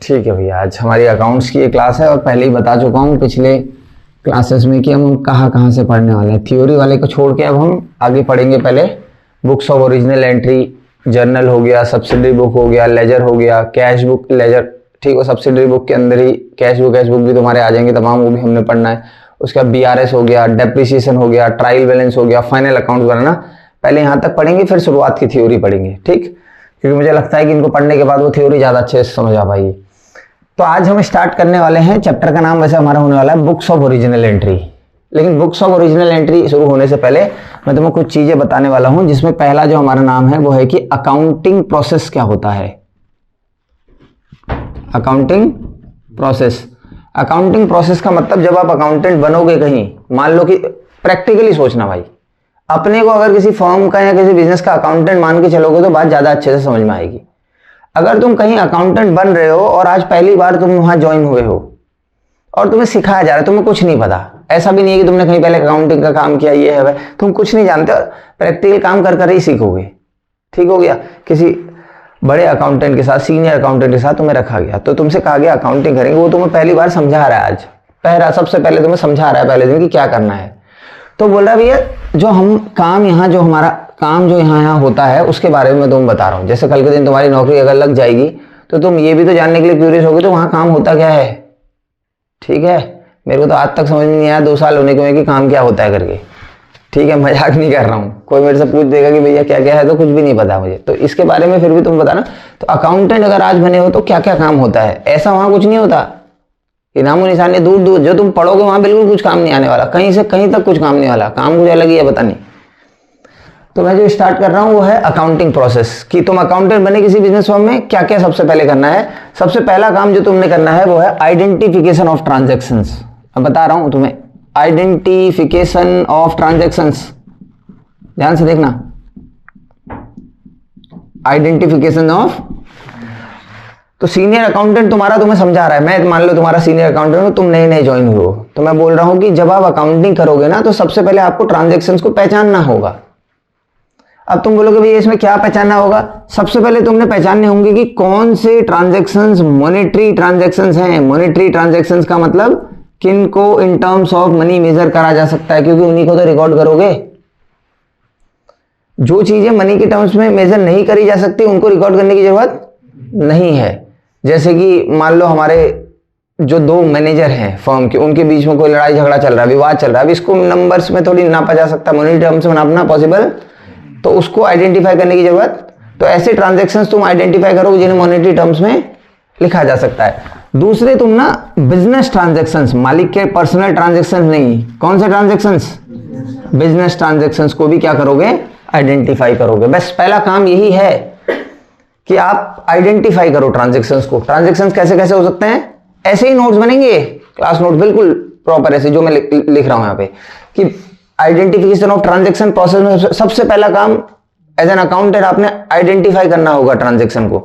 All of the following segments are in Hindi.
ठीक है भैया, आज हमारी अकाउंट्स की ये क्लास है और पहले ही बता चुका हूँ पिछले क्लासेस में कि हम कहाँ से पढ़ने वाले हैं। थ्योरी वाले को छोड़ के अब हम आगे पढ़ेंगे। पहले books of original entry, journal हो गया, सब्सिडरी बुक हो गया, लेजर हो गया, कैश बुक, लेजर, ठीक है। सब्सिडरी बुक के अंदर ही कैश बुक भी तुम्हारे आ जाएंगे तमाम, वो भी हमने पढ़ना है। उसके बाद BRS हो गया, डेप्रिसिएशन हो गया, ट्रायल बैलेंस हो गया, फाइनल अकाउंट बनाना। पहले यहाँ तक पढ़ेंगे, फिर शुरुआत की थ्योरी पढ़ेंगे, ठीक, क्योंकि मुझे लगता है कि इनको पढ़ने के बाद वो थ्योरी ज़्यादा अच्छे से समझ आ पाएगी। तो आज हम स्टार्ट करने वाले हैं, चैप्टर का नाम वैसे हमारा होने वाला है बुक्स ऑफ ओरिजिनल एंट्री। लेकिन बुक्स ऑफ ओरिजिनल एंट्री शुरू होने से पहले मैं तुम्हें कुछ चीज़ें बताने वाला हूं, जिसमें पहला जो हमारा नाम है वो है कि अकाउंटिंग प्रोसेस क्या होता है। अकाउंटिंग प्रोसेस, अकाउंटिंग प्रोसेस का मतलब जब आप अकाउंटेंट बनोगे कहीं, मान लो कि प्रैक्टिकली सोचना भाई, अपने को अगर किसी फर्म का या किसी बिजनेस का अकाउंटेंट मान के चलोगे तो बात ज़्यादा अच्छे से समझ में आएगी। अगर तुम कहीं अकाउंटेंट बन रहे हो और आज पहली बार तुम वहां ज्वाइन हुए हो और तुम्हें सिखाया जा रहा है, तुम्हें कुछ नहीं पता, ऐसा भी नहीं है कि तुमने कहीं पहले अकाउंटिंग का काम किया, ये है, तुम कुछ नहीं जानते, प्रैक्टिकल काम कर कर ही सीखोगे, ठीक हो गया। किसी बड़े अकाउंटेंट के साथ, सीनियर अकाउंटेंट के साथ तुम्हें रखा गया, तो तुमसे कहा गया अकाउंटिंग करेंगे, वो तुम्हें पहली बार समझा रहा है। आज पहला सबसे पहले तुम्हें समझा रहा है पहले दिन कि क्या करना है। तो बोल रहा भैया जो हम काम यहाँ, जो हमारा काम जो यहाँ होता है उसके बारे में मैं तुम्हें बता रहा हूँ। जैसे कल के दिन तुम्हारी नौकरी अगर लग जाएगी तो तुम ये भी तो जानने के लिए क्यूरियस होगे तो वहाँ काम होता क्या है, ठीक है। मेरे को तो आज तक समझ में नहीं आया, 2 साल होने के हुए कि काम क्या होता है करके, ठीक है, मजाक नहीं कर रहा हूँ। कोई मेरे से पूछ देगा कि भैया क्या क्या है, तो कुछ भी नहीं पता मुझे, तो इसके बारे में फिर भी तुम बताना। तो अकाउंटेंट अगर आज बने हो तो क्या क्या काम होता है, ऐसा वहाँ कुछ नहीं होता कि नामो निशान दूर दूर जो तुम पढ़ोगे वहाँ बिल्कुल कुछ काम नहीं आने वाला, कहीं से कहीं तक कुछ काम नहीं वाला, काम कुछ अलग ही है, पता नहीं। तो मैं जो स्टार्ट कर रहा हूँ वो है अकाउंटिंग प्रोसेस, कि तुम अकाउंटेंट बने किसी बिजनेस फर्म में, क्या क्या सबसे पहले करना है। सबसे पहला काम जो तुमने करना है वो है आइडेंटिफिकेशन ऑफ ट्रांजैक्शंस। मैं बता रहा हूं तुम्हें, आइडेंटिफिकेशन ऑफ ट्रांजैक्शंस, ध्यान से देखना, आइडेंटिफिकेशन ऑफ। तो सीनियर अकाउंटेंट तुम्हारा तुम्हें समझा रहा है, मैं मान लो तुम्हारा सीनियर अकाउंटेंट हो, तुम नए नए ज्वाइन हुए हो, तो मैं बोल रहा हूं कि जब आप अकाउंटिंग करोगे ना तो सबसे पहले आपको ट्रांजैक्शंस को पहचानना होगा। अब तुम बोलोगे भैया इसमें क्या पहचानना होगा, सबसे पहले तुमने पहचानने होंगे कि कौन से ट्रांजैक्शंस मॉनेटरी ट्रांजैक्शंस हैं। मॉनेटरी ट्रांजैक्शंस का मतलब किन को in terms of money measure करा जा सकता है, क्योंकि उन्हीं को तो रिकॉर्ड करोगे। जो चीजें मनी के टर्म्स में मेजर नहीं करी जा सकती उनको रिकॉर्ड करने की जरूरत नहीं है। जैसे कि मान लो हमारे जो 2 मैनेजर हैं फर्म के, उनके बीच में कोई लड़ाई झगड़ा चल रहा है, विवाद चल रहा है, अब इसको नंबर्स में थोड़ी नापा जा सकता, मनी टर्म्स में नापना पॉसिबल, तो उसको आइडेंटिफाई करने की जरूरत। तो ऐसे ट्रांजैक्शंस तुम आइडेंटिफाई करोगे जिन्हें मॉनेटरी टर्म्स में लिखा जा सकता है। दूसरे तुम ना बिजनेस ट्रांजैक्शंस, मालिक के पर्सनल ट्रांजैक्शंस नहीं, कौन से ट्रांजैक्शंस, बिजनेस ट्रांजैक्शंस को भी क्या करोगे, आइडेंटिफाई करोगे। बस पहला काम यही है कि आप आइडेंटिफाई करो ट्रांजैक्शंस को। ट्रांजैक्शंस कैसे कैसे हो सकते हैं, ऐसे ही नोट्स बनेंगे, क्लास नोट बिल्कुल प्रॉपर ऐसे जो मैं लिख रहा हूं यहाँ पे, कि आइडेंटिफिकेशन ऑफ ट्रांजैक्शन प्रोसेस में सबसे पहला काम एज एन अकाउंटेंट आपने आइडेंटिफाई करना होगा ट्रांजैक्शन को।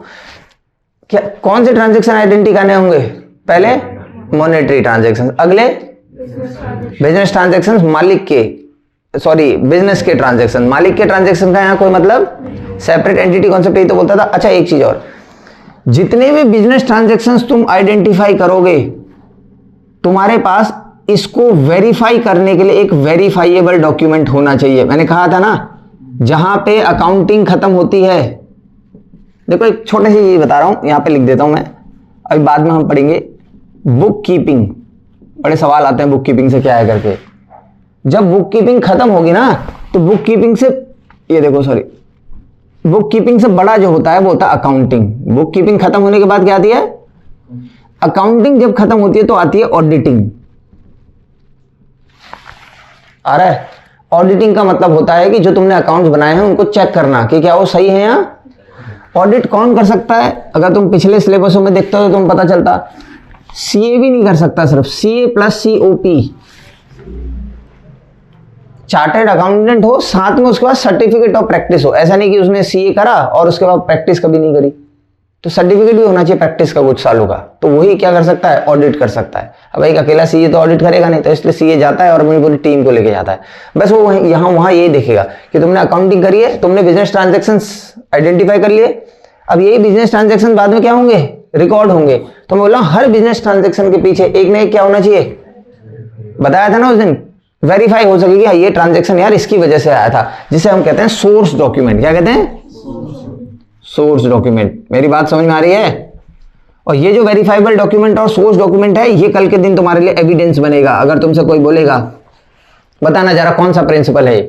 क्या कौन से ट्रांजैक्शन आइडेंटिफाई करने होंगे, पहले मॉनेटरी ट्रांजैक्शन, अगले बिजनेस ट्रांजैक्शन, मालिक के, सॉरी बिजनेस के ट्रांजैक्शन। मालिक के ट्रांजैक्शन का यहाँ कोई मतलब सेपरेट एंटिटी कॉन्सेप्ट यही तो बोलता था। अच्छा एक चीज और, जितने भी बिजनेस ट्रांजैक्शंस तुम आइडेंटिफाई करोगे, तुम्हारे पास इसको वेरीफाई करने के लिए एक वेरीफाइएबल डॉक्यूमेंट होना चाहिए। मैंने कहा था ना, जहां पे अकाउंटिंग खत्म होती है, देखो एक छोटी सी चीज बता रहा हूं, यहां पे लिख देता हूं मैं, अभी बाद में हम पढ़ेंगे बुक कीपिंग, बड़े सवाल आते हैं बुक कीपिंग से क्या है करके। जब बुक कीपिंग खत्म होगी ना तो बुक कीपिंग से, ये देखो सॉरी, बुक कीपिंग से बड़ा जो होता है वो होता है अकाउंटिंग। बुक कीपिंग खत्म होने के बाद क्या आती है, अकाउंटिंग। जब खत्म होती है तो आती है ऑडिटिंग। आ रहा है, ऑडिटिंग का मतलब होता है कि जो तुमने अकाउंट्स बनाए हैं उनको चेक करना कि क्या वो सही है। या ऑडिट कौन कर सकता है, अगर तुम पिछले सिलेबसों में देखते हो तो तुम्हें पता चलता, सीए भी नहीं कर सकता, सिर्फ CA plus COP, chartered accountant हो, साथ में उसके बाद सर्टिफिकेट ऑफ प्रैक्टिस हो। ऐसा नहीं कि उसने सीए करा और उसके बाद प्रैक्टिस कभी नहीं करी, तो सर्टिफिकेट भी होना चाहिए प्रैक्टिस का कुछ सालों का, तो वही क्या कर सकता है, ऑडिट कर सकता है। अब एक अकेला सीए तो ऑडिट करेगा नहीं, तो इसलिए सीए जाता है और अपनी पूरी टीम को लेके जाता है। बस वो यहाँ वहां ये देखेगा कि तुमने अकाउंटिंग करी है, तुमने बिजनेस ट्रांजैक्शंस आइडेंटिफाई कर लिए, अब यही बिजनेस ट्रांजैक्शन बाद में क्या होंगे, रिकॉर्ड होंगे। तो मैं बोल रहा हूं हर बिजनेस ट्रांजेक्शन के पीछे एक ना एक क्या होना चाहिए, बताया था ना उस दिन, वेरीफाई हो सके कि हाँ ये ट्रांजेक्शन यार इसकी वजह से आया था, जिसे हम कहते हैं सोर्स डॉक्यूमेंट। क्या कहते हैं? Source document. मेरी बात समझ में आ रही है? और ये जो वेरीफाइबल डॉक्यूमेंट और सोर्स डॉक्यूमेंट है, ये कल के दिन तुम्हारे लिए एविडेंस बनेगा। अगर तुमसे कोई बोलेगा, बताना जरा कौन सा प्रिंसिपल है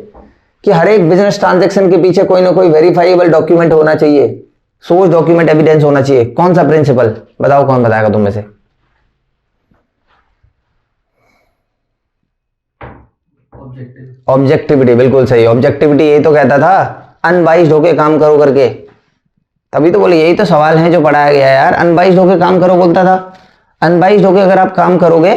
कि हर एक बिजनेस ट्रांजैक्शन के पीछे कोई ना कोई वेरीफाइबल डॉक्यूमेंट होना चाहिए, सोर्स डॉक्यूमेंट एविडेंस होना चाहिए, कौन सा प्रिंसिपल? बताओ कौन बताएगा तुम में से? ऑब्जेक्टिविटी। बिल्कुल सही। ऑब्जेक्टिविटी यही तो कहता था, अनबाइस्ड होके काम करो करके। तभी तो बोले यही तो सवाल है जो पढ़ाया गया है यार, अनबाइस्ड होके काम करो बोलता था। अनबाइस्ड होके अगर आप काम करोगे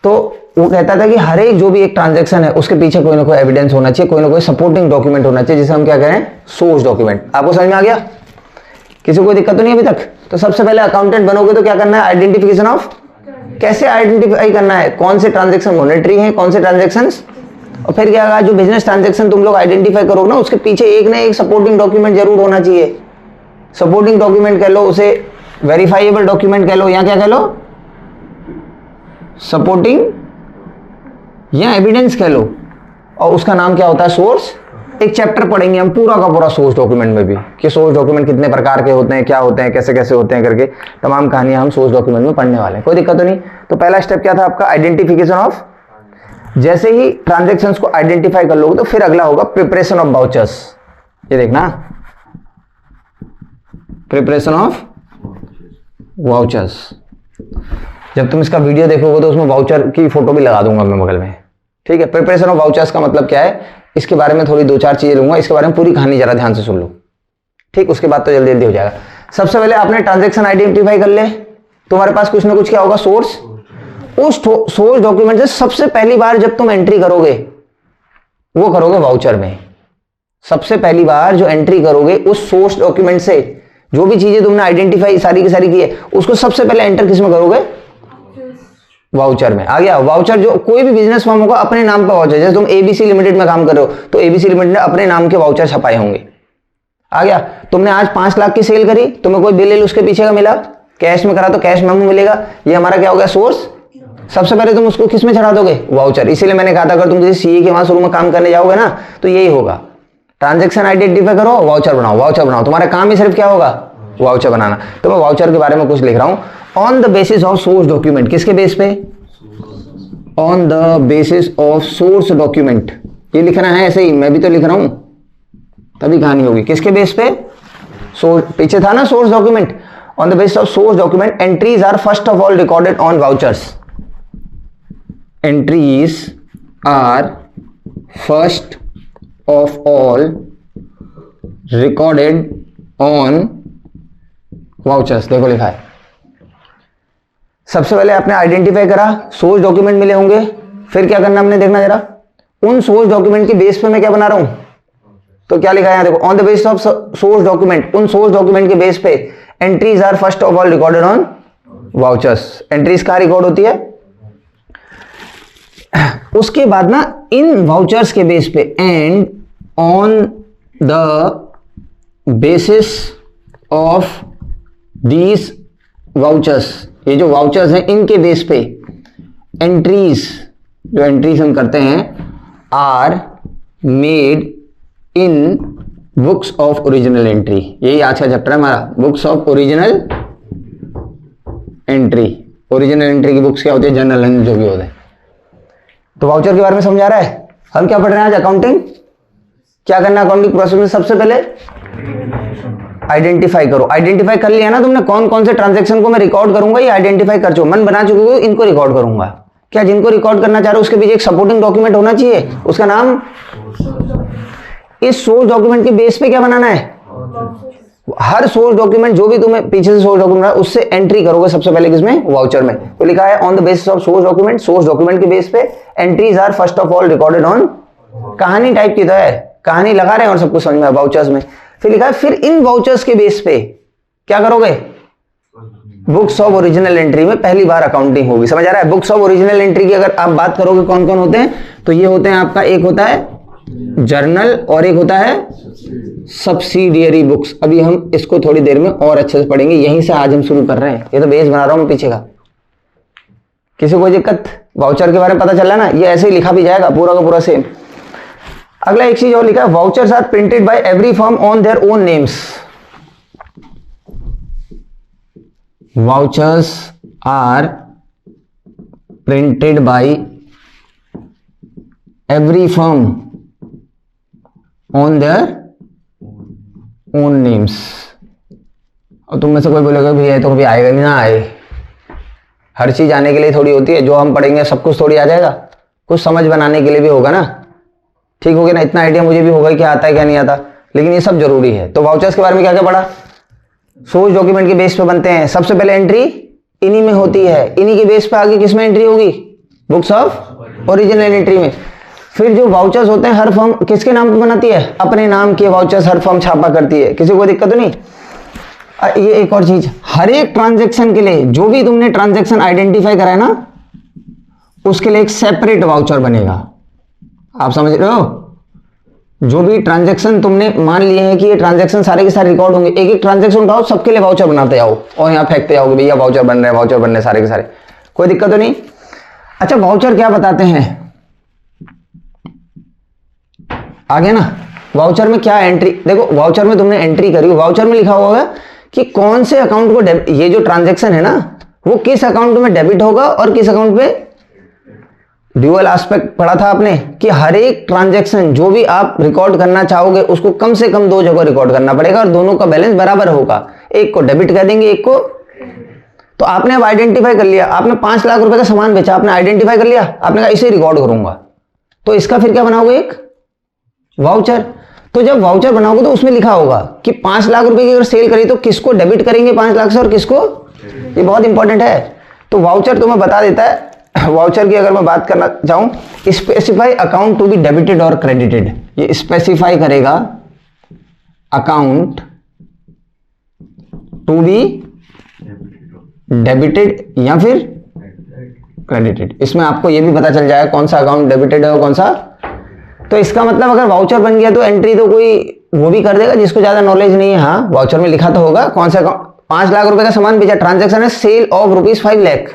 तो वो कहता था कि हर एक जो भी एक ट्रांजैक्शन है उसके पीछे कोई ना कोई एविडेंस होना चाहिए, कोई ना कोई सपोर्टिंग डॉक्यूमेंट होना चाहिए, जिसे हम क्या करें? Source document. आपको समझ में आ गया? किसी को कोई दिक्कत तो नहीं अभी तक? तो सबसे पहले अकाउंटेंट बनोगे तो क्या करना है? Identification of. कैसे आइडेंटिफाई करना है कौन से ट्रांजेक्शन मॉनेटरी है, कौन से ट्रांजेक्शन, और फिर क्या होगा, जो बिजनेस ट्रांजेक्शन तुम लोग आइडेंटिफाई करोगे ना उसके पीछे एक ना एक सपोर्टिंग डॉक्यूमेंट जरूर होना चाहिए। सपोर्टिंग डॉक्यूमेंट कह लो, उसे वेरीफाइबल डॉक्यूमेंट कह लो, या क्या कह लो? सपोर्टिंग या एविडेंस कह लो। और उसका नाम क्या होता है? सोर्स। एक चैप्टर पढ़ेंगे हम पूरा का पूरा सोर्स डॉक्यूमेंट में भी, कि सोर्स डॉक्यूमेंट कितने प्रकार के होते हैं, क्या होते हैं, कैसे कैसे होते हैं करके तमाम कहानियां हम सोर्स डॉक्यूमेंट में पढ़ने वाले हैं। कोई दिक्कत तो नहीं? तो पहला स्टेप क्या था आपका? Identification of. जैसे ही ट्रांजैक्शंस को आइडेंटिफाई कर लोगे तो फिर अगला होगा प्रिपरेशन ऑफ वाउचर्स। ये देखना, प्रिपरेशन ऑफ वाउचर्स। जब तुम इसका वीडियो देखोगे तो उसमें वाउचर की फोटो भी लगा दूंगा मैं बगल में, ठीक है? प्रिपरेशन ऑफ वाउचर्स का मतलब क्या है, इसके बारे में थोड़ी 2-4 चीजें लूंगा, इसके बारे में पूरी कहानी जरा ध्यान से सुन लो, ठीक? उसके बाद तो जल्दी जल्दी हो जाएगा। सबसे पहले आपने ट्रांजैक्शन आइडेंटिफाई कर ले, तुम्हारे पास कुछ ना कुछ क्या होगा? सोर्स। उस सोर्स डॉक्यूमेंट से सबसे पहली बार जब तुम एंट्री करोगे वो करोगे वाउचर में। सबसे पहली बार जो एंट्री करोगे उस सोर्स डॉक्यूमेंट से, जो भी चीजें तुमने आइडेंटिफाई सारी की सारी की है, उसको सबसे पहले एंटर किस में करोगे? वाउचर में। आ गया? वाउचर जो कोई भी बिजनेस फर्म होगा अपने नाम पर वाउचर, जैसे तुम एबीसी लिमिटेड में काम कर रहे हो तो एबीसी लिमिटेड ने अपने नाम के वाउचर छपाए होंगे। आ गया? तुमने आज 5 लाख की सेल करी, तुम्हें कोई बिल उसके पीछे का मिला, कैश में करा तो कैश मेमो मिलेगा, ये हमारा क्या हो गया? सोर्स। सबसे पहले तुम उसको किस में चढ़ा दोगे? वाउचर। इसीलिए मैंने कहा था अगर तुम किसी सीए के वहां शुरू में काम करने जाओगे ना तो यही होगा, ट्रांजैक्शन आइडेंटिफाई करो, वाउचर बनाओ, वाउचर बनाओ। तुम्हारा काम ही सिर्फ क्या होगा? वाउचर बनाना। तो मैं वाउचर के बारे में कुछ लिख रहा हूं। On the basis of source document. किसके बेस पे? On the basis of source document. ये लिखना है, ऐसे ही मैं भी तो लिख रहा हूं, तभी कहानी होगी। किसके बेस पे? पीछे था ना source document. On the basis of source document entries are first of all recorded on vouchers. Entries are first of all recorded on vouchers. देखो लिखा है, सबसे पहले आपने आइडेंटिफाई करा, सोर्स डॉक्यूमेंट मिले होंगे, फिर क्या करना हमने देखना जरा, उन सोर्स डॉक्यूमेंट के बेस पे मैं क्या बना रहा हूं। तो क्या लिखा है यहां देखो, on the basis of source document, उन सोर्स डॉक्यूमेंट के बेस पे entries are first of all recorded on vouchers. Entries कहां रिकॉर्ड होती है? उसके बाद ना इन वाउचर्स के बेस पे, and on the basis of these vouchers, ये जो वाउचर्स हैं इनके बेस पे एंट्रीज, जो एंट्रीज हम करते हैं, are made in books of original entry. यही आज का चैप्टर है हमारा, books of original entry. Original entry की बुक्स क्या होती है? जर्नल जो भी होते हैं। तो वाउचर के बारे में समझा रहा है। हम क्या पढ़ रहे हैं आज? अकाउंटिंग। क्या करना है अकाउंटिंग प्रोसेस में? सबसे पहले आइडेंटिफाई करो। आइडेंटिफाई कर लिया ना तुमने, कौन कौन से ट्रांजैक्शन को मैं रिकॉर्ड करूंगा, ये आइडेंटिफाई कर चुके, मन बना चुके हो, इनको रिकॉर्ड करूंगा। क्या जिनको रिकॉर्ड करना चाह रहे हो उसके पीछे एक सपोर्टिंग डॉक्यूमेंट होना चाहिए, उसका नाम। इस सोर्स डॉक्यूमेंट के बेस पे क्या बनाना है? हर सोर्स डॉक्यूमेंट जो भी तुम्हें पीछे से सोर्स डॉक्यूमेंट उससे एंट्री करोगे सबसे पहले किसमें? वाउचर में। तो लिखा है on the basis of source document, source document के बेस पे entries are first of all recorded on. कहानी टाइप की तो है, कहानी लगा रहे हैं और सब कुछ समझ में वाउचर्स में। फिर लिखा है फिर इन वाउचर्स के बेस पे क्या करोगे? बुक्स ऑफ ओरिजिनल एंट्री में पहली बार अकाउंटिंग होगी। समझ आ रहा है? बुक्स ऑफ ओरिजिनल एंट्री की अगर आप बात करोगे कौन कौन होते हैं, तो ये होते हैं आपका, एक होता है जर्नल और एक होता है सब्सिडियरी बुक्स। अभी हम इसको थोड़ी देर में और अच्छे से पढ़ेंगे, यहीं से आज हम शुरू कर रहे हैं, ये तो बेस बना रहा हूं मैं पीछे का। किसी को दिक्कत वाउचर के बारे में पता चला ना, ये ऐसे ही लिखा भी जाएगा पूरा का पूरा सेम। अगला एक चीज और लिखा है, vouchers are printed by every firm on their own names. Vouchers are printed by every firm on their own names. और तुम में से कोई बोलेगा भैया तो कभी आएगा नहीं, ना आए। हर चीज आने के लिए थोड़ी होती है, जो हम पढ़ेंगे सब कुछ थोड़ी आ जाएगा, कुछ समझ बनाने के लिए भी होगा ना, ठीक हो गया ना। इतना आइडिया मुझे भी होगा क्या आता है क्या नहीं आता, लेकिन ये सब जरूरी है। तो वाउचर्स के बारे में क्या क्या पढ़ा, सोर्स डॉक्यूमेंट के बेस पे बनते हैं। सबसे पहले एंट्री इन्हीं में होती है, इन्हीं के बेस पे आगे किसमें एंट्री होगी, बुक्स ऑफ ओरिजिनल एंट्री में। फिर जो वाउचर्स होते हैं हर फर्म किसके नाम पे बनाती है, अपने नाम के वाउचर्स हर फर्म छापा करती है, किसी को दिक्कत तो नहीं। ये एक और चीज, हर एक ट्रांजैक्शन के लिए जो भी तुमने ट्रांजैक्शन आइडेंटिफाई करा है ना, उसके लिए एक सेपरेट वाउचर बनेगा। आप समझ रहे हो, जो भी ट्रांजैक्शन तुमने मान लिए हैं कि ये ट्रांजैक्शन सारे के सारे रिकॉर्ड होंगे, एक एक ट्रांजैक्शन उठाओ, सबके लिए वाउचर बनाते आओ और यहाँ फेंकते आओगे भैया वाउचर बन रहे हैं, वाउचर बन रहे हैं सारे के सारे, कोई दिक्कत तो नहीं। अच्छा वाउचर क्या बताते हैं, आगे ना वाउचर में क्या एंट्री, देखो वाउचर में तुमने एंट्री करी, वाउचर में लिखा होगा कि कौन से अकाउंट को ये जो ट्रांजैक्शन है ना वो किस अकाउंट में डेबिट होगा और किस अकाउंट पे। ड्यूअल एस्पेक्ट पढ़ा था आपने कि हर एक ट्रांजैक्शन जो भी आप रिकॉर्ड करना चाहोगे उसको कम से कम दो जगह रिकॉर्ड करना पड़ेगा और दोनों का बैलेंस बराबर होगा, एक को डेबिट कर देंगे एक को। तो आपने अब आइडेंटिफाई कर लिया, आपने 5 लाख रुपए का सामान बेचा, आपने आइडेंटिफाई कर लिया, आपने कहा इसे रिकॉर्ड करूंगा, तो इसका फिर क्या बनाओगे, एक वाउचर। तो जब वाउचर बनाओगे तो उसमें लिखा होगा कि 5 लाख रुपए की अगर सेल करी तो किसको डेबिट करेंगे 5 लाख से और किसको, ये बहुत इंपॉर्टेंट है। तो वाउचर तुम्हें बता देता है। वाउचर की अगर मैं बात करना चाहूं, specify account to be debited और क्रेडिटेड, ये स्पेसिफाई करेगा अकाउंट टू बी डेबिटेड या फिर क्रेडिटेड। इसमें आपको ये भी पता चल जाएगा कौन सा अकाउंट डेबिटेड है और कौन सा। तो इसका मतलब अगर वाउचर बन गया तो एंट्री तो कोई वो भी कर देगा जिसको ज्यादा नॉलेज नहीं है। हाँ वाउचर में लिखा तो होगा कौन सा अकाउंट, 5 लाख रुपए का सामान बेचा, ट्रांजैक्शन है सेल ऑफ ₹5 लाख,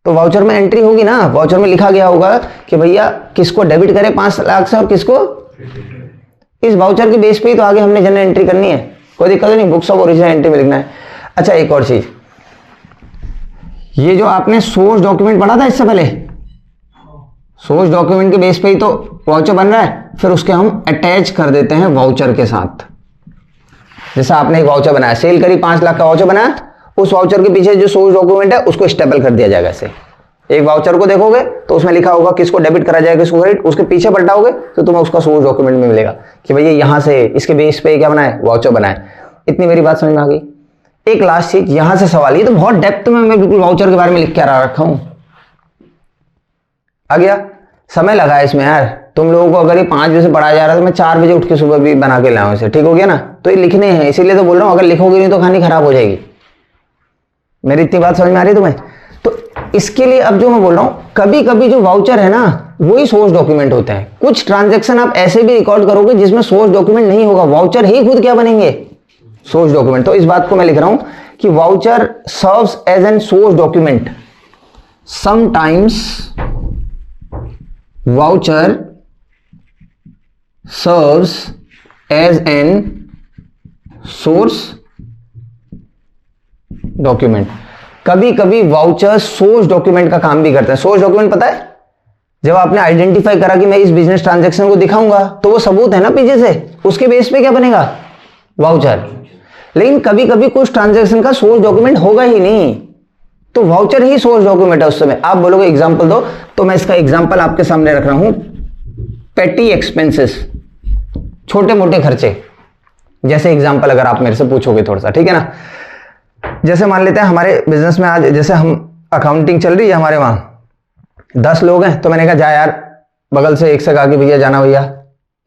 तो वाउचर में एंट्री होगी ना, वाउचर में लिखा गया होगा कि भैया किसको डेबिट करे 5 लाख से और किसको। इस वाउचर के बेस पे ही तो आगे हमने जनरल एंट्री करनी है, कोई दिक्कत नहीं, बुक्स ऑफ ओरिजिनल एंट्री में लिखना है। अच्छा एक और चीज, ये जो आपने सोर्स डॉक्यूमेंट पढ़ा था इससे पहले, सोर्स डॉक्यूमेंट के बेस पे ही तो वाउचर बन रहा है, फिर उसके हम अटैच कर देते हैं वाउचर के साथ। जैसा आपने एक वाउचर बनाया, सेल करी 5 लाख का वाउचर बनाया, उस वाउचर के पीछे जो सोर्स डॉक्यूमेंट है उसको स्टेपल कर दिया जाएगा। ऐसे एक वाउचर को देखोगे तो उसमें लिखा होगा किसको डेबिट करा जाएगा किसको क्रेडिट, उसके पीछे पलटाओगे तो तुम्हें उसका सोर्स डॉक्यूमेंट में मिलेगा कि भैया यहां से इसके बेस पे क्या बनाए, वाउचर बनाए। इतनी मेरी बात समझ में आ गई। एक लास्ट चीज यहां से सवाल, ये तो बहुत डेप्थ में मैं बिल्कुल वाउचर के बारे में लिख के रखा हूं, आ गया, समय लगा है इसमें यार। तुम लोगों को अगर ये 5 बजे से पढ़ाया जा रहा है तो मैं 4 बजे उठ के सुबह भी बना के लाऊं इसे, ठीक हो गया ना। तो ये लिखने हैं, इसीलिए तो बोल रहा हूं, अगर लिखोगे नहीं तो कहानी खराब हो जाएगी। मेरी इतनी बात समझ में आ रही है तुम्हें। तो इसके लिए अब जो मैं बोल रहा हूं, कभी कभी जो वाउचर है ना वही सोर्स डॉक्यूमेंट होते हैं। कुछ ट्रांजैक्शन आप ऐसे भी रिकॉर्ड करोगे जिसमें सोर्स डॉक्यूमेंट नहीं होगा, वाउचर ही खुद क्या बनेंगे, सोर्स डॉक्यूमेंट। तो इस बात को मैं लिख रहा हूं कि voucher serves as an source document. Sometimes voucher serves as an source document. कभी कभी वाउचर सोर्स डॉक्यूमेंट का काम भी करते हैं। सोर्स डॉक्यूमेंट पता है, जब आपने आइडेंटिफाई करा कि मैं इस बिजनेस ट्रांजैक्शन को दिखाऊंगा तो वो सबूत है ना पीछे से, उसके बेस पे क्या बनेगा, वाउचर। लेकिन कभी कभी कुछ ट्रांजैक्शन का सोर्स डॉक्यूमेंट होगा ही नहीं, तो वाउचर ही सोर्स डॉक्यूमेंट है उस समय। आप बोलोगे एग्जांपल दो, तो मैं इसका एग्जांपल आपके सामने रख रहा हूं। पेटी एक्सपेंसेस, छोटे मोटे खर्चे, जैसे एग्जांपल अगर आप मेरे से पूछोगे थोड़ा सा, ठीक है ना। जैसे मान लेते हैं हमारे बिजनेस में आज जैसे हम अकाउंटिंग चल रही है हमारे वहां 10 लोग हैं, तो मैंने कहा जा यार बगल से एक से कहा कि भैया जाना भैया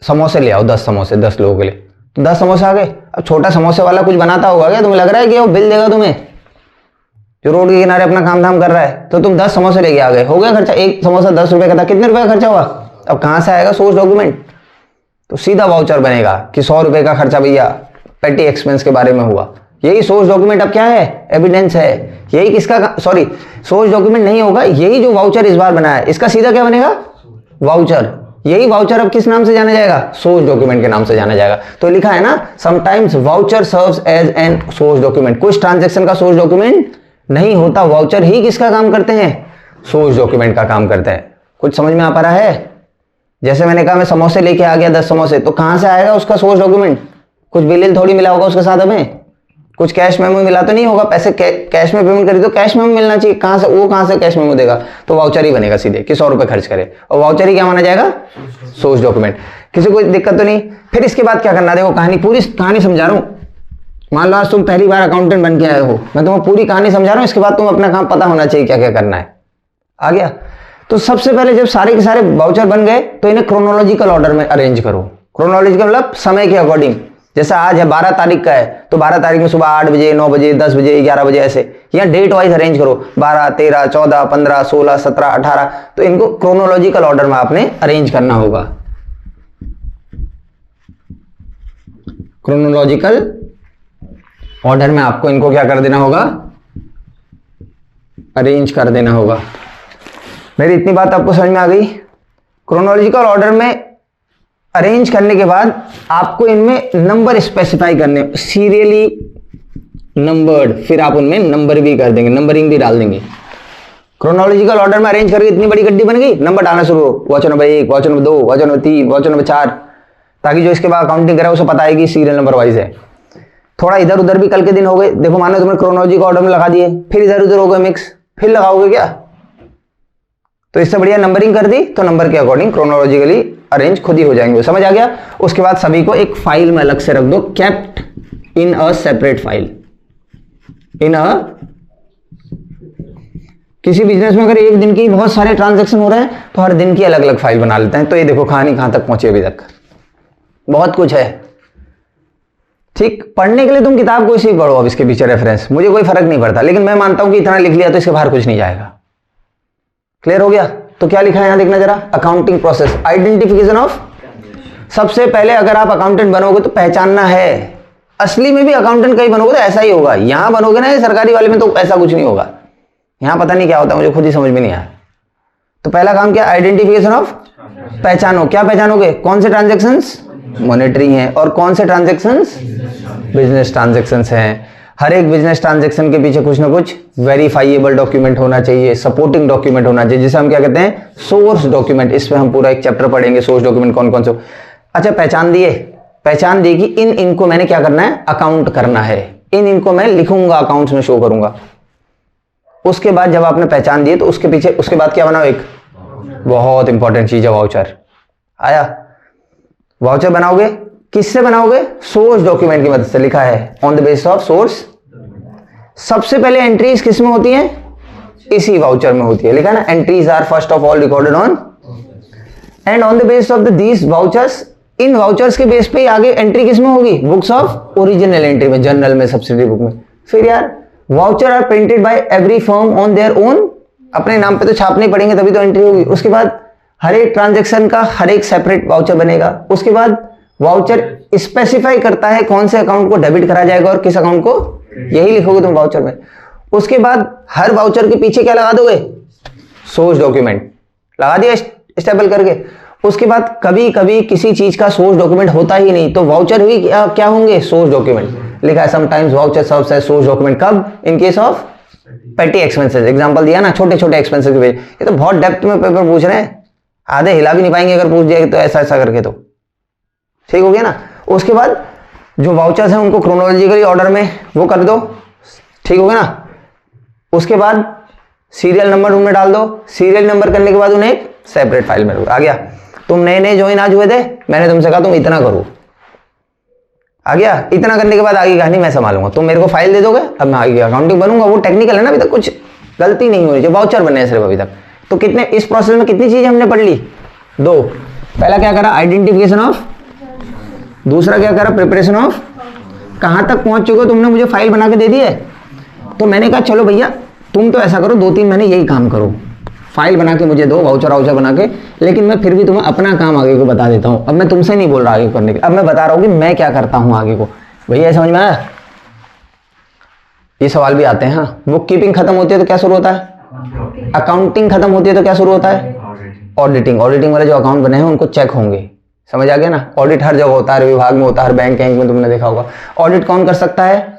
समोसे ले आओ 10 समोसे 10 लोगों के लिए, तो 10 समोसे आ गए। अब छोटा समोसे वाला कुछ बनाता होगा क्या, तुम्हें लग रहा है कि वो बिल देगा तुम्हें, जो रोड के किनारे अपना काम धाम कर रहा है, तो तुम 10 समोसे लेके आ गए, हो गया खर्चा। एक समोसा 10 रुपए का था, कितने रुपए का खर्चा हुआ, अब कहां से आएगा सोर्स डॉक्यूमेंट? तो सीधा वाउचर बनेगा कि 100 रुपए का खर्चा भैया पेटी एक्सपेंस के बारे में हुआ। यही सोर्स डॉक्यूमेंट अब क्या है? एविडेंस है। यही किसका, सॉरी सोर्स डॉक्यूमेंट नहीं होगा, यही जो वाउचर इस बार बनाया इसका सीधा क्या बनेगा? वाउचर। यही वाउचर अब किस नाम से जाना जाएगा? सोर्स डॉक्यूमेंट के नाम से जाना जाएगा। तो लिखा है ना, sometimes voucher serves as an source document. कुछ ट्रांजैक्शन का सोर्स डॉक्यूमेंट नहीं होता, वाउचर ही किसका काम करते हैं? सोर्स डॉक्यूमेंट का काम करते हैं। कुछ समझ में आ पा रहा है? जैसे मैंने कहा मैं समोसे लेके आ गया 10 समोसे, तो कहां से आएगा उसका सोर्स डॉक्यूमेंट? कुछ बिल थोड़ी मिला होगा उसके साथ, हमें कुछ कैश मेमो मिला तो नहीं होगा। पैसे कैश में पेमेंट करी तो कैश मेमो मिलना चाहिए। कहां से, वो कहां से कैश मेमो देगा? तो वाउचर ही बनेगा सीधे कि 100 रुपए खर्च करे, और वाउचर ही क्या माना जाएगा? Source document. किसी को दिक्कत तो नहीं? फिर इसके बाद क्या करना, देखो कहानी, पूरी कहानी समझा रहा हूं। मान लो आज तुम पहली बार अकाउंटेंट बन के आए हो, मैं तुम्हें पूरी कहानी समझा रहा हूं, इसके बाद तुम अपना काम पता होना चाहिए क्या क्या करना है। आ गया? तो सबसे पहले जब सारे के सारे वाउचर बन गए तो इन्हें क्रोनोलॉजिकल ऑर्डर में अरेंज करो। क्रोनोलॉजिकल मतलब समय के अकॉर्डिंग। जैसा आज है 12 तारीख का है, तो 12 तारीख में सुबह 8 बजे, 9 बजे, 10 बजे, 11 बजे, ऐसे या डेट वाइज अरेंज करो। 12, 13, 14, 15, 16, 17, 18, तो इनको क्रोनोलॉजिकल ऑर्डर में आपने अरेंज करना होगा। क्रोनोलॉजिकल ऑर्डर में आपको इनको क्या कर देना होगा? अरेंज कर देना होगा। मेरी इतनी बात आपको समझ में आ गई? क्रोनोलॉजिकल ऑर्डर में अरेंज करने के बाद आपको इनमें नंबर स्पेसिफाई करने, सीरियली नंबर्ड, फिर आप उनमें नंबर भी कर देंगे, नंबरिंग भी डाल देंगे। क्रोनोलॉजिकल ऑर्डर में अरेंज करके इतनी बड़ी गड्डी बन गई, नंबर डालना शुरू हो, voucher number 1, voucher number 2, voucher number 3, voucher number 4, ताकि जो इसके बाद अकाउंटिंग करे उसे पता है कि सीरियल नंबर वाइज है। थोड़ा इधर उधर भी कल के दिन हो गए, देखो मानो तुमने क्रोनोलॉजिकल ऑर्डर में लगा दिए, फिर इधर उधर हो गए मिक्स, फिर लगाओगे क्या? तो इससे बढ़िया नंबरिंग कर दी, तो नंबर के अकॉर्डिंग क्रोनोलॉजिकली अरेंज खुद ही हो जाएंगे। समझ आ गया? उसके बाद सभी को एक फाइल में अलग से रख दो, kept in a separate file. In a, किसी बिजनेस में अगर एक दिन की बहुत सारे ट्रांजैक्शन हो रहे हैं तो हर दिन की अलग अलग फाइल बना लेते हैं। तो ये देखो कहानी कहां तक पहुंची अभी तक, बहुत कुछ है। ठीक, पढ़ने के लिए तुम किताब कोई सी पढ़ो, अब इसके पीछे रेफरेंस मुझे कोई फर्क नहीं पड़ता, लेकिन मैं मानता हूं कि इतना लिख लिया तो इसके बाहर कुछ नहीं जाएगा। क्लियर हो गया? तो क्या लिखा है यहां देखना जरा, अकाउंटिंग प्रोसेस, आइडेंटिफिकेशन ऑफ। सबसे पहले अगर आप अकाउंटेंट बनोगे तो पहचानना है, असली में भी अकाउंटेंट कहीं बनोगे तो ऐसा ही होगा। यहां बनोगे ना सरकारी वाले में तो ऐसा कुछ नहीं होगा, यहां पता नहीं क्या होता, मुझे खुद ही समझ में नहीं आया। तो पहला काम क्या? आइडेंटिफिकेशन ऑफ, पहचानो। क्या पहचानोगे? कौन से ट्रांजेक्शंस मॉनेटरी हैं और कौन से ट्रांजेक्शंस बिजनेस ट्रांजेक्शंस हैं। हर एक बिजनेस ट्रांजैक्शन के पीछे कुछ ना कुछ वेरीफाइएबल डॉक्यूमेंट होना चाहिए, सपोर्टिंग डॉक्यूमेंट होना चाहिए, जिसे हम क्या कहते हैं? Source document. इसमें हम पूरा एक चैप्टर पढ़ेंगे, सोर्स डॉक्यूमेंट कौन कौन से। अच्छा, पहचान दिए, पहचान दी कि इनको मैंने क्या करना है? अकाउंट करना है। इनको मैं लिखूंगा, अकाउंट्स में शो करूंगा। उसके बाद जब आपने पहचान दिए तो उसके पीछे, उसके बाद क्या बनाओ? एक बहुत इंपॉर्टेंट चीज है वाउचर। आया? वाउचर बनाओगे, किससे बनाओगे? सोर्स डॉक्यूमेंट की मदद से। लिखा है on the basis of source. सबसे पहले एंट्रीज किस में होती हैं? इसी वाउचर में होती है। लिखा ना, entries are first of all recorded on and on the basis of these vouchers. इन वाउचर्स के बेस पे आगे एंट्री किस में होगी? बुक्स ऑफ ओरिजिनल एंट्री में, जर्नल में, सब्सिडरी बुक में। फिर यार voucher are printed by every firm on their own. अपने नाम पे तो छापने पड़ेंगे तभी तो एंट्री होगी। उसके बाद हर एक ट्रांजेक्शन का हर एक सेपरेट वाउचर बनेगा। उसके बाद वाउचर स्पेसिफाई करता है कौन से अकाउंट को डेबिट करा जाएगा और किस अकाउंट को, यही लिखोगे तुम वाउचर में। उसके बाद हर वाउचर के पीछे क्या लगा दोगे? सोर्स डॉक्यूमेंट लगा दिया स्टेबल करके। उसके बाद कभी कभी किसी चीज का सोर्स डॉक्यूमेंट होता ही नहीं तो वाउचर ही क्या होंगे? Source document. लिखा है sometimes voucher serves as source document. कब? In case of petty expenses. Example दिया ना, छोटे छोटे एक्सपेंसेस के। ये तो बहुत डेप्थ में पेपर पूछ रहे हैं, आधे हिला भी नहीं पाएंगे अगर पूछ जाए तो ऐसा ऐसा करके। तो ठीक हो गया ना। उसके बाद जो वाउचर्स हैं उनको क्रोनोलॉजिकली ऑर्डर में वो कर दो, ठीक हो गया ना। उसके बाद सीरियल नंबर उनमें डाल दो। सीरियल नंबर करने के बाद उन्हें एक सेपरेट फाइल में रखो। आ गया? तुम नए नए ज्वाइन आज हुए थे, मैंने तुमसे कहा तुम इतना करो, आ गया? इतना करने के बाद आगे कहानी मैं संभालूंगा। तुम मेरे को फाइल दे दोगे, अब मैं आगे अकाउंटिंग बनूंगा। वो टेक्निकल है ना, अभी तक कुछ गलती नहीं होनी चाहिए, वाउचर बने सिर्फ अभी तक। तो कितने इस प्रोसेस में कितनी चीजें हमने पढ़ ली? 2। पहला क्या करा? Identification of. दूसरा क्या करा? Preparation of. कहां तक पहुंच चुके हो? तुमने मुझे फाइल बना के दे दी है, तो मैंने कहा चलो भैया तुम तो ऐसा करो 2-3 महीने यही काम करो, फाइल बना के मुझे दो, वाउचर वाउचर बना के, लेकिन मैं फिर भी तुम्हें अपना काम आगे को बता देता हूँ। अब मैं तुमसे नहीं बोल रहा आगे करने के, अब मैं बता रहा हूँ कि मैं क्या करता हूँ आगे को। भैया समझ में आया? ये सवाल भी आते हैं। हाँ, बुक कीपिंग खत्म होती है तो क्या शुरू होता है? अकाउंटिंग खत्म होती है तो क्या शुरू होता है? ऑडिटिंग। ऑडिटिंग वाले जो अकाउंट बने हैं उनको चेक होंगे। समझ आ गया ना? ऑडिट हर जगह होता है, हर विभाग में होता है, हर बैंक में तुमने देखा होगा। ऑडिट कौन कर सकता है?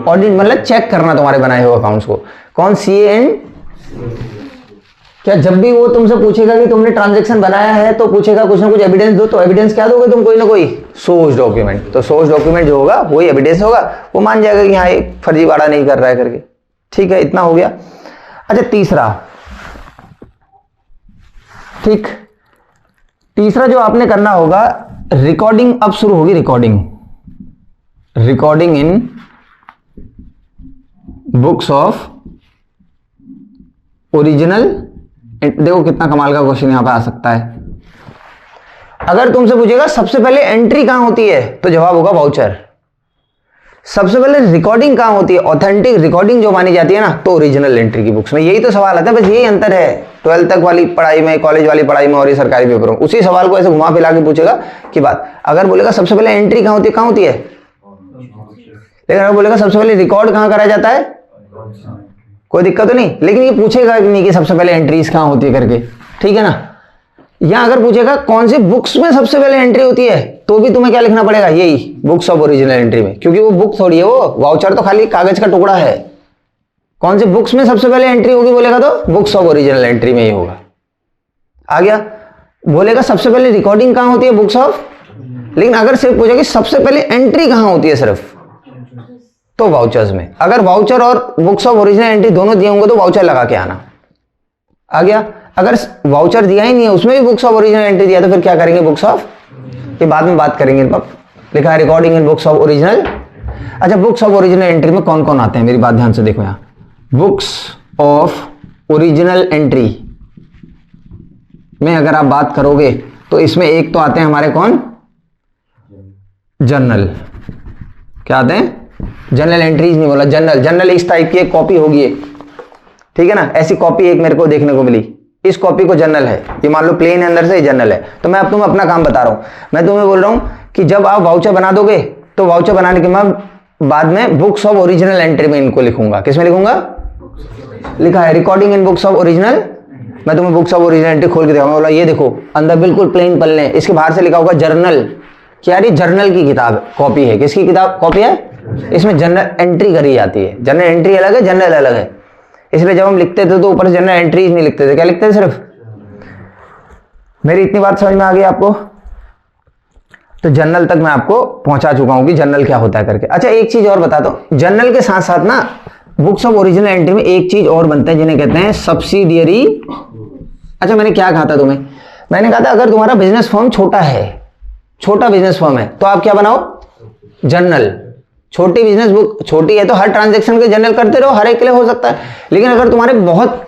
ऑडिट मतलब चेक करना तुम्हारे बनाए हुए अकाउंट्स को। कौन? CA and. क्या जब भी वो तुमसे पूछेगा कि तुमने ट्रांजैक्शन बनाया है तो पूछेगा कुछ ना कुछ एविडेंस दो, तो एविडेंस क्या दोगे तुम? कोई ना कोई सोर्स डॉक्यूमेंट। तो सोर्स डॉक्यूमेंट जो होगा वही एविडेंस होगा, वो मान जाएगा कि हाँ एक फर्जीवाड़ा नहीं कर रहा है करके। ठीक है, इतना हो गया। अच्छा तीसरा, ठीक, तीसरा जो आपने करना होगा, रिकॉर्डिंग अब शुरू होगी। Recording in books of original. देखो कितना कमाल का क्वेश्चन यहां पे आ सकता है। अगर तुमसे पूछेगा सबसे पहले एंट्री कहां होती है, तो जवाब होगा वाउचर। सबसे पहले रिकॉर्डिंग कहां होती है, ऑथेंटिक रिकॉर्डिंग जो मानी जाती है ना, तो ओरिजिनल एंट्री की बुक्स में। यही तो सवाल आता है, बस यही अंतर है 12th तक वाली पढ़ाई में, कॉलेज वाली पढ़ाई में और ये सरकारी पेपर में। उसी सवाल को ऐसे घुमा फिरा के पूछेगा कि बात। अगर बोलेगा सबसे पहले एंट्री कहां होती है, कहां होती है? लेकिन अगर बोलेगा सबसे पहले रिकॉर्ड कहां करा जाता है, कोई दिक्कत तो नहीं। लेकिन ये पूछेगा नहीं कि सबसे पहले एंट्रीज कहां होती है करके, ठीक है ना? या अगर पूछेगा कौन सी बुक्स में सबसे पहले एंट्री होती है, तो भी तुम्हें क्या लिखना पड़ेगा? यही बुक्स ऑफ ओरिजिनल एंट्री में, क्योंकि वो बुक थोड़ी है, वो वाउचर तो खाली कागज का टुकड़ा है। कौन सी बुक्स में सबसे पहले एंट्री होगी बोलेगा तो बुक्स ऑफ ओरिजिनल एंट्री में ही होगा। आ गया? बोलेगा सबसे पहले रिकॉर्डिंग कहां होती है, बुक्स ऑफ। लेकिन अगर सिर्फ पूछेगा सबसे पहले एंट्री कहां होती है सिर्फ, तो वाउचर्स में। अगर वाउचर और बुक्स ऑफ ओरिजिनल एंट्री दोनों दिए होंगे तो वाउचर लगा के आना। आ गया? अगर वाउचर दिया ही नहीं है, उसमें भी बुक्स ऑफ ओरिजिनल एंट्री दिया, तो फिर क्या करेंगे? बुक्स ऑफ, ये बाद में बात करेंगे। लिखा है recording in books of original. अच्छा, बुक्स ऑफ ओरिजिनल एंट्री में कौन कौन आते हैं, मेरी बात ध्यान से देखो। यहाँ बुक्स ऑफ ओरिजिनल एंट्री में अगर आप बात करोगे तो इसमें एक तो आते हैं हमारे कौन? जर्नल। क्या आते हैं? जनरल एंट्रीज नहीं बोला, जनरल। जनरल इस टाइप की एक कॉपी होगी, ठीक है ना? ऐसी कॉपी एक मेरे को देखने को मिली, इस कॉपी को जनरल है। ये मान लो प्लेन है, अंदर से जनरल है। तो मैं अब तुम्हें अपना काम बता रहा हूं। मैं तुम्हें बोल रहा हूं कि जब आप वाउचर बना दोगे तो वाउचर बनाने के बाद में बुक्स ऑफ ओरिजिनल एंट्री में इनको लिखूंगा। किसमें लिखूंगा? लिखा है recording in books of original. मैं तुम्हें बुक्स ऑफ ओरिजिनल एंट्री खोल के दिखाऊंगा। बोला ये देखो, अंदर बिल्कुल प्लेन पन्ने, इसके बाहर से लिखा होगा जर्नल। क्या? जर्नल की किताब कॉपी है। किसकी किताब कॉपी है? इसमें जनरल एंट्री करी जाती है। जनरल एंट्री अलग है, जनरल अलग है। इसलिए जब हम लिखते थे तो ऊपर जनरल एंट्रीज नहीं लिखते थे, क्या लिखते थे सिर्फ। मेरी इतनी बात समझ में आ गई आपको? तो जनरल तक मैं आपको पहुंचा चुका हूं कि जनरल क्या होता है करके। अच्छा एक चीज और बता दो, जनरल के साथ साथ ना बुक्स ऑफ ओरिजिनल एंट्री में एक चीज और बनते हैं जिन्हें कहते हैं सब्सिडियरी। अच्छा मैंने क्या कहा था तुम्हें? मैंने कहा था अगर तुम्हारा बिजनेस फर्म छोटा है, छोटा बिजनेस फर्म है, तो आप क्या बनाओ? जनरल। छोटी बिजनेस बुक, छोटी है तो हर ट्रांजैक्शन के जनरल करते रहो, हर एक के लिए हो सकता है। लेकिन अगर तुम्हारे बहुत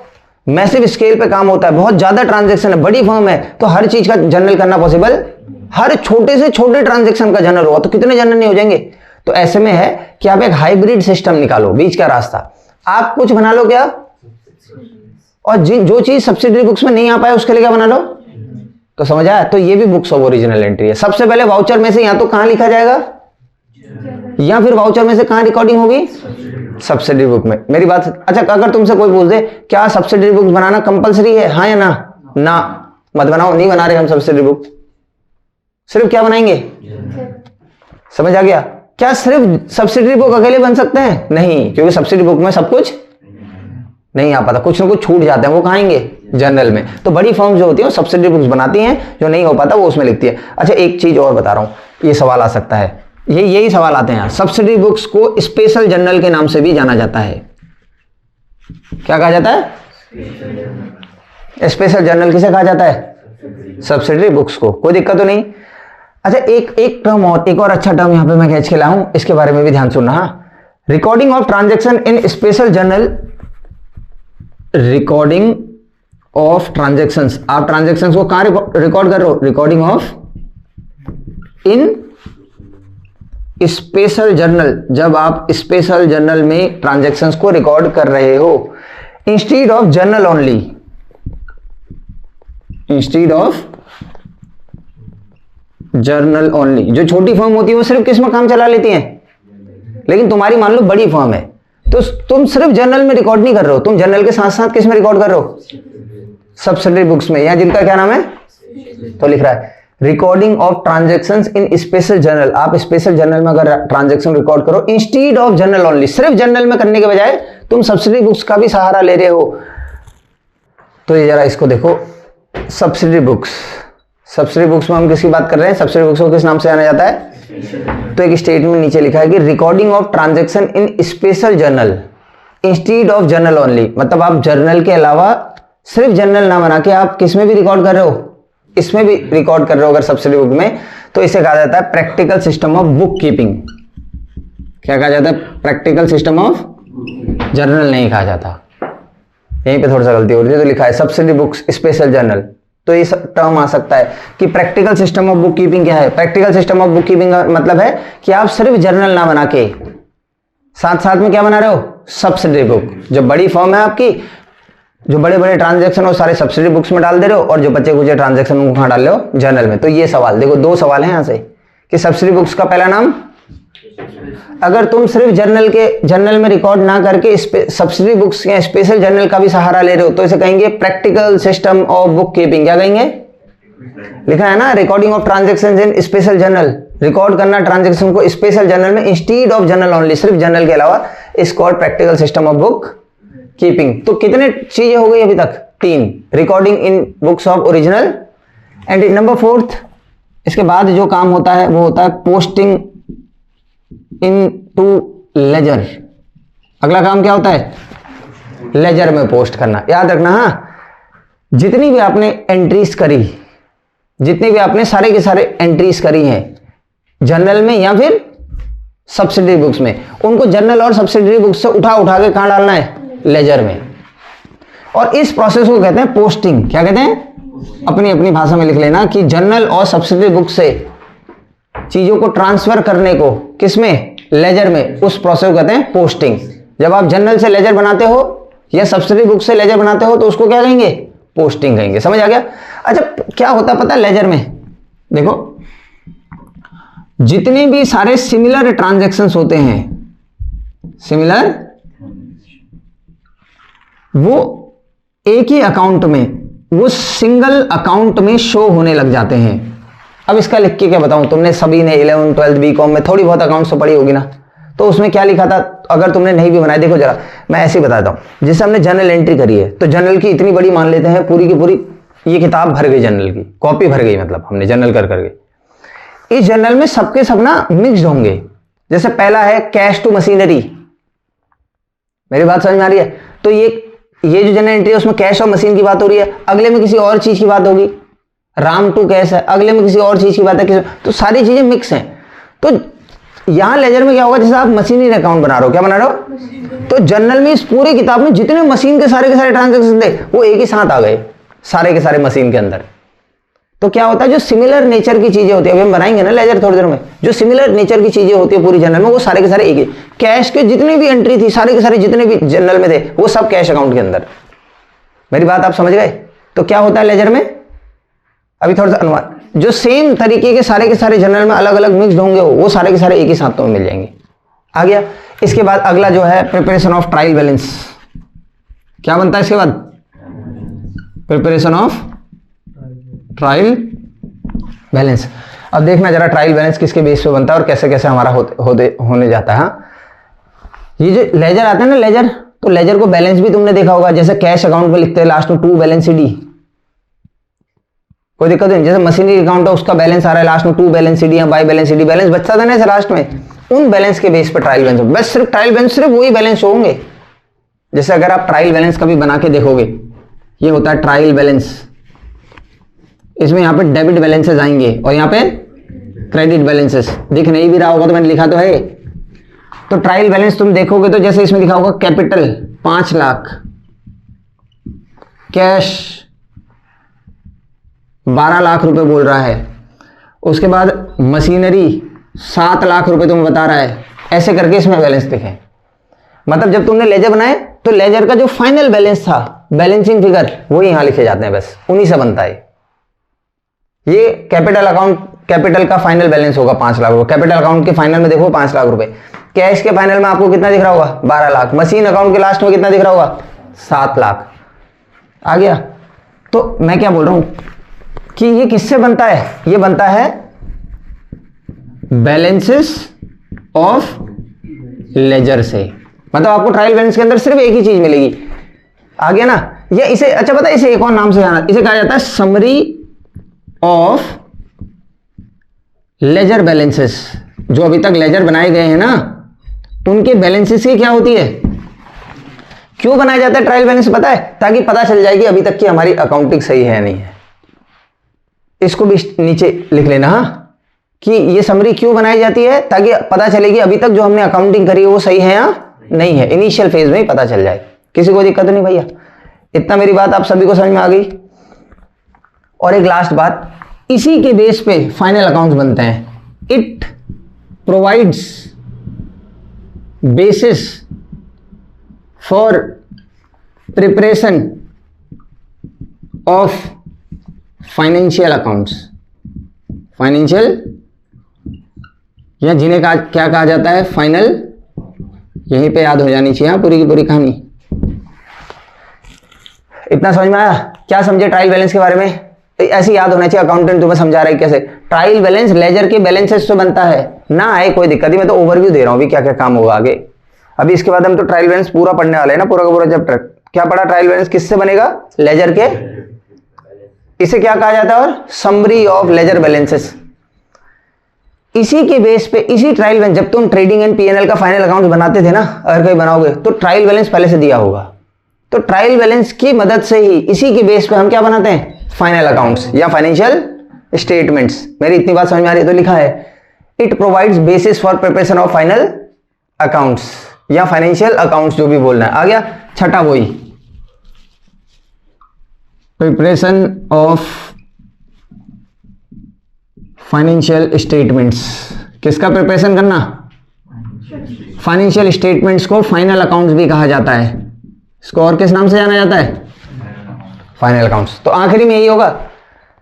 मैसिव स्केल पे काम होता है, बहुत ज्यादा ट्रांजैक्शन है, बड़ी फर्म है, तो हर चीज का जनरल करना पॉसिबल। हर छोटे से छोटे ट्रांजैक्शन का जनरल होगा तो कितने जनरल नहीं हो जाएंगे? तो ऐसे में है कि आप एक हाइब्रिड सिस्टम निकालो, बीच का रास्ता। आप कुछ बना लो क्या, और जो चीज सब्सिडरी बुक्स में नहीं आ पाए उसके लिए क्या बना लो। तो समझ आया? तो ये भी बुक्स ऑफ ओरिजिनल एंट्री है। सबसे पहले वाउचर में से या तो कहां लिखा जाएगा, या फिर वाउचर में से कहां रिकॉर्डिंग होगी? सब्सिडरी बुक में। मेरी बात। अच्छा अगर तुमसे कोई पूछ दे क्या सब्सिडरी बुक बनाना कंपलसरी है, हाँ या ना? ना, मत बनाओ, नहीं बना रहे हम सब्सिडरी बुक। सिर्फ क्या बनाएंगे? समझ आ गया? क्या सिर्फ सब्सिडरी बुक अकेले बन सकते हैं? नहीं, क्योंकि सब्सिडरी बुक में सब कुछ नहीं आ पाता, कुछ ना कुछ छूट जाते हैं, वो कहांगे? जनरल में। तो बड़ी फर्म जो होती है सब्सिडरी बुक्स बनाती हैं, जो नहीं हो पाता वो उसमें लिखती है। अच्छा एक चीज और बता रहा हूं, ये सवाल आ सकता है, यही सवाल आते हैं। सब्सिडरी बुक्स को स्पेशल जर्नल के नाम से भी जाना जाता है। क्या कहा जाता है? स्पेशल जर्नल किसे कहा जाता है? सब्सिडरी बुक्स को। कोई दिक्कत तो नहीं? अच्छा एक टर्म और, एक और अच्छा टर्म यहां पे मैं खींच के लाऊं, इसके बारे में भी ध्यान सुनना। Recording of transaction in special journal. Recording of transactions, आप ट्रांजेक्शंस को कहां रिकॉर्ड कर रहे हो? Recording of in special journal. जब आप स्पेशल जर्नल में ट्रांजैक्शंस को रिकॉर्ड कर रहे हो, instead of journal only. Instead of journal only. जो छोटी फर्म होती है वो सिर्फ किस में काम चला लेती हैं, लेकिन तुम्हारी मान लो बड़ी फर्म है तो तुम सिर्फ जर्नल में रिकॉर्ड नहीं कर रहे हो, तुम जर्नल के साथ साथ किस में रिकॉर्ड कर रहे हो, सब्सिडरी बुक्स में, या जिनका क्या नाम है, तो लिख रहा है recording of transactions in special journal. आप स्पेशल जर्नल में अगर ट्रांजैक्शन रिकॉर्ड करो इंस्टीड ऑफ जर्नल ओनली, सिर्फ जर्नल में करने के बजाय तुम सब्सिडरी बुक्स का भी सहारा ले रहे हो। तो ये जरा इसको देखो, सब्सिडरी बुक्स, सब्सिडरी बुक्स में हम किसकी बात कर रहे हैं, सब्सिडरी बुक्स को किस नाम से जाना जाता है, तो एक स्टेटमेंट नीचे लिखा है कि recording of transaction in special journal instead of journal only. मतलब आप जर्नल के अलावा सिर्फ जर्नल ना बना के आप किस में भी रिकॉर्ड कर रहे हो, इसमें भी रिकॉर्ड कर रहे हो अगर सब्सिडरी बुक में, तो इसे कहा जाता है practical system of book keeping. क्या कहा जाता है, प्रैक्टिकल सिस्टम ऑफ, जर्नल नहीं कहा जाता। यहीं पे थोड़ा सा गलती हो रही है, तो लिखा है सब्सिडरी बुक्स स्पेशल जर्नल, तो ये टर्म आ सकता है कि practical system of book keeping क्या है। Practical system of book keeping का मतलब है कि आप सिर्फ जर्नल ना बना के साथ साथ में क्या बना रहे हो, सब्सिडरी बुक। जो बड़ी फर्म है आपकी, जो बड़े बड़े ट्रांजैक्शन हो सारे सब्सिडरी बुक्स में डाल दे रहे हो, और जो बच्चे कुछ ट्रांजैक्शन उनको कहां डाल रहे हो, जर्नल में। तो ये सवाल देखो, दो सवाल हैं यहां से कि सब्सिडरी बुक्स का पहला नाम, अगर तुम सिर्फ जर्नल में रिकॉर्ड ना करके सब्सिडरी बुक्स या स्पेशल जर्नल का भी सहारा ले रहे हो, तो इसे कहेंगे practical system of book keeping. क्या कहेंगे, लिखा है ना recording of transactions in special journal, record करना ट्रांजैक्शन को स्पेशल जर्नल में इंस्टीड ऑफ जर्नल ओनली, सिर्फ जर्नल के अलावा, is called practical system of book keeping. तो कितने चीजें हो गई अभी तक, 3, recording in books of original and number 4th, इसके बाद जो काम होता है वो होता है पोस्टिंग इन टू लेजर। अगला काम क्या होता है, लेजर में पोस्ट करना। याद रखना, हाँ, जितनी भी आपने एंट्रीज करी, जितनी भी आपने सारे के सारे एंट्रीज करी हैं जर्नल में या फिर सब्सिडरी बुक्स में, उनको जर्नल और सब्सिडरी बुक्स से उठा के कहां डालना है, लेजर में। और इस प्रोसेस को कहते हैं पोस्टिंग। क्या कहते हैं, अपनी अपनी भाषा में लिख लेना कि जर्नल और सब्सिडरी बुक से चीजों को ट्रांसफर करने को किसमें, लेजर में, उस प्रोसेस को कहते हैं पोस्टिंग। जब आप जर्नल से लेजर बनाते हो या सब्सिडरी बुक से लेजर बनाते हो तो उसको क्या कहेंगे, पोस्टिंग कहेंगे। समझ आ गया। अच्छा, क्या होता है पता है लेजर में, देखो जितने भी सारे सिमिलर ट्रांजैक्शंस होते हैं, सिमिलर, वो एक ही अकाउंट में, वो सिंगल अकाउंट में शो होने लग जाते हैं। अब इसका लिख के क्या बताऊं, तुमने सभी ने 11th 12th बीकॉम में थोड़ी बहुत अकाउंट्स तो पढ़ी होगी ना, तो उसमें क्या लिखा था, अगर तुमने नहीं भी बनाया, देखो जरा मैं ऐसे ही बताता हूं। जैसे हमने जर्नल एंट्री करी है तो जर्नल की इतनी बड़ी मान लेते हैं, पूरी की पूरी ये किताब भर गई, जर्नल की कॉपी भर गई, मतलब हमने जर्नल कर करके। इस जर्नल में सबके सब ना मिक्स्ड होंगे। जैसे पहला है कैश टू मशीनरी, मेरी बात समझ में आ रही है, तो ये जो जर्नल एंट्री है उसमें कैश और मशीन की बात हो रही है, अगले में किसी और चीज की बात होगी, राम टू कैश है, अगले में किसी और चीज की बात है, तो सारी चीजें मिक्स हैं। तो यहां लेजर में क्या होगा, जैसे आप मशीनरी अकाउंट बना रहे हो, क्या बना रहे हो, तो जर्नल में इस पूरी किताब में जितने मशीन के सारे ट्रांजैक्शन थे वो एक ही साथ आ गए, सारे के सारे मशीन के अंदर। तो क्या होता है, जो सिमिलर नेचर की चीजें होती है, अभी हम बनाएंगे ना लेजर थोड़ी देर में, जो सिमिलर नेचर की चीजें होती है पूरी जर्नल में, वो सारे के सारे एक ही, कैश के जितनी भी एंट्री थी, सारे के सारे जितने भी जर्नल में थे वो सब कैश अकाउंट के अंदर। मेरी बात आप समझ गए। तो क्या होता है लेजर में, अभी थोड़ा सा अनुमान, जो सेम तरीके के सारे जर्नल में अलग अलग मिक्स्ड होंगे वो सारे के सारे एक ही साथ में मिल जाएंगे। आ गया। इसके बाद अगला जो है प्रिपरेशन ऑफ ट्रायल बैलेंस। क्या बनता है इसके बाद, प्रिपरेशन ऑफ ट्रायल बैलेंस। अब देखना जरा ट्रायल बैलेंस किसके बेस पे बनता है और कैसे कैसे हमारा होने जाता है। ये जो लेजर आता है ना लेजर, तो लेजर को बैलेंस भी तुमने देखा होगा, जैसे कैश अकाउंट में लिखते हैं लास्ट में टू बैलेंस डी, कोई दिक्कत नहीं। जैसे मशीनरी अकाउंट है उसका बैलेंस आ रहा है लास्ट में टू बैलेंस डी या बाई बैलेंस डी, बैलेंस बचता था ना ऐसे लास्ट में, उन बैलेंस के बेस पे ट्रायल बैलेंस, बस सिर्फ ट्रायल बैलेंस सिर्फ वही बैलेंस होंगे। जैसे अगर आप ट्रायल बैलेंस कभी बना के देखोगे, ये होता है ट्रायल बैलेंस, इसमें यहाँ पे डेबिट बैलेंसेस आएंगे और यहाँ पे क्रेडिट बैलेंसेस। दिख नहीं भी रहा होगा तो मैंने लिखा तो है। तो ट्रायल बैलेंस तुम देखोगे तो जैसे इसमें लिखा होगा कैपिटल 5 लाख, कैश 12 लाख रुपए बोल रहा है, उसके बाद मशीनरी 7 लाख रुपए तुम्हें बता रहा है, ऐसे करके इसमें बैलेंस दिखे। मतलब जब तुमने लेजर बनाए तो लेजर का जो फाइनल बैलेंस था, बैलेंसिंग फिगर, वो यहां लिखे जाते हैं, बस उन्हीं से बनता है। ये कैपिटल अकाउंट, कैपिटल का फाइनल बैलेंस होगा 5 लाख रुपए। कैपिटल अकाउंट के फाइनल में देखो 5 लाख रुपए। कैश के फाइनल में आपको कितना दिख रहा होगा? 12 लाख। मशीन अकाउंट के लास्ट में कितना दिख रहा होगा? 7 लाख। आ गया? तो मैं क्या बोल रहा हूं कि ये किससे बनता है? ये बनता है बैलेंसेस ऑफ लेजर से। मतलब आपको ट्रायल बैलेंस के अंदर सिर्फ एक ही चीज मिलेगी। आ गया ना? ये इसे, अच्छा पता है इसे एक और नाम से जाना, इसे कहा जाता है समरी ऑफ लेजर बैलेंसेस। जो अभी तक लेजर बनाए गए हैं ना, उनके बैलेंसेस की क्या होती है? क्यों बनाया जाता है ट्रायल बैलेंस पता है? ताकि पता चल जाए कि अभी तक की हमारी अकाउंटिंग सही है या नहीं है। इसको भी नीचे लिख लेना हाँ, कि ये समरी क्यों बनाई जाती है? ताकि पता चले कि अभी तक जो हमने अकाउंटिंग करी है वो सही है या नहीं है। इनिशियल फेज में ही पता चल जाए। किसी को दिक्कत नहीं भैया? इतना मेरी बात आप सभी को समझ में आ गई? और एक लास्ट बात, इसी के बेस पे फाइनल अकाउंट्स बनते हैं। It provides basis for preparation of financial accounts. Financial, या जिन्हें क्या कहा जाता है? फाइनल। यहीं पे याद हो जानी चाहिए पूरी की पूरी कहानी। इतना समझ में आया? क्या समझे ट्रायल बैलेंस के बारे में? ऐसे याद होना चाहिए। अकाउंटेंट तुम्हें समझा रहा है कैसे ट्रायल बैलेंस लेजर के बैलेंसेस से बनता है ना। आए कोई दिक्कत नहीं, मैं तो ओवरव्यू दे रहा हूं अभी क्या क्या काम होगा आगे। अभी इसके बाद हम तो ट्रायल बैलेंस पूरा पढ़ने वाले हैं ना, पूरा का पूरा चैप्टर। क्या पढ़ा? ट्रायल बैलेंस किससे बनेगा? लेजर के। इसे क्या कहा जाता है? और समरी ऑफ लेजर बैलेंसेस। इसी के बेस पे, इसी ट्रायल बैलेंस, जब तुम ट्रेडिंग एंड पीएनएल का फाइनल अकाउंट बनाते थे ना, अगर कहीं बनाओगे तो ट्रायल बैलेंस पहले से दिया होगा। तो ट्रायल बैलेंस की मदद से ही, इसी के बेस पे हम क्या बनाते हैं? फाइनल अकाउंट्स या फाइनेंशियल स्टेटमेंट्स। मेरी इतनी बात समझ में आ रही है? तो लिखा है it provides basis for preparation of final accounts या फाइनेंशियल अकाउंट्स, जो भी बोलना है। आ गया? छठा वही, प्रिपरेशन ऑफ फाइनेंशियल स्टेटमेंट्स। किसका प्रिपरेशन करना? फाइनेंशियल स्टेटमेंट्स को फाइनल अकाउंट्स भी कहा जाता है। इसको और किस नाम से जाना जाता है? Final accounts. तो आखिरी में यही होगा,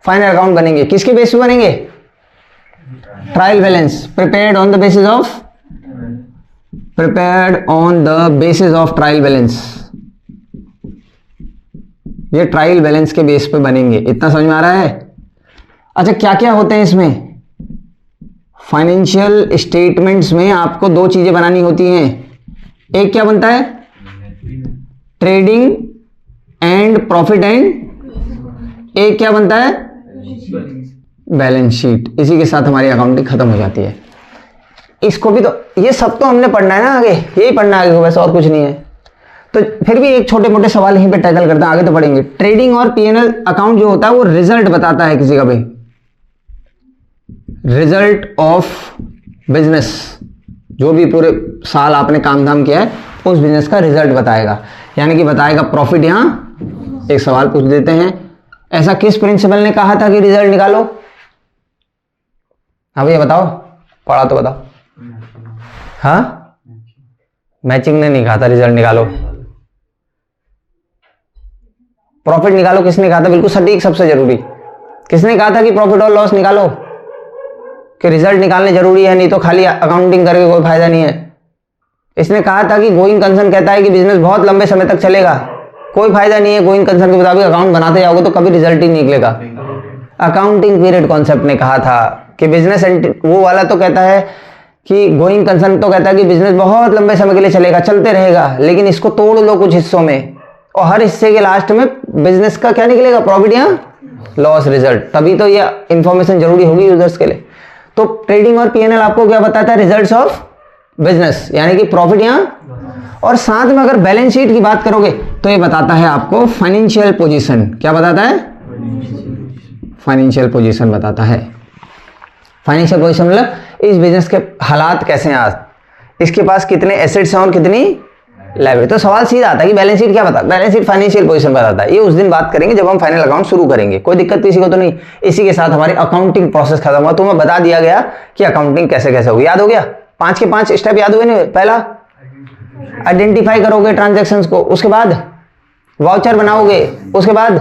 फाइनल अकाउंट बनेंगे। किसके बेस पे बनेंगे? Trial balance prepared on the basis of, prepared on the basis of trial balance. ये ट्रायल बैलेंस के बेस पे बनेंगे। इतना समझ में आ रहा है? अच्छा, क्या क्या होते हैं इसमें? फाइनेंशियल स्टेटमेंट्स में आपको दो चीजें बनानी होती हैं। एक क्या बनता है? ट्रेडिंग एंड प्रॉफिट एंड, एक क्या बनता है? Balance sheet. इसी के साथ हमारी अकाउंटिंग खत्म हो जाती है। इसको भी तो, ये सब तो हमने पढ़ना है ना आगे, यही पढ़ना है आगे, वैसे और कुछ नहीं है। तो फिर भी एक छोटे मोटे सवाल यहीं पे टैकल करते हैं, आगे तो पढ़ेंगे। ट्रेडिंग और पीएनएल अकाउंट जो होता है वो रिजल्ट बताता है किसी का भी, रिजल्ट ऑफ बिजनेस। जो भी पूरे साल आपने काम धाम किया है उस बिजनेस का रिजल्ट बताएगा, यानी कि बताएगा प्रॉफिट। यहां एक सवाल पूछ देते हैं, ऐसा किस प्रिंसिपल ने कहा था कि रिजल्ट निकालो? हाँ भैया बताओ, पढ़ा तो बताओ। हाँ, मैचिंग ने नहीं कहा था रिजल्ट निकालो, प्रॉफिट निकालो। किसने कहा था? बिल्कुल सटीक, सबसे जरूरी। किसने कहा था कि प्रॉफिट और लॉस निकालो, कि रिजल्ट निकालने जरूरी है, नहीं तो खाली अकाउंटिंग करके कोई फायदा नहीं है। इसने कहा था कि गोइंग कंसर्न कहता है कि बिजनेस बहुत लंबे समय तक चलेगा, कोई फायदा नहीं है गोइंग कंसर्न के मुताबिक अकाउंट बनाते जाओगे तो कभी रिजल्ट ही निकलेगा। अकाउंटिंग पीरियड कॉन्सेप्ट ने कहा था कि बिजनेस, वो वाला तो कहता है कि गोइंग कंसर्न तो कहता है कि बिजनेस बहुत लंबे समय के लिए चलेगा, चलते रहेगा, लेकिन इसको तोड़ लो कुछ हिस्सों में और हर हिस्से के लास्ट में बिजनेस का क्या निकलेगा? प्रॉफिट या लॉस रिजल्ट। तभी तो ये इंफॉर्मेशन जरूरी होगी यूजर्स के लिए। तो ट्रेडिंग और पीएनएल आपको क्या बताता है? रिजल्ट्स ऑफ बिजनेस, यानी कि प्रॉफिट या, और साथ में अगर बैलेंस शीट की बात करोगे तो ये बताता है आपको फाइनेंशियल पोजीशन। क्या बताता है? फाइनेंशियल पोजीशन बताता है। फाइनेंशियल पोजीशन मतलब इस बिजनेस के हालात कैसे हैं आज, इसके पास कितने एसेट्स हैं और कितनी लायबिलिटी। तो सवाल सीधा आता है कि बैलेंस शीट क्या बताता है? बैलेंस शीट फाइनेंशियल पोजीशन बताता है। ये उस दिन बात करेंगे जब हम फाइनल अकाउंट शुरू करेंगे। कोई दिक्कत किसी को तो नहीं? इसी के साथ हमारी अकाउंटिंग प्रोसेस खत्म हुआ। तुम्हें बता दिया गया कि अकाउंटिंग कैसे कैसे होगी। याद हो गया? 5 के 5 स्टेप याद हुए नहीं? पहला आइडेंटिफाई करोगे ट्रांजैक्शंस को, उसके बाद वाउचर बनाओगे, उसके बाद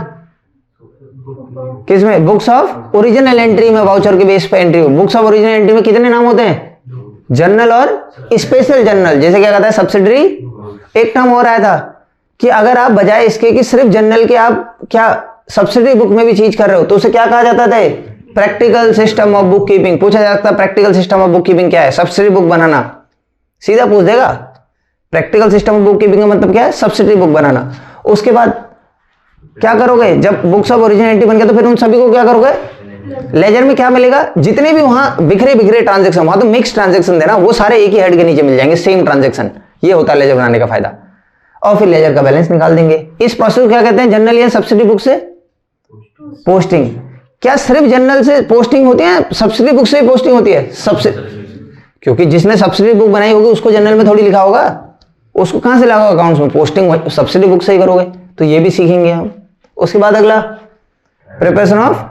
किसमें? बुक्स ऑफ ओरिजिनल एंट्री में वाउचर के बेस पे एंट्री हो। बुक्स ऑफ ओरिजिनल एंट्री में कितने नाम होते हैं? जनरल और स्पेशल जनरल। जैसे क्या कहता है सब्सिडरी। एक टर्म और आया था कि अगर आप बजाय इसके कि सिर्फ जनरल के आप क्या सब्सिडरी बुक में भी चीज कर रहे हो तो उसे क्या कहा जाता था? Practical system of book keeping. पूछा जा सकता है practical system of book keeping क्या है? सब्सिडरी बुक बनाना। सीधा पूछ देगा। Practical system of book keeping का मतलब क्या है? सब्सिडरी बुक बनाना। उसके बाद क्या करोगे? जब बुक्स ऑफ ओरिजिनल एंट्री बन गया तो फिर उन सभी को क्या करोगे? लेजर में क्या मिलेगा? जितने भी वहां बिखरे बिखरे ट्रांजेक्शन, वहां तो मिक्स ट्रांजेक्शन देना, वो सारे एक ही हेड के नीचे मिल जाएंगे, सेम ट्रांजेक्शन। ये होता है लेजर बनाने का फायदा। और फिर लेजर का बैलेंस निकाल देंगे। इस प्रोसेस को क्या कहते हैं? जनरल या सब्सिडी बुक से पोस्टिंग। क्या सिर्फ जनरल से पोस्टिंग होती है? सब्सिडी बुक से पोस्टिंग होती है? क्योंकि जिसने सब्सिडी बुक बनाई होगी उसको जनरल में थोड़ी लिखा होगा, उसको कहां से लगाओ अकाउंट्स में? पोस्टिंग सब्सिडी बुक से ही करोगे। तो ये भी सीखेंगे हम। उसके बाद अगला प्रिपरेशन ऑफ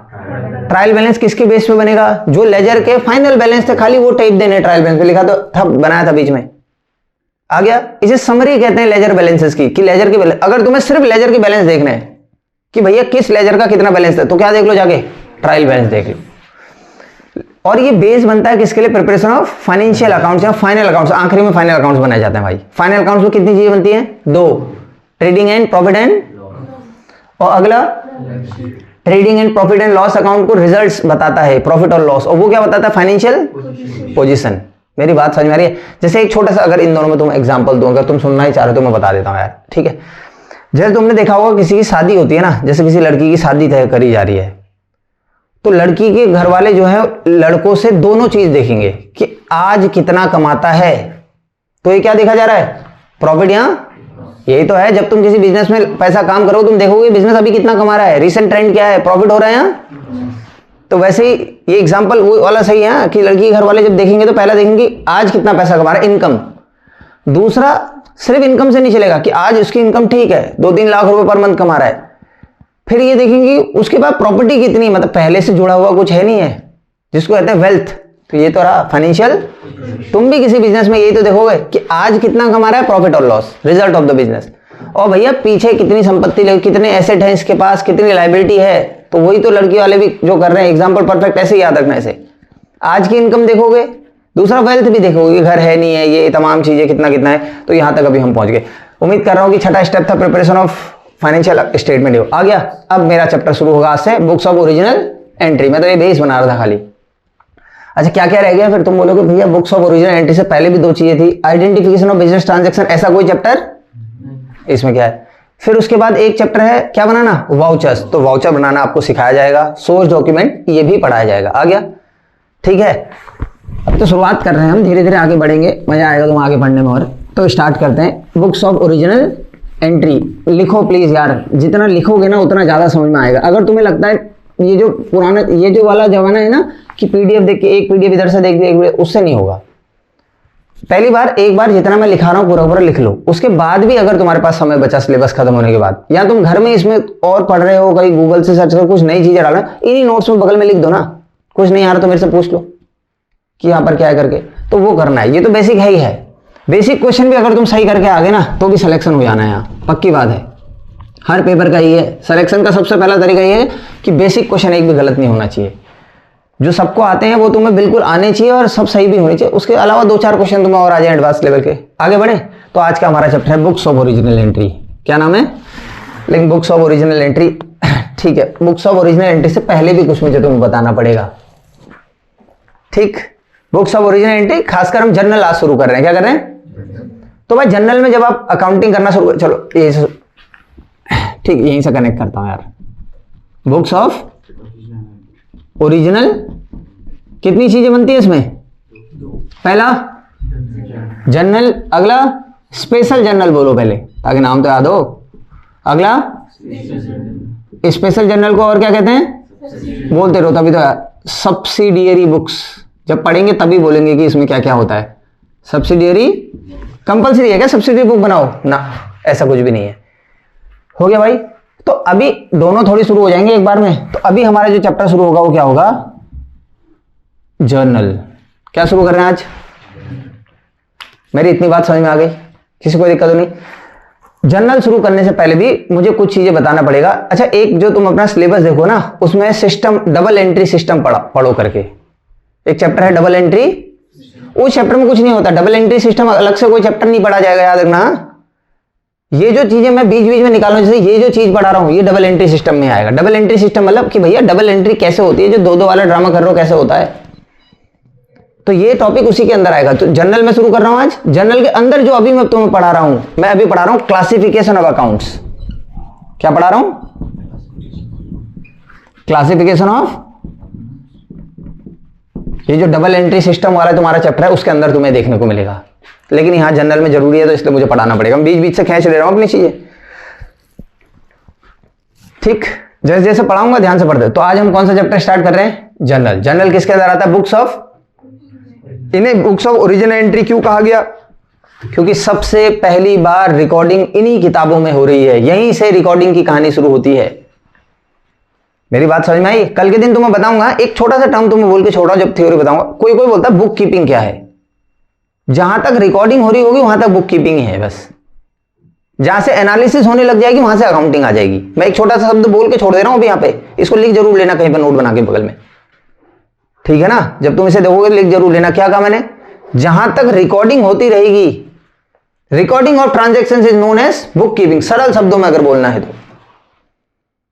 ट्रायल बैलेंस। किसके बेस पे बनेगा? जो लेजर के फाइनल बैलेंस थे खाली वो टाइप देने ट्रायल बैलेंस पे लिखा तो था, बनाया था बीच में आ गया। इसे समरी कहते हैं लेजर बैलेंसेस की, कि लेजर के बैलेंस। अगर तुम्हें सिर्फ लेजर के बैलेंस देखना है कि भैया किस लेजर का कितना बैलेंस है तो क्या देख लो जाके? ट्रायल बैलेंस देख लो। और ये बेस बनता है किसके लिए? प्रिपरेशन ऑफ फाइनेंशियल अकाउंट्स या फाइनल अकाउंट्स। आखिरी में फाइनल अकाउंट्स बनाए जाते हैं भाई। फाइनल अकाउंट्स में कितनी चीजें बनती हैं? दो, ट्रेडिंग एंड प्रॉफिट एंड, और अगला trading and profit and loss account को रिजल्ट्स बताता है, प्रॉफिट और लॉस। और वो क्या बताता है? Financial position. मेरी बात समझ में आ रही है? जैसे एक छोटा सा अगर इन दोनों में तुम एग्जांपल दो, अगर तुम सुनना ही चाह रहे हो तो मैं बता देता हूं यार, ठीक है। जैसे तुमने देखा होगा किसी की शादी होती है ना, जैसे किसी लड़की की शादी तय करी जा रही है तो लड़की के घर वाले जो है लड़कों से दोनों चीज देखेंगे कि आज कितना कमाता है। तो ये क्या देखा जा रहा है? प्रॉफिट या यही तो है। जब तुम किसी बिजनेस में पैसा काम करो तुम देखोगे बिजनेस अभी कितना कमा रहा है, रिसेंट ट्रेंड क्या है, प्रॉफिट हो रहा है यहाँ। तो वैसे ही ये एग्जांपल वो वाला सही है कि लड़की के घर वाले जब देखेंगे तो पहला देखेंगे आज कितना पैसा कमा रहा है, इनकम। दूसरा सिर्फ इनकम से नहीं चलेगा कि आज उसकी इनकम ठीक है, 2-3 लाख रुपए पर मंथ कमा रहा है। फिर ये देखेंगे उसके बाद प्रॉपर्टी कितनी, मतलब पहले से जुड़ा हुआ कुछ है नहीं है, जिसको कहते हैं वेल्थ। तो ये तो रहा फाइनेंशियल। तुम भी किसी बिजनेस में यही तो देखोगे कि आज कितना कमा रहा है, प्रॉफिट और loss, result of the business. और भैया पीछे कितनी संपत्ति, कितने एसेट है इसके पास, कितनी लायबिलिटी है। तो वही तो लड़की वाले भी जो कर रहे हैं, एग्जांपल परफेक्ट ऐसे याद रखना। ऐसे आज की इनकम देखोगे, दूसरा वेल्थ भी देखोगे, घर है नहीं है, ये तमाम चीजें कितना कितना है। तो यहां तक अभी हम पहुंच गए। उम्मीद कर रहा हूं कि छठा स्टेप था प्रिपरेशन ऑफ फाइनेंशियल स्टेटमेंट आ गया। अब मेरा चैप्टर शुरू होगा आज से, बुक्स ऑफ ओरिजिनल एंट्री। मैं तो ये बेस बना रहा था खाली। अच्छा क्या क्या रह गया? फिर तुम बोलोगे भैया बुक्स ऑफ ओरिजिनल एंट्री से पहले भी 2 चीजें थी, आइडेंटिफिकेशन ऑफ बिजनेस ट्रांजैक्शन, ऐसा कोई चैप्टर इसमें क्या है? फिर उसके बाद एक चैप्टर है क्या बनाना? वाउचर्स। तो वाउचर बनाना आपको सिखाया जाएगा, सोर्स डॉक्यूमेंट ये भी पढ़ाया जाएगा। आ गया? ठीक है। अब तो शुरुआत कर रहे हैं हम, धीरे धीरे आगे बढ़ेंगे, मजा आएगा तुम आगे पढ़ने में। और तो स्टार्ट करते हैं। बुक्स ऑफ ओरिजिनल एंट्री लिखो प्लीज यार, जितना लिखोगे ना उतना ज्यादा समझ में आएगा। अगर तुम्हें लगता है ये जो पुराना ये जो वाला जमाना है ना कि पीडीएफ देख के एक पीडीएफ इधर से देख के उससे नहीं होगा। पहली बार एक बार जितना मैं लिखा रहा हूं पूरा पूरा लिख लो। उसके बाद भी अगर तुम्हारे पास समय बचा सिलेबस खत्म होने के बाद, या तुम घर में इसमें और पढ़ रहे हो, कहीं गूगल से सर्च कर कुछ नई चीजें डालना, इन्हीं नोट्स में बगल में लिख दो ना। कुछ नहीं आ रहा तो मेरे से पूछ लो कि यहाँ पर क्या है करके, तो वो करना है। ये तो बेसिक है ही है। बेसिक क्वेश्चन भी अगर तुम सही करके आ गए ना तो भी सिलेक्शन हो जाना है, यहाँ पक्की बात है। हर पेपर का ये है, सिलेक्शन का सबसे पहला तरीका ये है कि बेसिक क्वेश्चन एक भी गलत नहीं होना चाहिए। जो सबको आते हैं वो तुम्हें बिल्कुल आने चाहिए और सब सही भी होने चाहिए। उसके अलावा 2-4 क्वेश्चन तुम्हें और आ जाए एडवांस लेवल के। आगे बढ़े तो आज का हमारा चैप्टर है बुक्स ऑफ ओरिजिनल एंट्री। क्या नाम है? लेकिन बुक्स ऑफ ओरिजिनल एंट्री, ठीक है। बुक्स ऑफ ओरिजिनल एंट्री से पहले भी कुछ मुझे तुम्हें बताना पड़ेगा, ठीक। बुक्स ऑफ ओरिजिनल एंट्री खासकर हम जर्नल आज शुरू कर रहे हैं। क्या कर रहे हैं? तो भाई जनरल में जब आप अकाउंटिंग करना शुरू, चलो ये ठीक यहीं से कनेक्ट करता हूं यार। बुक्स ऑफ ओरिजिनल कितनी चीजें बनती है इसमें? पहला जनरल, अगला स्पेशल जनरल बोलो पहले ताकि नाम तो याद हो। अगला स्पेशल जनरल को और क्या कहते हैं? बोलते रहो तभी तो यार। सब्सिडियरी बुक्स जब पढ़ेंगे तभी बोलेंगे कि इसमें क्या क्या होता है। सब्सिडियरी कंपलसरी है क्या? सब्सिडियरी बुक बनाओ ना, ऐसा कुछ भी नहीं है। हो गया भाई। तो अभी दोनों थोड़ी शुरू हो जाएंगे एक बार में। तो अभी हमारा जो चैप्टर शुरू होगा वो क्या होगा? जर्नल। क्या शुरू कर रहे हैं आज? मेरी इतनी बात समझ में आ गई? किसी को दिक्कत तो नहीं? जनरल शुरू करने से पहले भी मुझे कुछ चीजें बताना पड़ेगा। अच्छा, एक जो तुम अपना सिलेबस देखो ना, उसमें सिस्टम, डबल एंट्री सिस्टम पढ़ो करके एक चैप्टर है डबल एंट्री। उस चैप्टर में कुछ नहीं होता, डबल एंट्री सिस्टम अलग से कोई चैप्टर नहीं पढ़ा जाएगा, याद रखना। ये जो चीजें मैं बीच बीच में निकाल रहा हूं, जैसे ये जो चीज पढ़ा रहा हूं, ये डबल एंट्री सिस्टम में आएगा। डबल एंट्री सिस्टम मतलब कि भैया डबल एंट्री कैसे होती है, जो दो दो वाला ड्रामा कर रहे हो कैसे होता है, तो ये टॉपिक उसी के अंदर आएगा। तो जनरल में शुरू कर रहा हूं आज। जनरल के अंदर जो अभी मैं तुम्हें पढ़ा रहा हूं, मैं अभी पढ़ा रहा हूं क्लासिफिकेशन ऑफ अकाउंट्स। क्या पढ़ा रहा हूं? Classification of. ये जो डबल एंट्री सिस्टम वाला तुम्हारा चैप्टर है, उसके अंदर तुम्हें देखने को मिलेगा, लेकिन यहां जनरल में जरूरी है तो इसलिए मुझे पढ़ाना पड़ेगा। मैं बीच बीच से खींच ले रहा हूं अपनी चीजें, ठीक। जैसे जैसे पढ़ाऊंगा ध्यान से पढ़ते। तो आज हम कौन सा चैप्टर स्टार्ट कर रहे हैं? जनरल। जनरल किसके अंदर आता है? Books of. इन्हें बुक्स ऑफ ओरिजिन एंट्री क्यों कहा गया? क्योंकि सबसे पहली बार रिकॉर्डिंग इन्हीं किताबों में हो रही है, यहीं से रिकॉर्डिंग की कहानी शुरू होती है। मेरी बात समझ में आई? कल के दिन तुम्हें बताऊंगा, एक छोटा सा टर्म तुम्हें बोल के छोड़ा, जब थ्योरी बताऊंगा। कोई कोई बोलता है बुक कीपिंग क्या है। जहां तक रिकॉर्डिंग हो रही होगी वहां तक बुक कीपिंग ही है बस। जहां से एनालिसिस होने लग जाएगी वहां से अकाउंटिंग आ जाएगी। मैं एक छोटा सा शब्द बोल के छोड़ दे रहा हूं अभी यहां पे, इसको लिख जरूर लेना कहीं पर नोट बना के बगल में, ठीक है ना। जब तुम इसे देखोगे लिख जरूर लेना। क्या कहा मैंने? जहां तक रिकॉर्डिंग होती रहेगी, recording of transactions is known as book keeping. सरल शब्दों में अगर बोलना है तो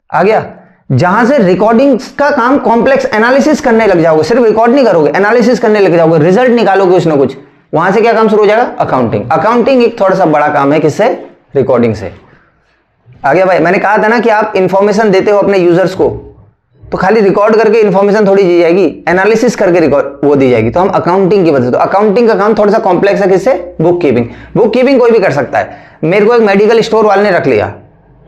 आ गया। जहां से रिकॉर्डिंग का काम कॉम्प्लेक्स एनालिसिस करने लग जाओगे, सिर्फ रिकॉर्ड नहीं करोगे, एनालिसिस करने लग जाओगे, रिजल्ट निकालोगे कुछ ना कुछ, वहां से क्या काम शुरू हो जाएगा? अकाउंटिंग। अकाउंटिंग एक थोड़ा सा बड़ा काम है, किससे? रिकॉर्डिंग से। आ गया भाई? मैंने कहा था ना कि आप इंफॉर्मेशन देते हो अपने यूजर्स को, तो खाली रिकॉर्ड करके इंफॉर्मेशन थोड़ी दी जाएगी, एनालिसिस करके रिकॉर्ड वो दी जाएगी। तो हम अकाउंटिंग की वजह से, तो अकाउंटिंग का काम थोड़ा सा कॉम्प्लेक्स है, किससे? Book keeping. बुक कीपिंग कोई भी कर सकता है। मेरे को एक मेडिकल स्टोर वाले ने रख लिया,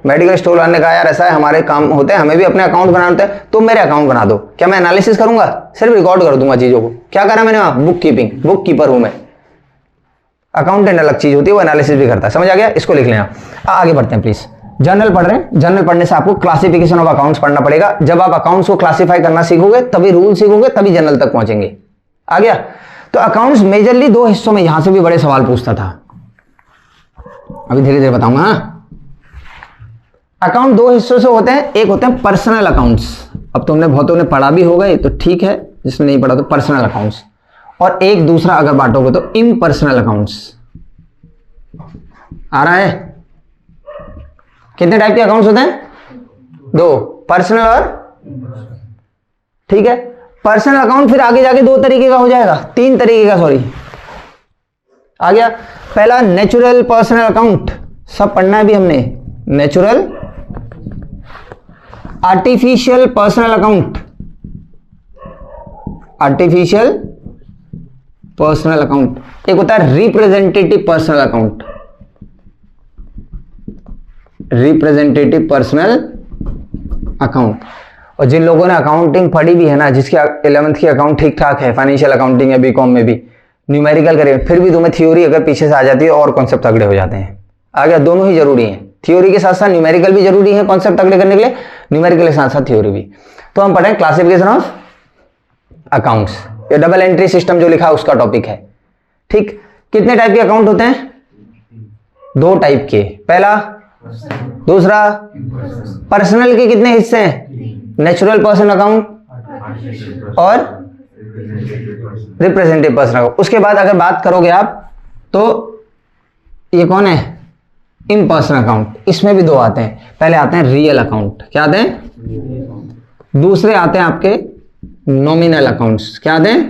मेडिकल स्टोर वाले ने कहा यार ऐसा है, हमारे काम होते हैं, हमें भी अपने अकाउंट बनाना होता है, तो मेरे अकाउंट बना दो। क्या मैं एनालिसिस करूंगा? सिर्फ रिकॉर्ड कर दूंगा चीजों को। क्या करा मैंने वहां? Book keeping. बुक कीपर हूं मैं। अकाउंटेंट अलग चीज होती है, वो एनालिसिस भी करता है। समझ आ गया? इसको लिख लेना। आगे बढ़ते हैं प्लीज। जनरल पढ़ रहे हैं। जनरल पढ़ने से आपको क्लासिफिकेशन ऑफ अकाउंट्स पढ़ना पड़ेगा। जब आप अकाउंट्स को क्लासिफाई करना सीखोगे तभी रूल सीखोगे, तभी जनरल तक पहुंचेंगे। आ गया? तो अकाउंट्स मेजरली दो हिस्सों में, यहां से भी बड़े सवाल पूछता था, अभी धीरे धीरे बताऊंगा। हाँ, अकाउंट दो हिस्सों से होते हैं। एक होते हैं पर्सनल अकाउंट्स। अब तुमने बहुतों ने पढ़ा भी होगा तो ठीक है, जिसने नहीं पढ़ा तो पर्सनल अकाउंट्स। और एक दूसरा अगर बांटोगे तो इम्पर्सनल अकाउंट्स। आ रहा है? कितने टाइप के अकाउंट्स होते हैं? दो, पर्सनल और, ठीक है। पर्सनल अकाउंट फिर आगे जाके दो तरीके का हो जाएगा, तीन तरीके का, सॉरी। आ गया? पहला नेचुरल पर्सनल अकाउंट, सब पढ़ना है भी हमने। Natural, artificial personal account, artificial personal account. एक होता है representative personal account, representative personal account. और जिन लोगों ने अकाउंटिंग पढ़ी भी है ना, जिसकी 11th की अकाउंट ठीक ठाक है, फाइनेंशियल अकाउंटिंग या बीकॉम में भी न्यूमेरिकल करें, फिर भी तुम्हें थ्योरी अगर पीछे से आ जाती है और कॉन्सेप्ट तगड़े हो जाते हैं। आ गया? दोनों ही जरूरी हैं, थ्योरी के साथ साथ न्यूमेरिकल भी जरूरी है कॉन्सेप्ट तगड़े करने के लिए, न्यूमेरिकल के साथ साथ थ्योरी भी। तो हम पढ़ें क्लासिफिकेशन ऑफ अकाउंट्स। ये डबल एंट्री सिस्टम जो लिखा है उसका टॉपिक है, ठीक। कितने टाइप के अकाउंट होते हैं? दो टाइप के। पहला, दूसरा। पर्सनल के कितने हिस्से हैं? नेचुरल पर्सन अकाउंट और रिप्रेजेंटेटिव पर्सन अकाउंट। उसके बाद अगर बात करोगे आप तो ये कौन है? Impersonal account. इसमें भी दो आते हैं। पहले आते हैं रियल अकाउंट। क्या आते हैं? दूसरे आते हैं आपके नॉमिनल अकाउंट्स। क्या आते हैं?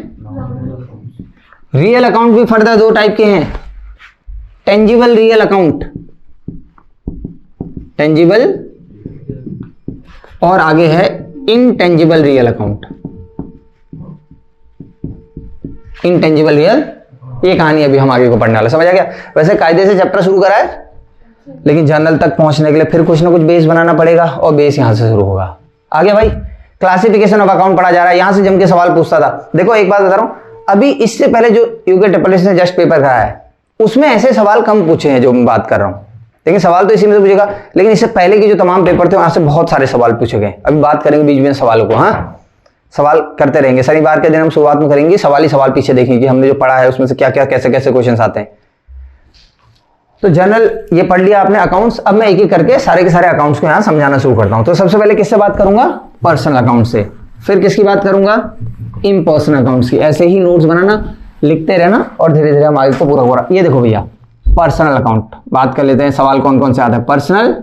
रियल अकाउंट भी फर्दर दो टाइप के हैं, टेंजिबल रियल अकाउंट, टेंजिबल, और आगे है intangible real account. Intangible real, ये कहानी अभी हम आगे को पढ़ने वाले। समझ आ गया? वैसे कायदे से चैप्टर शुरू करा है, लेकिन जनरल तक पहुंचने के लिए फिर कुछ ना कुछ बेस बनाना पड़ेगा, और बेस यहां से शुरू होगा। आ गया भाई? क्लासिफिकेशन ऑफ अकाउंट पढ़ा जा रहा है, यहां से जम के सवाल पूछता था। देखो एक बात बता रहा हूं, अभी इससे पहले जो यूके ट्रिपल ने जस्ट पेपर कराया है उसमें ऐसे सवाल कम पूछे हैं जो मैं बात कर रहा हूं, लेकिन सवाल तो इसी में से पूछेगा। लेकिन इससे पहले के जो तमाम पेपर थे वहां से बहुत सारे सवाल पूछे गए। अभी बात करेंगे बीच में सवालों को। हाँ, सवाल करते रहेंगे। शनिवार के दिन हम शुरुआत में करेंगे सवाल ही सवाल, पीछे देखेंगे हमने जो पढ़ा है उसमें से क्या क्या कैसे कैसे क्वेश्चन आते हैं। तो जनरल ये पढ़ लिया आपने अकाउंट्स। अब मैं एक एक करके सारे के सारे अकाउंट्स को यहां समझाना शुरू करता हूं। तो सबसे पहले किससे बात करूंगा? पर्सनल अकाउंट से। फिर किसकी बात करूंगा? इम्पर्सनल अकाउंट्स की। ऐसे ही नोट्स बनाना, लिखते रहना और धीरे धीरे हम आगे को पूरा पूरा। ये देखो भैया, पर्सनल अकाउंट बात कर लेते हैं। सवाल कौन कौन से आता है? पर्सनल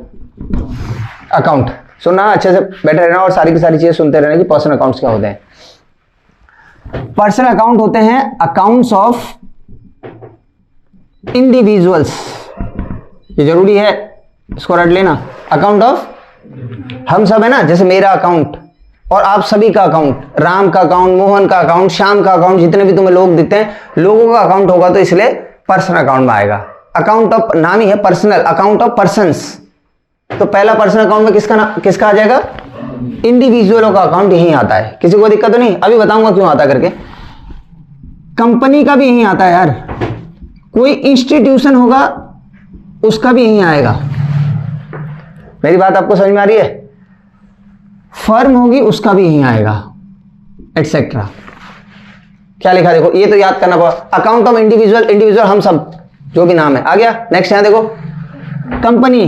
अकाउंट सुनना अच्छे से, बैठे रहना और सारी की सारी चीजें सुनते रहना कि पर्सनल अकाउंट्स क्या होते हैं। पर्सनल अकाउंट होते हैं अकाउंट्स ऑफ इंडिविजुअल्स। ये जरूरी है, इसको रट लेना। अकाउंट ऑफ, हम सब है ना, जैसे मेरा अकाउंट और आप सभी का अकाउंट, राम का अकाउंट, मोहन का अकाउंट, श्याम का अकाउंट, जितने भी तुम्हें लोग दिखते हैं, लोगों का अकाउंट होगा तो इसलिए पर्सनल अकाउंट में आएगा। अकाउंट ऑफ, नाम ही है पर्सनल, अकाउंट ऑफ पर्सन्स। तो पहला पर्सनल अकाउंट में किसका आ जाएगा? इंडिविजुअलों का अकाउंट यही आता है। किसी को दिक्कत तो नहीं? अभी बताऊंगा क्यों आता करके। कंपनी का भी यही आता है यार, कोई इंस्टीट्यूशन होगा उसका भी यही आएगा। मेरी बात आपको समझ में आ रही है? फर्म होगी उसका भी यही आएगा, एटसेट्रा। क्या लिखा देखो, ये तो याद करना पड़ा। अकाउंट ऑफ इंडिविजुअल, इंडिविजुअल हम सब जो भी नाम है। आ गया। नेक्स्ट यहां देखो, कंपनी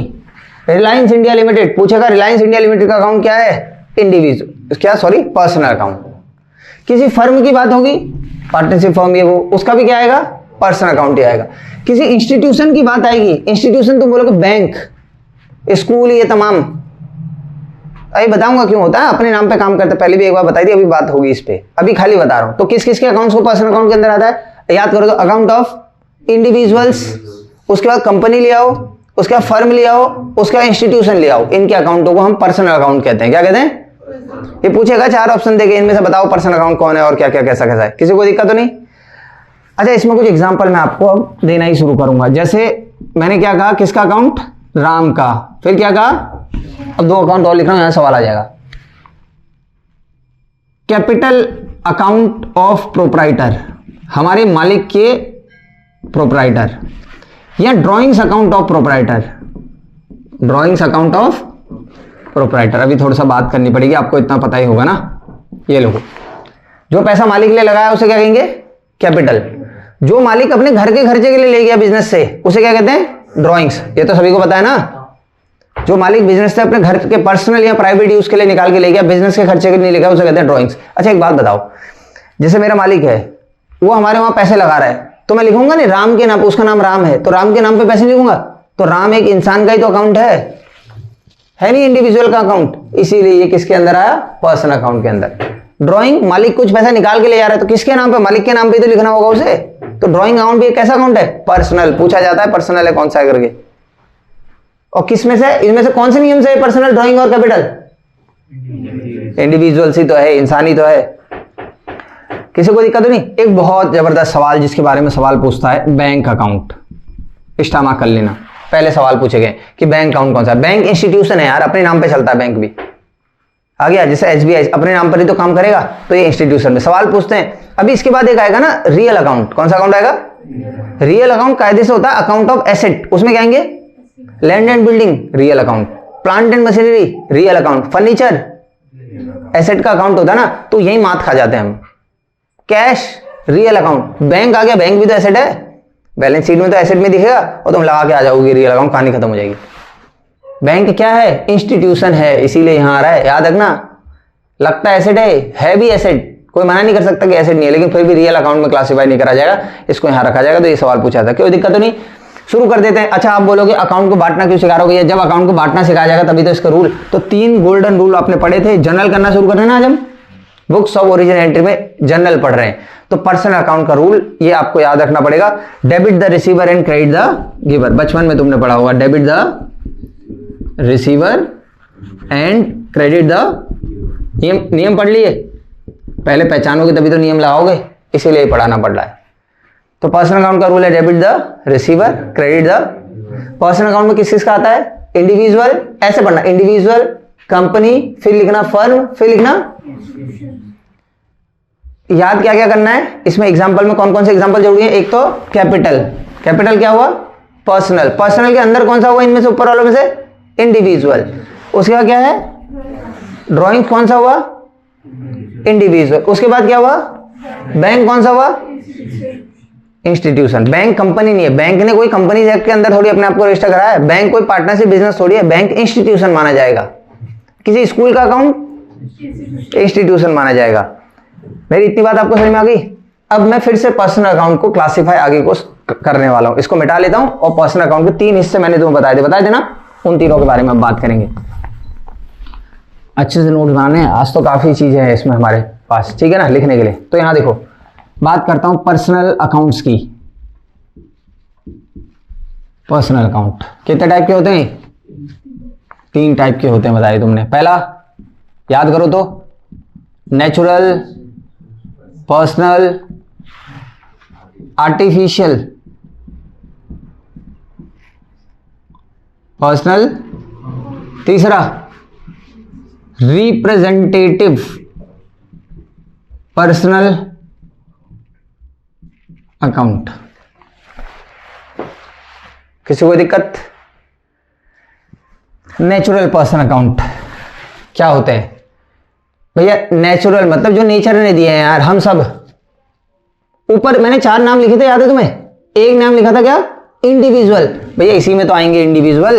रिलायंस इंडिया लिमिटेड। पूछेगा रिलायंस इंडिया लिमिटेड का अकाउंट क्या है? इंडिविजुअल, क्या सॉरी, पर्सनल अकाउंट। किसी फर्म की बात होगी, पार्टनरशिप फर्म ये वो, उसका भी क्या आएगा? पर्सनल अकाउंट ही आएगा। किसी इंस्टीट्यूशन की बात आएगी, इंस्टीट्यूशन तुम बोलोगे बैंक, स्कूल, ये तमाम। अभी बताऊंगा क्यों होता है, अपने नाम पे काम करते। पहले भी एक बार बताई थी, अभी बात होगी इस पे, अभी खाली बता रहा हूं। तो किस किस के अकाउंट्स को पर्सनल अकाउंट के अंदर आता है? याद करो तो अकाउंट ऑफ इंडिविजुअल्स, उसके बाद कंपनी ले आओ, उसके बाद फर्म ले आओ, उसके बाद इंस्टीट्यूशन ले आओ। इनके अकाउंटों को हम पर्सनल अकाउंट कहते हैं। क्या कहते हैं? ये पूछेगा, 4 ऑप्शन देके इनमें से बताओ पर्सनल अकाउंट कौन है और क्या क्या कैसा कैसा है। किसी को दिक्कत तो नहीं? अच्छा, इसमें कुछ एग्जांपल मैं आपको अब देना ही शुरू करूंगा। जैसे मैंने क्या कहा, किसका अकाउंट? राम का। फिर क्या कहा? अब 2 अकाउंट और लिख रहा हूं, यहां सवाल आ जाएगा। कैपिटल अकाउंट ऑफ प्रोप्राइटर, हमारे मालिक के प्रोप्राइटर, या drawings account of proprietor. Drawings account of proprietor, अभी थोड़ा सा बात करनी पड़ेगी, आपको इतना पता ही होगा ना। ये लोगो, जो पैसा मालिक ने लगाया उसे क्या कहेंगे? कैपिटल। जो मालिक अपने घर के खर्चे के लिए ले गया बिजनेस से, उसे क्या कहते हैं? ड्रॉइंग्स। ये तो सभी को पता है ना। जो मालिक बिजनेस से अपने घर के पर्सनल या प्राइवेट यूज के लिए निकाल के ले गया, बिजनेस के खर्चे के लिए लेगा, उसे कहते हैं ड्रॉइंग्स। अच्छा, एक बात बताओ, जैसे मेरा मालिक है, वो हमारे वहां पैसे लगा रहा है, तो मैं लिखूंगा नहीं राम के नाम, उसका नाम राम है तो राम के नाम पे पैसे लिखूंगा? तो राम एक इंसान का ही तो अकाउंट है नहीं इंडिविजुअल का अकाउंट। इसीलिए ये किसके अंदर आया? पर्सनल अकाउंट के अंदर। ड्रॉइंग, मालिक कुछ पैसा निकाल के ले जा रहा है तो किसके नाम पे? मालिक के नाम पे तो लिखना होगा उसे। तो ड्रॉइंग अकाउंट भी एक कैसा अकाउंट है? पर्सनल। पूछा जाता है पर्सनल है कौन सा है करके। और किस में से? इनमें से कौन से नियम से पर्सनल, ड्रॉइंग और कैपिटल? इंडिविजुअल ही तो है, इंसानी तो है। किसी को दिक्कत नहीं? एक बहुत जबरदस्त सवाल जिसके बारे में सवाल पूछता है, बैंक अकाउंट। स्टामा कर लेना, पहले सवाल पूछे गए कि बैंक अकाउंट कौन सा? बैंक इंस्टीट्यूशन है यार, अपने नाम पे चलता है बैंक भी। आ गया, जैसे एसबीआई अपने नाम पर ही तो काम करेगा, तो ये इंस्टीट्यूशन में सवाल पूछते हैं। अभी इसके बाद एक आएगा ना रियल अकाउंट। कौन सा अकाउंट आएगा? रियल अकाउंट कायदे से होता है अकाउंट ऑफ एसेट। उसमें क्या आएंगे? Land and building, real account. Plant and machinery, real account. Furniture, asset का अकाउंट होता है ना, तो यही मात खा जाते हैं हम। Cash, real account. बैंक आ गया, बैंक भी तो एसेट है, बैलेंस शीट में तो एसेट में दिखेगा और तुम लगा के आ जाओगे रियल अकाउंट, कहानी खत्म हो जाएगी। बैंक क्या है? इंस्टीट्यूशन है, इसीलिए यहां आ रहा है, याद रखना। लगता है एसेट है भी एसेट, कोई मना नहीं कर सकता कि एसेट नहीं है, लेकिन फिर भी रियल अकाउंट में क्लासिफाई नहीं करा जाएगा, इसको यहां रखा जाएगा। तो ये सवाल पूछा था, कोई दिक्कत तो नहीं? शुरू कर देते हैं। अच्छा, आप बोलोगे अकाउंट को बांटना क्यों सिखा रहे हो? जब अकाउंट को बांटना सिखाया जाएगा तभी तो इसका रूल। तो 3 गोल्डन रूल आपने पढ़े थे। जनरल करना शुरू कर रहे हैं ना आज हम, बुक्स ऑफ ओरिजिन एंट्री में जनरल पढ़ रहे हैं। तो पर्सनल अकाउंट का रूल ये आपको याद रखना पड़ेगा। Debit the receiver and credit the giver. बचपन में तुमने पढ़ा होगा, debit the receiver and credit the, नियम पढ़ लिए, पहले पहचानोगे तभी तो नियम लगाओगे, इसीलिए पढ़ाना पड़ रहा है। तो पर्सनल अकाउंट का रूल है debit the receiver, credit the. Personal account में किस किस का आता है? इंडिविजुअल, ऐसे पढ़ना, इंडिविजुअल, कंपनी, फिर लिखना फर्म, फिर लिखना। याद क्या क्या करना है इसमें? एग्जांपल में कौन कौन से एग्जांपल जरूरी है? एक तो कैपिटल, कैपिटल क्या हुआ? पर्सनल। पर्सनल के अंदर कौन सा हुआ इनमें से, ऊपर वालों में से? इंडिविजुअल। उसके बाद क्या है? ड्राइंग कौन सा हुआ? इंडिविजुअल। उसके बाद क्या हुआ? बैंक कौन सा हुआ? इंस्टीट्यूशन। बैंक कंपनी नहीं है, बैंक ने कोई कंपनी एक्ट के अंदर थोड़ी अपने आप को रजिस्टर कराया है, बैंक कोई पार्टनरशिप बिजनेस थोड़ी है, बैंक इंस्टीट्यूशन माना जाएगा। किसी स्कूल का अकाउंट इंस्टीट्यूशन माना जाएगा। मेरी इतनी बात आपको समझ में आ गई। अब मैं फिर से पर्सनल अकाउंट को क्लासिफाई आगे को करने वाला हूं, इसको मिटा लेता हूं और पर्सनल अकाउंट के 3 हिस्से मैंने तुम्हें बताए थे ना, उन तीनों के बारे में हम बात करेंगे। अच्छे से नोट बनाने हैं, आज तो काफी चीजें हैं इसमें हमारे पास, ठीक है ना, लिखने के लिए। तो यहां देखो, बात करता हूं पर्सनल अकाउंट्स की। पर्सनल अकाउंट कितने टाइप के होते हैं? 3 टाइप के होते हैं, बताए तुमने। पहला याद करो तो, नेचुरल, पर्सनल, आर्टिफिशियल। पर्सनल। तीसरा रिप्रेजेंटेटिव पर्सनल अकाउंट। किसी को दिक्कत? नेचुरल पर्सनल अकाउंट क्या होते हैं भैया? नेचुरल मतलब जो नेचर ने दिए हैं यार, हम सब। ऊपर मैंने 4 नाम लिखे थे, याद है तुम्हें? एक नाम लिखा था क्या? इंडिविजुअल। भैया इसी में तो आएंगे इंडिविजुअल।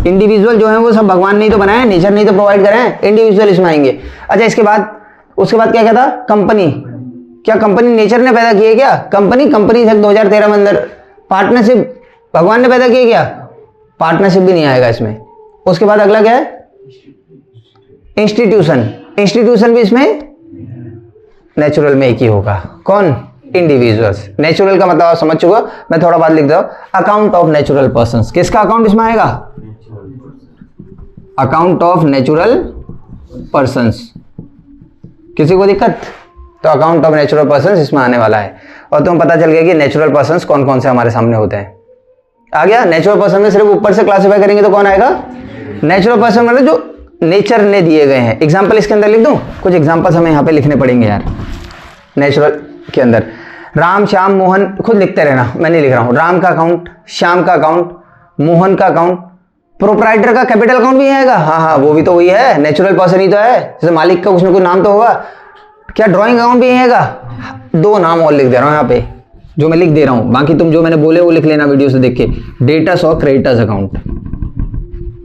इंडिविजुअल जो है वो सब भगवान ने ही तो बनाया, नेचर ने ही तो प्रोवाइड करा है, इंडिविजुअल इसमें आएंगे। अच्छा, उसके बाद क्या था? कंपनी। क्या कंपनी नेचर ने पैदा की है क्या? कंपनी 2013 में अंदर। पार्टनरशिप भगवान ने पैदा किया क्या? पार्टनरशिप भी नहीं आएगा इसमें। उसके बाद अगला क्या है? इंस्टीट्यूशन। इंस्टीट्यूशन भी इसमें नेचुरल में एक ही होगा। कौन? इंडिविजुअल्स। नेचुरल का मतलब आप समझ चुके हो, मैं थोड़ा बाद लिख दो। Account of natural persons. किसका अकाउंट इसमें आएगा? Account of natural persons. किसी को दिक्कत? तो अकाउंट ऑफ नेचुरल पर्संस इसमें आने वाला है। और तुम्हें पता चल गया कि नेचुरल पर्संस कौन कौन से हमारे सामने होते हैं। आ गया? नेचुरल पर्सन में सिर्फ ऊपर से क्लासिफाई करेंगे तो कौन आएगा? नेचुरल पर्सन मतलब जो नेचर ने दिए गए हैं। एग्जाम्पल इसके अंदर लिख दूं? कुछ एग्जाम्पल्स हमें यहाँ पे लिखने पड़ेंगे यार नेचुरल के अंदर। राम, श्याम, मोहन, खुद लिखते रहना, मैं नहीं लिख रहा हूं। राम का अकाउंट, श्याम का अकाउंट, मोहन का अकाउंट, प्रोप्राइटर का कैपिटल अकाउंट भी आएगा। हाँ, वो भी तो वही है, नेचुरल पर्सन ही तो है। जैसे मालिक का कुछ ना कुछ नाम तो होगा। क्या ड्रॉइंग अकाउंट भी आएगा? 2 नाम और लिख दे रहा हूं यहाँ पे, जो मैं लिख दे रहा हूं, बाकी तुम जो मैंने बोले वो लिख लेना वीडियो से देख के। डेटर्स और क्रेडिटर्स अकाउंट।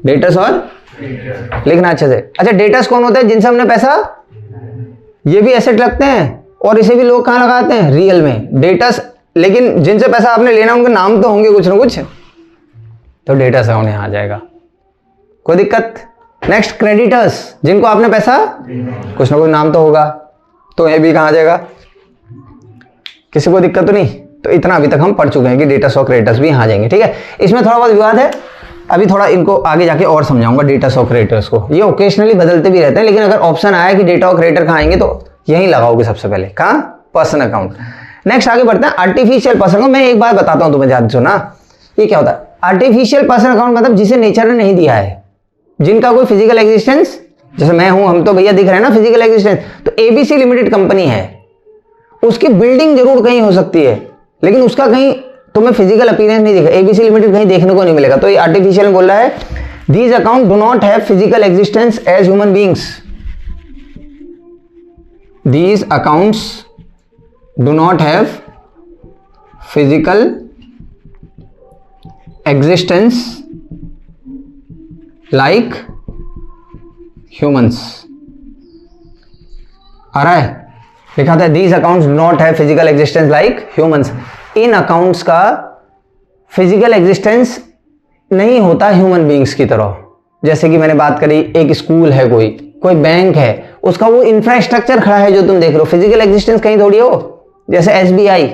डेटर्स और लिखना अच्छे से। अच्छा, डेटर्स कौन होते हैं? जिनसे हमने पैसा, ये भी एसेट लगते हैं और इसे भी लोग कहां लगाते हैं? रियल में। डेटर्स, लेकिन जिनसे पैसा आपने लेना उनके नाम तो होंगे कुछ ना कुछ, तो डेटर्स अकाउंट यहां आ जाएगा। कोई दिक्कत? नेक्स्ट, क्रेडिटर्स, जिनको आपने पैसा, कुछ ना कुछ नाम तो होगा, तो ये भी कहां आ जाएगा? किसी को दिक्कत तो नहीं? तो इतना अभी तक हम पढ़ चुके हैं कि डेटर्स और क्रेडिटर्स भी यहाँ आ जाएंगे, ठीक है। इसमें थोड़ा बहुत विवाद है, अभी थोड़ा इनको आगे जाके और समझाऊंगा डेटर्स और क्रेडिटर्स को। ये ओकेशनली बदलते भी रहते हैं, लेकिन अगर ऑप्शन आया कि डेटा और क्रेडिटर कहाँ आएंगे तो यहीं लगाओगे सबसे पहले। कहाँ? Personal account. नेक्स्ट आगे बढ़ते हैं, आर्टिफिशियल पर्सनल अकाउंट। मैं एक बात बताता हूँ तुम्हें, ध्यान सुना। ये क्या होता है? आर्टिफिशियल पर्सनल अकाउंट मतलब जिसे नेचर ने नहीं दिया है, जिनका कोई फिजिकल एग्जिस्टेंस, जैसे मैं हूं, हम तो भैया दिख रहे हैं ना फिजिकल एग्जिस्टेंस। तो एबीसी लिमिटेड कंपनी है, उसकी बिल्डिंग जरूर कहीं हो सकती है, लेकिन उसका कहीं तुम्हें फिजिकल अपीयरेंस नहीं दिखेगा। एबीसी लिमिटेड कहीं देखने को नहीं मिलेगा। तो ये आर्टिफिशियल बोल रहा है, these account do not have physical existence as human beings. These accounts do not have physical existence like humans. आ रहा है? लिखा था these accounts do not have physical existence like humans. इन अकाउंट्स का फिजिकल एग्जिस्टेंस नहीं होता ह्यूमन बीइंग्स की तरह। जैसे कि मैंने बात करी, एक स्कूल है, कोई बैंक है, उसका वो इंफ्रास्ट्रक्चर खड़ा है जो तुम देख रहे हो, फिजिकल एग्जिस्टेंस कहीं थोड़ी हो। जैसे एसबीआई,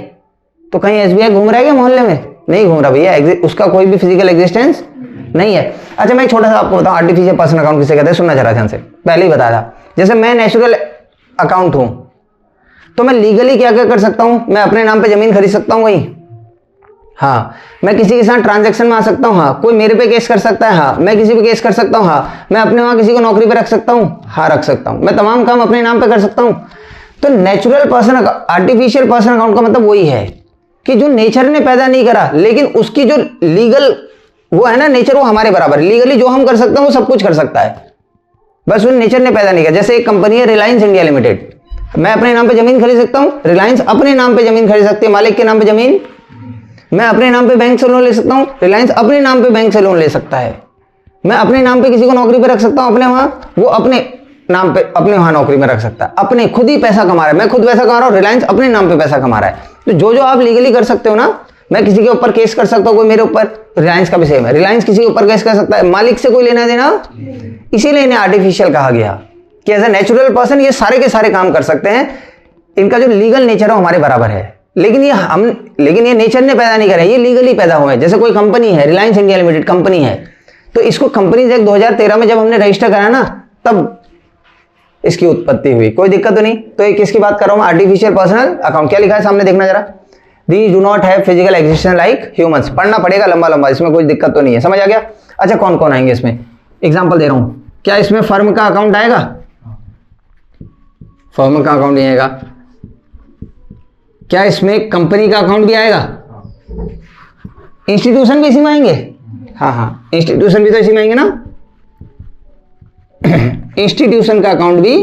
तो कहीं एसबीआई घूम रहा है क्या मोहल्ले में? नहीं घूम रहा भैया, उसका कोई भी फिजिकल एग्जिस्टेंस नहीं है। अच्छा, मैं एक छोटा सा आपको बताऊं, आर्टिफिशियल पर्सनल अकाउंट किसे कहते हैं, सुनना जरा ध्यान से। पहले ही बताया था, जैसे मैं नेचुरल अकाउंट हूं, तो मैं लीगली क्या क्या कर सकता हूं? मैं अपने नाम पे जमीन खरीद सकता हूं कहीं, हाँ। मैं किसी के साथ ट्रांजैक्शन में आ सकता हूं, हाँ। कोई मेरे पे केस कर सकता है, हाँ। मैं किसी पे केस कर सकता हूं, हाँ। मैं अपने वहां किसी को नौकरी पे रख सकता हूं, हाँ रख सकता हूं। मैं तमाम काम अपने नाम पे कर सकता हूं। तो natural person, artificial person account का मतलब वही है कि जो नेचर ने पैदा नहीं करा, लेकिन उसकी जो लीगल वो है ना नेचर, वो हमारे बराबर, लीगली जो हम कर सकते हैं वो सब कुछ कर सकता है, बस उन नेचर ने पैदा नहीं किया। जैसे एक कंपनी है रिलायंस इंडिया लिमिटेड, मैं अपने नाम पे जमीन खरीद सकता हूं, रिलायंस अपने नाम पे जमीन खरीद सकती है, मालिक के नाम पे जमीन। मैं अपने नाम पे बैंक से लोन ले सकता हूं, रिलायंस अपने नाम पे बैंक से लोन ले सकता है। मैं अपने नाम पे किसी को नौकरी पे रख सकता हूं अपने वहां, वो अपने नाम पे अपने वहां नौकरी में रख सकता है, अपने खुद ही पैसा कमा रहा है। मैं खुद पैसा कमा रहा हूं, रिलायंस अपने नाम पे पैसा कमा रहा है। तो जो जो आप लीगली कर सकते हो ना, मैं किसी के ऊपर केस कर सकता हूं, कोई मेरे ऊपर, रिलायंस का भी सेम है, रिलायंस किसी के ऊपर केस कर सकता है, मालिक से कोई लेना देना। इसीलिए इन्हें आर्टिफिशियल कहा गया कि एज ए नेचुरल पर्सन ये सारे के सारे काम कर सकते हैं, इनका जो लीगल नेचर है हमारे बराबर है। लेकिन ये नेचर ने पैदा नहीं करे, ये लीगली पैदा हुए। जैसे कोई कंपनी है, रिलायंस इंडिया लिमिटेड कंपनी है, तो इसको कंपनीज एक्ट 2013 में जब हमने रजिस्टर कराया ना, तब इसकी उत्पत्ति हुई। कोई दिक्कत तो नहीं। तो ये किसकी बात कर रहा हूं मैं? Artificial personal account. क्या लिखा है सामने देखना जरा। These do not have physical existence like humans. पढ़ना पड़ेगा लंबा लंबा, इसमें कोई दिक्कत तो नहीं है, समझ आ गया। अच्छा कौन कौन आएंगे इसमें, एग्जाम्पल दे रहा हूं। क्या इसमें फर्म का अकाउंट आएगा? फर्म का अकाउंट नहीं आएगा। क्या इसमें कंपनी का अकाउंट भी आएगा? इंस्टीट्यूशन भी इसी में आएंगे? हाँ, इंस्टीट्यूशन भी तो इसी में आएंगे ना। इंस्टीट्यूशन का अकाउंट भी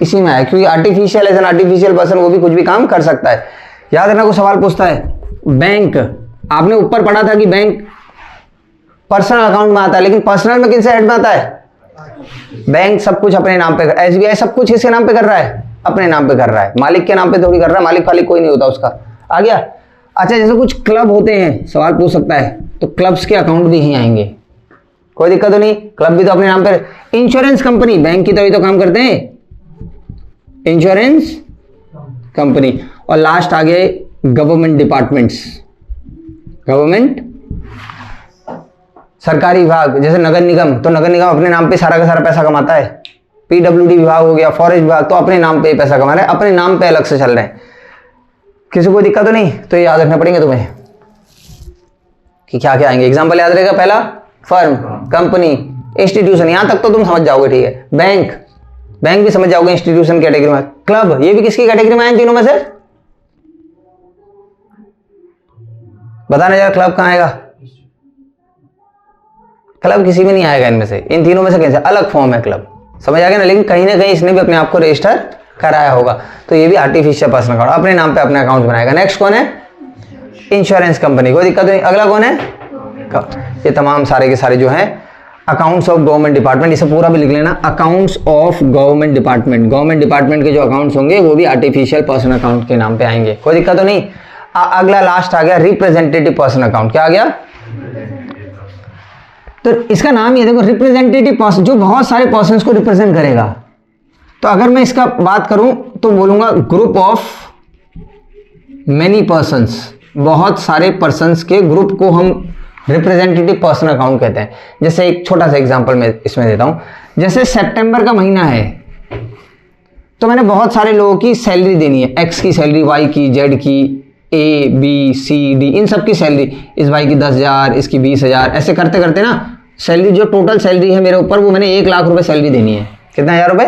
इसी में आया, क्योंकि artificial as an artificial person वो भी कुछ भी काम कर सकता है। याद रखना, कोई सवाल पूछता है बैंक, आपने ऊपर पढ़ा था कि बैंक पर्सनल अकाउंट में आता है, लेकिन पर्सनल में किनसे हेड में आता है? बैंक सब कुछ अपने नाम पे, एसबीआई सब कुछ इसके नाम पे कर रहा है, अपने नाम पे कर रहा है, मालिक के नाम पे थोड़ी कर रहा है। मालिक फालिक कोई नहीं होता उसका। आ गया। अच्छा जैसे कुछ क्लब होते हैं, सवाल पूछ सकता है, तो क्लब्स के अकाउंट भी यहीं आएंगे, कोई दिक्कत तो नहीं। क्लब भी तो अपने नाम पर। इंश्योरेंस कंपनी बैंक की तरह तो काम करते हैं, इंश्योरेंस कंपनी। और लास्ट आ गए गवर्नमेंट डिपार्टमेंट्स, गवर्नमेंट सरकारी विभाग, जैसे नगर निगम, तो नगर निगम अपने नाम पे सारा का सारा पैसा कमाता है। पीडब्ल्यूडी विभाग हो गया, फॉरेस्ट विभाग, तो अपने नाम पे पैसा कमा रहे हैं, अपने नाम पे अलग से चल रहे हैं। किसी को दिक्कत तो नहीं। तो ये याद रखना पड़ेंगे तुम्हें कि क्या क्या आएंगे। एग्जाम्पल याद रहेगा, पहला फर्म, कंपनी, इंस्टीट्यूशन, यहां तक तो तुम समझ जाओगे, ठीक है। बैंक, बैंक भी समझ जाओगे इंस्टीट्यूशन कैटेगरी में। क्लब, ये भी किसकी कैटेगरी में आए तीनों में से? बताना जरा, क्लब कहां आएगा? क्लब किसी में नहीं आएगा इनमें से, इन तीनों में से कैसे अलग फॉर्म है क्लब, समझ आ गया ना। लेकिन कहीं ना कहीं इसने भी अपने आप को रजिस्टर कराया होगा, तो ये भी आर्टिफिशियल पर्सनल अकाउंट, अपने नाम पे अपना अकाउंट बनाएगा। नेक्स्ट कौन है? इंश्योरेंस कंपनी, कोई दिक्कत नहीं। अगला कौन है? ये तमाम सारे के सारे जो हैं अकाउंट्स ऑफ गवर्नमेंट डिपार्टमेंट, इसे पूरा भी लिख लेना, accounts of government department. Government department के जो अकाउंट्स होंगे वो भी आर्टिफिशियल पर्सन अकाउंट के नाम पे आएंगे, कोई दिक्कत तो नहीं। अगला लास्ट आ गया रिप्रेजेंटेटिव पर्सन अकाउंट। क्या आ गया? तो इसका नाम ये देखो, रिप्रेजेंटेटिव पर्सन, जो बहुत सारे पर्सन्स को रिप्रेजेंट करेगा। तो अगर मैं इसका बात करूं तो बोलूंगा ग्रुप ऑफ मेनी पर्सन्स, बहुत सारे पर्सन्स के ग्रुप को हम रिप्रेजेंटेटिव पर्सन अकाउंट कहते हैं। जैसे एक छोटा सा एग्जांपल मैं इसमें देता हूं, जैसे सितंबर का महीना है, तो मैंने बहुत सारे लोगों की सैलरी देनी है, एक्स की सैलरी, वाई की, जेड की, ए बी सी डी, इन सब की सैलरी, इस भाई की 10,000, इसकी 20,000, ऐसे करते करते ना सैलरी, जो टोटल सैलरी है मेरे ऊपर, वो मैंने 1 लाख रुपए सैलरी देनी है। कितना? 1,000 रुपए।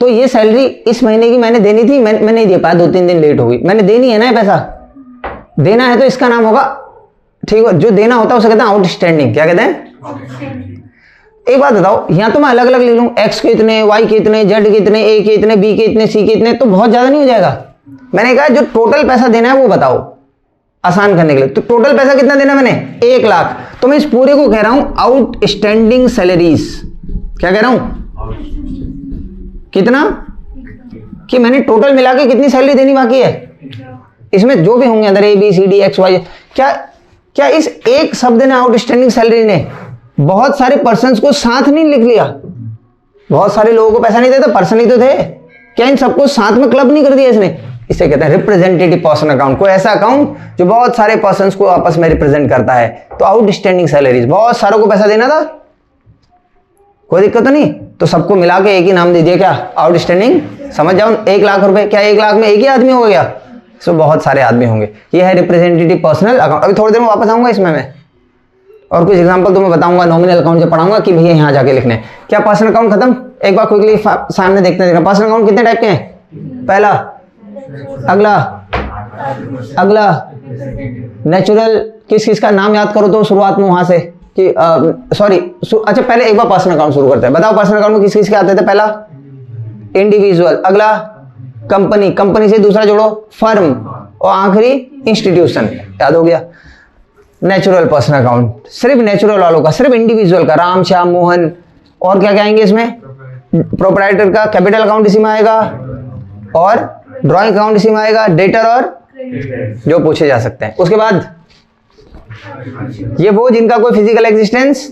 तो ये सैलरी इस महीने की मैंने देनी थी, मैं नहीं दे पाया, 2-3 दिन लेट हो गई, मैंने देनी है ना, पैसा देना है, तो इसका नाम होगा, ठीक है, जो देना होता है उसे कहते हैं आउटस्टैंडिंग। क्या कहते हैं? एक बात बताओ, यहां तो मैं अलग अलग ले लूं, एक्स के इतने, वाई के इतने, जेड के इतने, ए के इतने, बी के इतने, सी के इतने, तो बहुत ज्यादा नहीं हो जाएगा? मैंने कहा जो टोटल पैसा देना है वो बताओ, आसान करने के लिए। तो टोटल पैसा कितना देना मैंने? 1 लाख। तो मैं इस पूरे को कह रहा हूं आउटस्टैंडिंग सैलरीज। क्या कह रहा हूं? कितना? कि मैंने टोटल मिला के कितनी सैलरी देनी बाकी है, इसमें जो भी होंगे अंदर, A B C D X Y. क्या इस एक शब्द ने, आउटस्टैंडिंग सैलरी ने, बहुत सारे पर्सन्स को साथ नहीं लिख लिया? बहुत सारे लोगों को पैसा नहीं देता, पर्सन ही तो थे, क्या इन सबको साथ में क्लब नहीं कर दिया इसने? इसे कहते हैं रिप्रेजेंटेटिव पर्सन अकाउंट। कोई ऐसा अकाउंट जो बहुत सारे पर्सन्स को आपस में रिप्रेजेंट करता है। तो आउटस्टैंडिंग सैलरीज, बहुत सारों को पैसा देना था, कोई दिक्कत तो नहीं, तो सबको मिला के एक ही नाम दे दिया, क्या? आउटस्टैंडिंग। समझ जाओ, 1 लाख रुपए, क्या 1 लाख में एक ही आदमी हो गया? सो बहुत सारे आदमी होंगे। ये है रिप्रेजेंटेटिव पर्सनल अकाउंट। अभी थोड़ी देर में वापस आऊंगा इसमें मैं, और कुछ एग्जांपल तुम्हें बताऊंगा, नॉमिनल अकाउंट से पढ़ाऊंगा कि भैया यहां जाके लिखने। क्या पर्सनल अकाउंट खत्म? एक बार क्विकली सामने देखते हैं। पर्सनल अकाउंट कितने टाइप के हैं? पहला, अगला नेचुरल, किस किस का नाम याद करो तो शुरुआत में वहां से, कि सॉरी अच्छा पहले एक बार पर्सनल अकाउंट शुरू करते हैं। बताओ पर्सनल अकाउंट में किस किस के आते थे? पहला इंडिविजुअल, अगला कंपनी, कंपनी से दूसरा जोड़ो फर्म, और आखिरी इंस्टीट्यूशन। याद हो गया? नेचुरल पर्सनल अकाउंट सिर्फ नेचुरल वालों का, सिर्फ इंडिविजुअल का, राम श्याम मोहन। और क्या क्या आएंगे इसमें? प्रोप्राइटर का कैपिटल अकाउंट इसी में आएगा, और ड्राइंग अकाउंट इसी में आएगा, डेटर और जो पूछे जा सकते हैं। उसके बाद ये वो जिनका कोई फिजिकल एग्जिस्टेंस,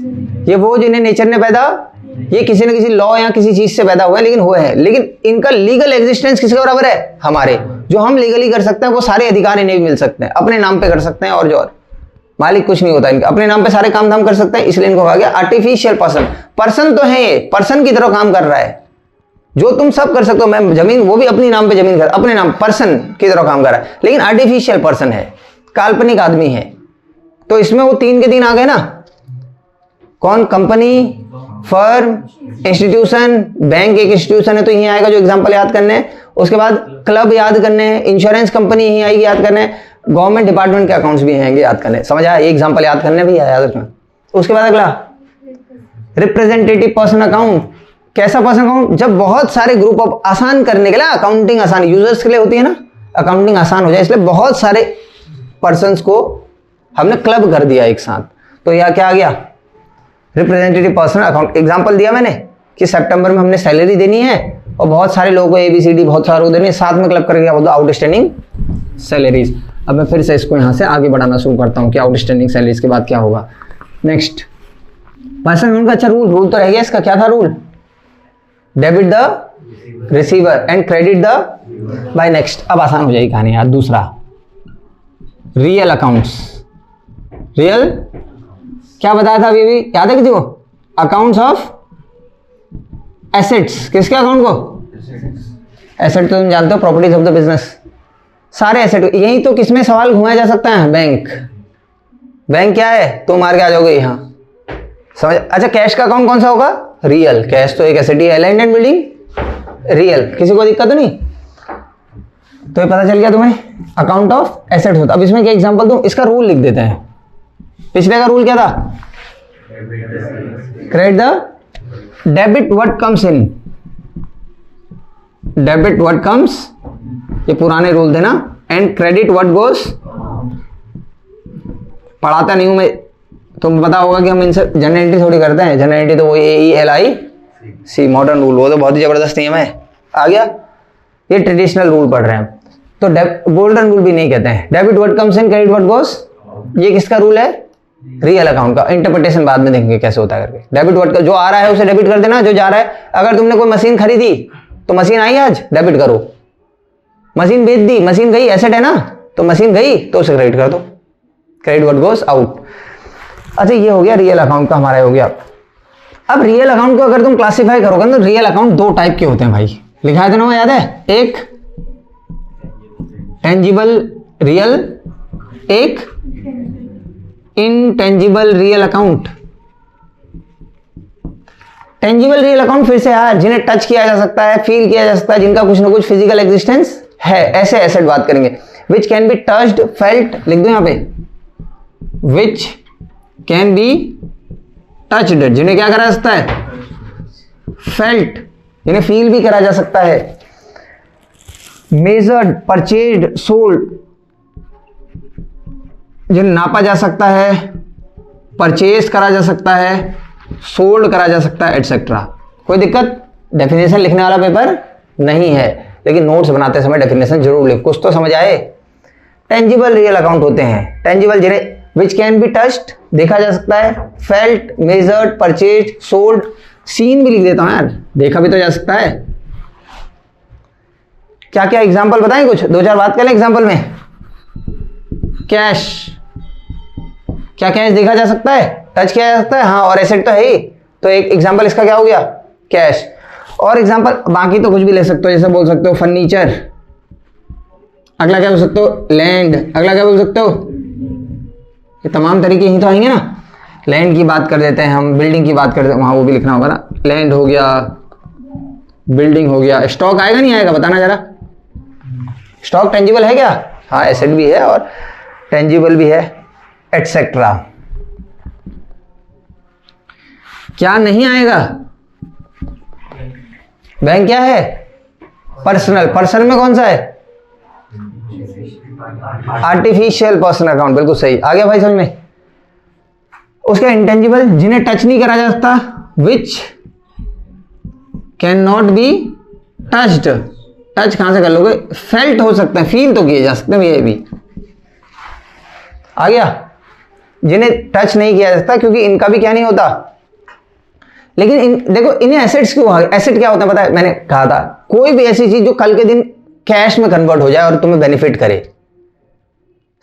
ये वो जिन्हें नेचर ने पैदा, ये किसी न किसी लॉ या किसी चीज से पैदा हुआ है लेकिन हुए हैं, लेकिन इनका लीगल एग्जिस्टेंस किसके बराबर है? हमारे। जो हम लीगली कर सकते हैं वो सारे अधिकार इन्हें भी मिल सकते हैं, अपने नाम पे कर सकते हैं, और जो और मालिक कुछ नहीं होता इनका, अपने नाम पे सारे काम धाम कर सकते हैं। इसलिए इनको कहा गया आर्टिफिशियल पर्सन। पर्सन तो है, ये पर्सन की तरह काम कर रहा है, जो तुम सब कर सकते हो। मैं जमीन, वो भी अपनी नाम पे जमीन कर, अपने नाम पर्सन की तरह काम कर रहा है, लेकिन आर्टिफिशियल पर्सन है, काल्पनिक आदमी है। तो इसमें वो 3 के 3 आ गए ना। कौन? Company, firm, institution. बैंक एक इंस्टीट्यूशन है तो यही आएगा जो एग्जांपल याद करने हैं। उसके बाद क्लब याद करने हैं, इंश्योरेंस कंपनी यही आएगी याद करने, गवर्नमेंट डिपार्टमेंट के अकाउंट्स भी आएंगे याद करने। समझ आया? ये एग्जांपल याद करने भी है, याद रखना। उसके बाद अगला रिप्रेजेंटेटिव पर्सन अकाउंट। कैसा पर्सन अकाउंट? जब बहुत सारे ग्रुप ऑफ, आसान करने के लिए, अकाउंटिंग आसान यूजर्स के लिए होती है ना, अकाउंटिंग आसान हो जाए इसलिए बहुत सारे पर्संस को हमने क्लब कर दिया एक साथ। तो यह क्या आ गया? Representative person account. एग्जांपल दिया मैंने कि सितंबर में हमने सैलरी देनी है और बहुत सारे लोगों को ABCD बहुत सारे देनी है, साथ में क्लब कर गया वो आउटस्टैंडिंग सैलरीज। अब मैं फिर से इसको यहां से आगे बढ़ाना शुरू करता हूं कि आउटस्टैंडिंग सैलरीज के बाद क्या होगा। नेक्स्ट पर्सन अकाउंट का अच्छा रूल तो रह गया इसका। क्या था rule? Debit the receiver and credit the by next. अब आसान हो जाएगी कहानी यार। दूसरा रियल अकाउंट्स। रियल क्या बताया था अभी याद है किसी को? Accounts of assets. किसके अकाउंट को? एसेट तो तुम जानते हो, प्रॉपर्टीज ऑफ द बिजनेस, सारे एसेट। यही तो किसमें सवाल घुमाया जा सकता है? बैंक। बैंक क्या है? तुम मार के आ जाओगे यहां, समझ? अच्छा कैश का अकाउंट कौन सा होगा? रियल। कैश तो एक एसेट ही है। Land and building real. किसी को दिक्कत तो नहीं? तो ये पता चल गया तुम्हें अकाउंट ऑफ एसेट्स होता। अब इसमें क्या एग्जांपल दूं? इसका रूल लिख देते हैं। पिछले का रूल क्या था? Credit the debit what comes in, debit what comes, ये पुराने रूल थे ना, एंड क्रेडिट व्हाट गोस। पढ़ाता नहीं हूं मैं, तुम पता होगा कि हम इनसे जनरल एंट्री थोड़ी करते हैं। जनरल एंट्री तो वो AELIC मॉडर्न रूल, वो तो बहुत ही जबरदस्त नियम है। आ गया? ये ट्रेडिशनल रूल पढ़ रहे हैं तो गोल्डन रूल भी नहीं कहते हैं। Debit what comes in, credit what goes, ये किसका रूल है? रियल अकाउंट का। इंटरप्रिटेशन बाद में देखेंगे कैसे होता है करके। डेबिट व्हाट, जो आ रहा है उसे डेबिट कर देना, जो जा रहा है। अगर तुमने कोई मशीन खरीदी तो मशीन आई आज, डेबिट करो। मशीन बेच दी, मशीन गई, एसेट है ना, तो मशीन गई तो उसे क्रेडिट कर दो। Credit what goes out. अच्छा ये हो गया रियल अकाउंट का, हमारा हो गया। अब रियल अकाउंट को अगर तुम क्लासिफाई करोगे तो रियल अकाउंट 2 टाइप के होते हैं भाई। लिखा है ना, याद है? एक टेंजिबल रियल, एक intangible real account. Tangible real account फिर से यार जिन्हें टच किया जा सकता है, फील किया जा सकता है, जिनका कुछ ना कुछ फिजिकल एग्जिस्टेंस है, ऐसे एसेट बात करेंगे। Which can be touched, felt, लिख दो यहां पे, विच कैन बी टच्ड, जिन्हें क्या करा जा सकता है? फेल्ट, जिन्हें फील भी करा जा सकता है। मेजर्ड, परचेज्ड, सोल्ड, जिन्हें नापा जा सकता है, परचेज करा जा सकता है, सोल्ड करा जा सकता है, एटसेट्रा। कोई दिक्कत? डेफिनेशन लिखने वाला पेपर नहीं है, लेकिन नोट्स बनाते समय डेफिनेशन जरूर लिख, कुछ तो समझ आए। टेंजिबल रियल अकाउंट होते हैं। टेंजिबल जिन्हें विच कैन बी टच्ड, देखा जा सकता है, felt, measured, purchase, sold, seen भी लिख देता हूं यार, देखा भी तो जा सकता है। क्या क्या एग्जाम्पल बताएं? कुछ 2-4 बात करें एग्जाम्पल में। कैश, क्या कैश देखा जा सकता है, टच किया जा सकता है? हाँ, और एसेट तो है ही, तो एक एग्जाम्पल इसका क्या हो गया? कैश। और एग्जाम्पल बाकी तो कुछ भी ले सकते हो, जैसे बोल सकते हो फर्नीचर, अगला क्या बोल सकते हो? लैंड, अगला क्या बोल सकते हो? ये तमाम तरीके यही तो आएंगे ना। लैंड की बात कर देते हैं हम, बिल्डिंग की बात कर देते हैं, वहां वो भी लिखना होगा ना। लैंड हो गया, बिल्डिंग हो गया। स्टॉक आएगा नहीं आएगा बताना जरा? स्टॉक टेंजिबल है क्या? हाँ, एसेट भी है और टेंजिबल भी है, एटसेट्रा। क्या नहीं आएगा? बैंक क्या है? पर्सनल। पर्सनल में कौन सा है? आर्टिफिशियल पर्सनल अकाउंट, बिल्कुल सही। आ गया भाई समझ में? उसका इंटेंजिबल, जिन्हें टच नहीं करा जा सकता, which can not be touched. Touch कहां से कर लोगे? फेल्ट हो सकते हैं, फील तो किए जा सकते हैं, ये भी आ गया। जिन्हें टच नहीं किया जा सकता क्योंकि इनका भी क्या नहीं होता। लेकिन देखो इन्हें एसेट्स क्यों? एसेट क्या होता है पता है? मैंने कहा था कोई भी ऐसी चीज जो कल के दिन कैश में कन्वर्ट हो जाए और तुम्हें बेनिफिट करे।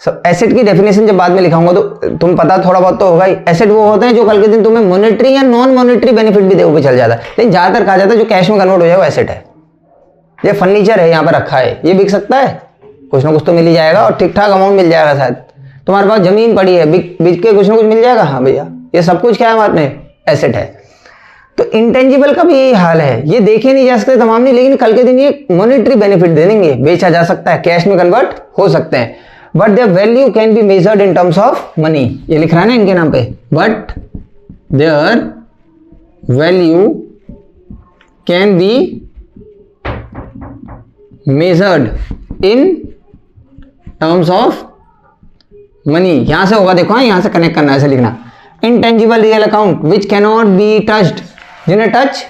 सब एसेट की डेफिनेशन जब बाद में लिखाऊंगा तो तुम पता थोड़ा बहुत तो होगा ही। एसेट वो होते हैं जो कल के दिन तुम्हें मॉनेटरी या नॉन मॉनेटरी बेनिफिट भी देखो चल जाता है, लेकिन ज्यादातर कहा जाता है जो कैश में कन्वर्ट हो जाए वो एसेट है। ये फर्नीचर है, यहाँ पर रखा है, ये बिक सकता है, कुछ ना कुछ तो मिल ही जाएगा और ठीक ठाक अमाउंट मिल जाएगा। शायद तुम्हारे पास जमीन पड़ी है, बिक के कुछ ना कुछ मिल जाएगा। हाँ भैया, ये सब कुछ क्या है हमारे में? एसेट है। तो इंटेंजिबल का भी यही हाल है, ये देखे नहीं जा सकते तमाम नहीं, लेकिन कल के दिन ये मॉनेटरी बेनिफिट दे देंगे, बेचा जा सकता है, कैश में कन्वर्ट हो सकते हैं। But their value can be measured in terms of money. ये लिख रहा है ना इनके नाम पे, but their value can be measured in terms of money. यहां से होगा, देखो यहां से कनेक्ट करना है, ऐसे लिखना। Intangible real account which cannot be touched, जिन्हें टच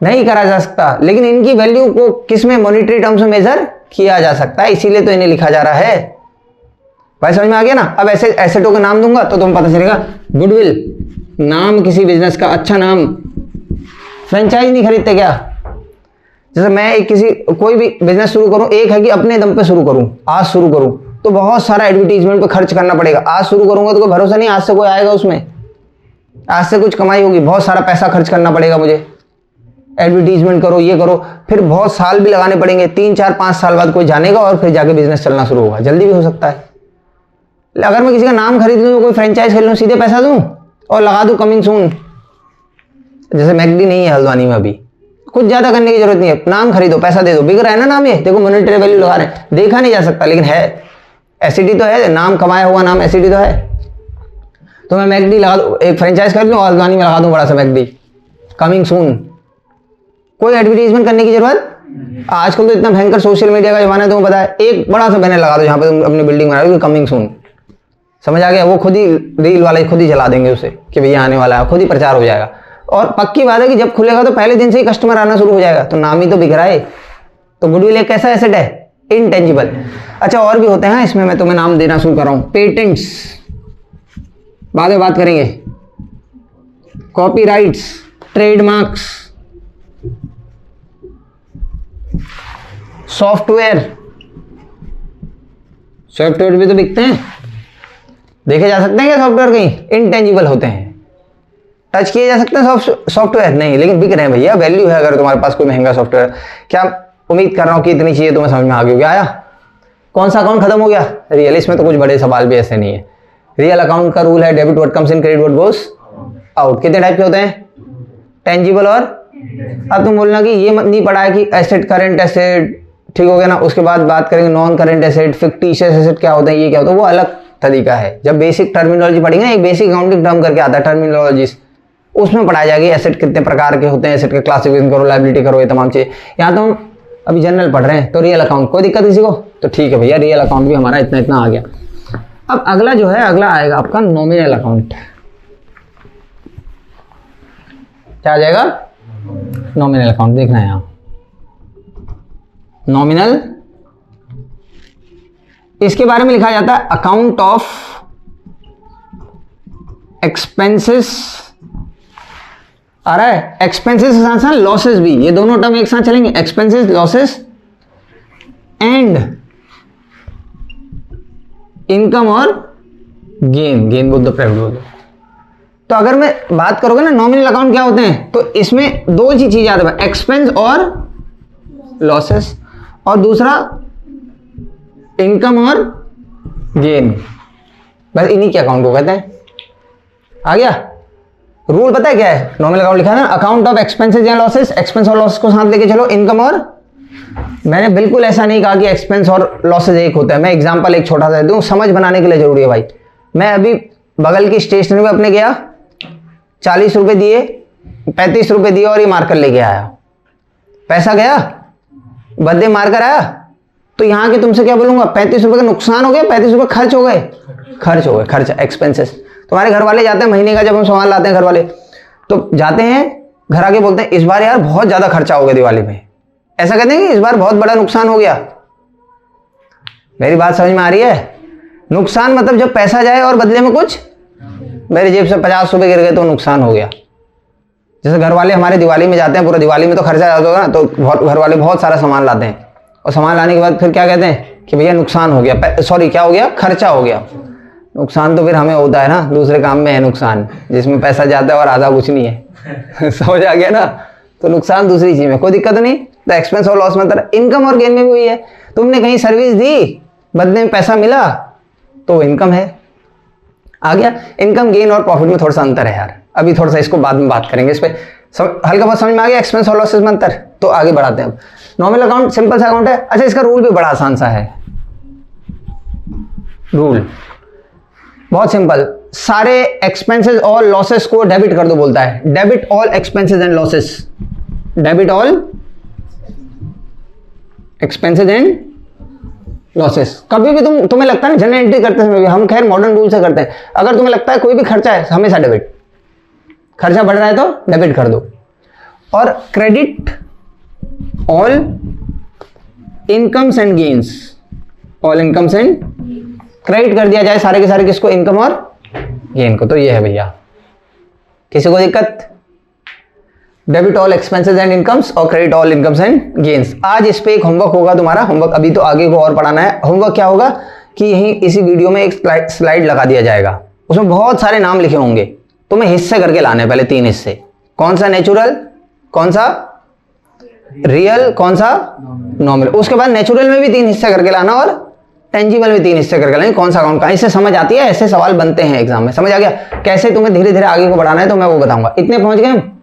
नहीं करा जा सकता, लेकिन इनकी वैल्यू को किस में? मॉनेटरी टर्म्स में मेजर किया जा सकता है, इसीलिए तो इन्हें लिखा जा रहा है। भाई समझ में आ गया ना? अब ऐसे एसेटों के नाम दूंगा तो तुम्हें पता चलेगा। गुडविल, नाम किसी बिजनेस का, अच्छा नाम। फ्रेंचाइज नहीं खरीदते क्या? जैसे मैं एक कोई भी बिजनेस शुरू करूं, एक है कि अपने दम पे शुरू करूं, आज शुरू करूं तो बहुत सारा एडवर्टीजमेंट पे खर्च करना पड़ेगा। आज शुरू करूंगा तो कोई भरोसा नहीं आज से कोई आएगा उसमें, आज से कुछ कमाई होगी, बहुत सारा पैसा खर्च करना पड़ेगा मुझे। एडवर्टीजमेंट करो, ये करो, फिर बहुत साल भी लगाने पड़ेंगे, 3 4 5 साल बाद कोई जानेगा और फिर जाके बिजनेस चलना शुरू होगा। जल्दी भी हो सकता है। अगर मैं किसी का नाम खरीद लूँ, कोई फ्रेंचाइज खरीद लूँ, सीधे पैसा दूं और लगा दूं कमिंग सून। जैसे मैकडी नहीं है हल्द्वानी में, अभी कुछ ज्यादा करने की जरूरत नहीं है, नाम खरीदो, पैसा दे दो, बिक रहा है ना नाम। ये देखो मॉनेटरी वैल्यू लगा रहे हैं, देखा नहीं जा सकता लेकिन है, एसिडी तो है, नाम कमाया हुआ नाम एसिडी तो है। तो मैं मैकडी लगा दूं, एक फ्रेंचाइज कर लूँ, हल्द्वानी में लगा दूं बड़ा सा मैकडी, कमिंग सून। कोई एडवर्टीजमेंट करने की जरूरत। आजकल तो इतना भयंकर सोशल मीडिया का जमाना है, तुम्हें पता है। एक बड़ा सा बैनर लगा दो जहां पे तुम अपनी बिल्डिंग बना रहे हो, कमिंग सून, समझ आ गया? वो खुद ही रील वाले खुद ही चला देंगे उसे कि भैया आने वाला है, खुद ही प्रचार हो जाएगा। और पक्की बात है कि जब खुलेगा तो पहले दिन से ही कस्टमर आना शुरू हो जाएगा, तो नाम ही तो बिक रहा है। तो गुडविल एक कैसा एसेट है? इंटेंजिबल। अच्छा और भी होते हैं, इसमें मैं तुम्हें नाम देना शुरू कर रहा हूं। पेटेंट्स बाद में बात करेंगे, कॉपीराइट्स, ट्रेडमार्क्स, सॉफ्टवेयर। सॉफ्टवेयर भी तो बिकते हैं, देखे जा सकते हैं क्या सॉफ्टवेयर? कहीं इंटेंजिबल होते हैं, टच किए जा सकते हैं सॉफ्टवेयर नहीं, लेकिन बिक रहे हैं भैया, वैल्यू है। अगर तुम्हारे पास कोई महंगा सॉफ्टवेयर, क्या उम्मीद कर रहा हूं कि इतनी चीजें तुम्हें समझ में आ गई होगी। आया? कौन सा अकाउंट खत्म हो गया? रियल। इसमें तो कुछ बड़े सवाल भी ऐसे नहीं है। रियल अकाउंट का रूल है debit what comes in, credit what goes out. कितने टाइप के होते हैं? टेंजिबल और। अब तुम बोलना कि ये नहीं पढ़ा है कि एसेट, करंट एसेट, ठीक हो गया ना। उसके बाद बात करेंगे non current asset, fictitious asset क्या होता है, ये क्या होता है, वो अलग तरीका है। जब बेसिक टर्मिनोलॉजी पढ़ेंगे ना, एक बेसिक अकाउंटिंग टर्म करके आता है टर्मिनोलॉजी, उसमें पढ़ाया जाएगी एसेट कितने प्रकार के होते हैं, एसेट के क्लासिफिकेशन करो, लायबिलिटी करो, ये तमाम चीजें। यहाँ तो हम अभी जनरल पढ़ रहे हैं, तो रियल अकाउंट कोई दिक्कत किसी को? तो ठीक है भैया, रियल अकाउंट भी हमारा इतना इतना आ गया। अब अगला जो है, अगला आएगा आपका नॉमिनल अकाउंट। क्या आ जाएगा? Nominal account. देखना है यहाँ नॉमिनल, इसके बारे में लिखा जाता है अकाउंट ऑफ एक्सपेंसेस। आ रहा है? एक्सपेंसेस के साथ साथ लॉसेस भी, ये दोनों टर्म एक साथ चलेंगे, एक्सपेंसेस, लॉसेस एंड इनकम और गेन। गेन बोल दो, प्रॉफिट बोल दो। तो अगर मैं बात करोगे ना नॉमिनल अकाउंट क्या होते हैं, तो इसमें दो ही चीज याद है, एक्सपेंस और लॉसेस, और दूसरा इनकम और गेन। बस इन्हीं के अकाउंट को कहते हैं। आ गया? रूल पता है क्या है? नॉमिनल अकाउंट लिखा है ना, अकाउंट ऑफ एक्सपेंसेस या लॉसेस, एक्सपेंस और लॉसेस को साथ लेके चलो, इनकम और। मैंने बिल्कुल ऐसा नहीं कहा कि एक्सपेंस और लॉसेस एक होता है। मैं एग्जांपल एक छोटा सा दूं, समझ बनाने के लिए जरूरी है भाई। मैं अभी बगल की स्टेशनरी में अपने गया, 40 रुपए दिए, 35 रुपए दिए और ये मार्कर लेके आया, पैसा गया, बदले मार्कर आया, तो यहां के तुमसे क्या बोलूंगा, 35 रुपए का नुकसान हो गया, 35 रुपए खर्च हो गए, खर्च एक्सपेंसेस। तुम्हारे घर वाले जाते हैं महीने का, जब हम सामान लाते हैं घर वाले तो जाते हैं घर आके बोलते हैं इस बार यार बहुत ज्यादा खर्चा हो गया दिवाली में, ऐसा कहते हैं कि इस बार बहुत बड़ा नुकसान हो गया। मेरी बात समझ में आ रही है? नुकसान मतलब जब पैसा जाए और बदले में कुछ, मेरी जेब से 50 रुपए गिर गए तो नुकसान हो गया। जैसे घर वाले हमारे दिवाली में जाते हैं, पूरा दिवाली में तो खर्चा ज्यादा होगा ना, तो घर वाले बहुत सारा सामान लाते हैं और सामान लाने के बाद फिर क्या कहते हैं कि भैया नुकसान हो गया, सॉरी क्या हो गया, खर्चा हो गया। नुकसान तो फिर हमें होता है ना, दूसरे काम में है नुकसान, जिसमें पैसा जाता है और आधा कुछ नहीं है। समझ आ गया ना? तो नुकसान दूसरी चीज में, कोई दिक्कत नहीं। तो एक्सपेंस और लॉस मतलब इनकम और गेन में भी वही है। तुमने कहीं सर्विस दी, बदले में पैसा मिला, तो वो इनकम है। आ गया? इनकम गेन और प्रॉफिट में थोड़ा सा अंतर है यार, अभी थोड़ा सा इसको बाद में बात करेंगे, इस पे हल्का बहुत समझ में आ गया एक्सपेंस और लॉसेस में अंतर। तो आगे बढ़ाते हैं। अब नॉमिनल अकाउंट सिंपल सा अकाउंट है। अच्छा, इसका रूल भी बड़ा आसान सा है। रूल बहुत सिंपल, सारे एक्सपेंसेस और लॉसेस को डेबिट कर दो बोलता है। Debit all expenses and losses, debit all expenses and losses. कभी भी तुम्हें लगता है ना जनरल एंट्री करते समय, हम खैर मॉडर्न रूल से करते हैं, अगर तुम्हें लगता है कोई भी खर्चा है हमेशा डेबिट, खर्चा बढ़ रहा है तो डेबिट कर दो। और credit all incomes and gains, all incomes and, credit कर दिया जाए सारे के सारे किसको, इनकम और गेन को। तो ये है भैया, किसी को दिक्कत? Debit all expenses and incomes और credit all incomes and gains. आज इस पे एक होमवर्क होगा तुम्हारा, होमवर्क अभी तो आगे को और पढ़ाना है। होमवर्क क्या होगा कि यहीं इसी वीडियो में एक स्लाइड लगा दिया जाएगा, उसमें बहुत सारे नाम लिखे होंगे, तुम्हें हिस्से करके लाने हैं। पहले 3 हिस्से, कौन सा नेचुरल, कौन सा रियल, कौन सा नॉमिनल। उसके बाद नेचुरल में भी 3 हिस्से करके लाना और टेंजिबल में 3 हिस्से करके लाएंगे, कौन सा अकाउंट का। इससे समझ आती है, ऐसे सवाल बनते हैं एग्जाम में। समझ आ गया कैसे तुम्हें धीरे धीरे आगे को बढ़ाना है, तो मैं वो बताऊंगा। इतने पहुंच गए हम,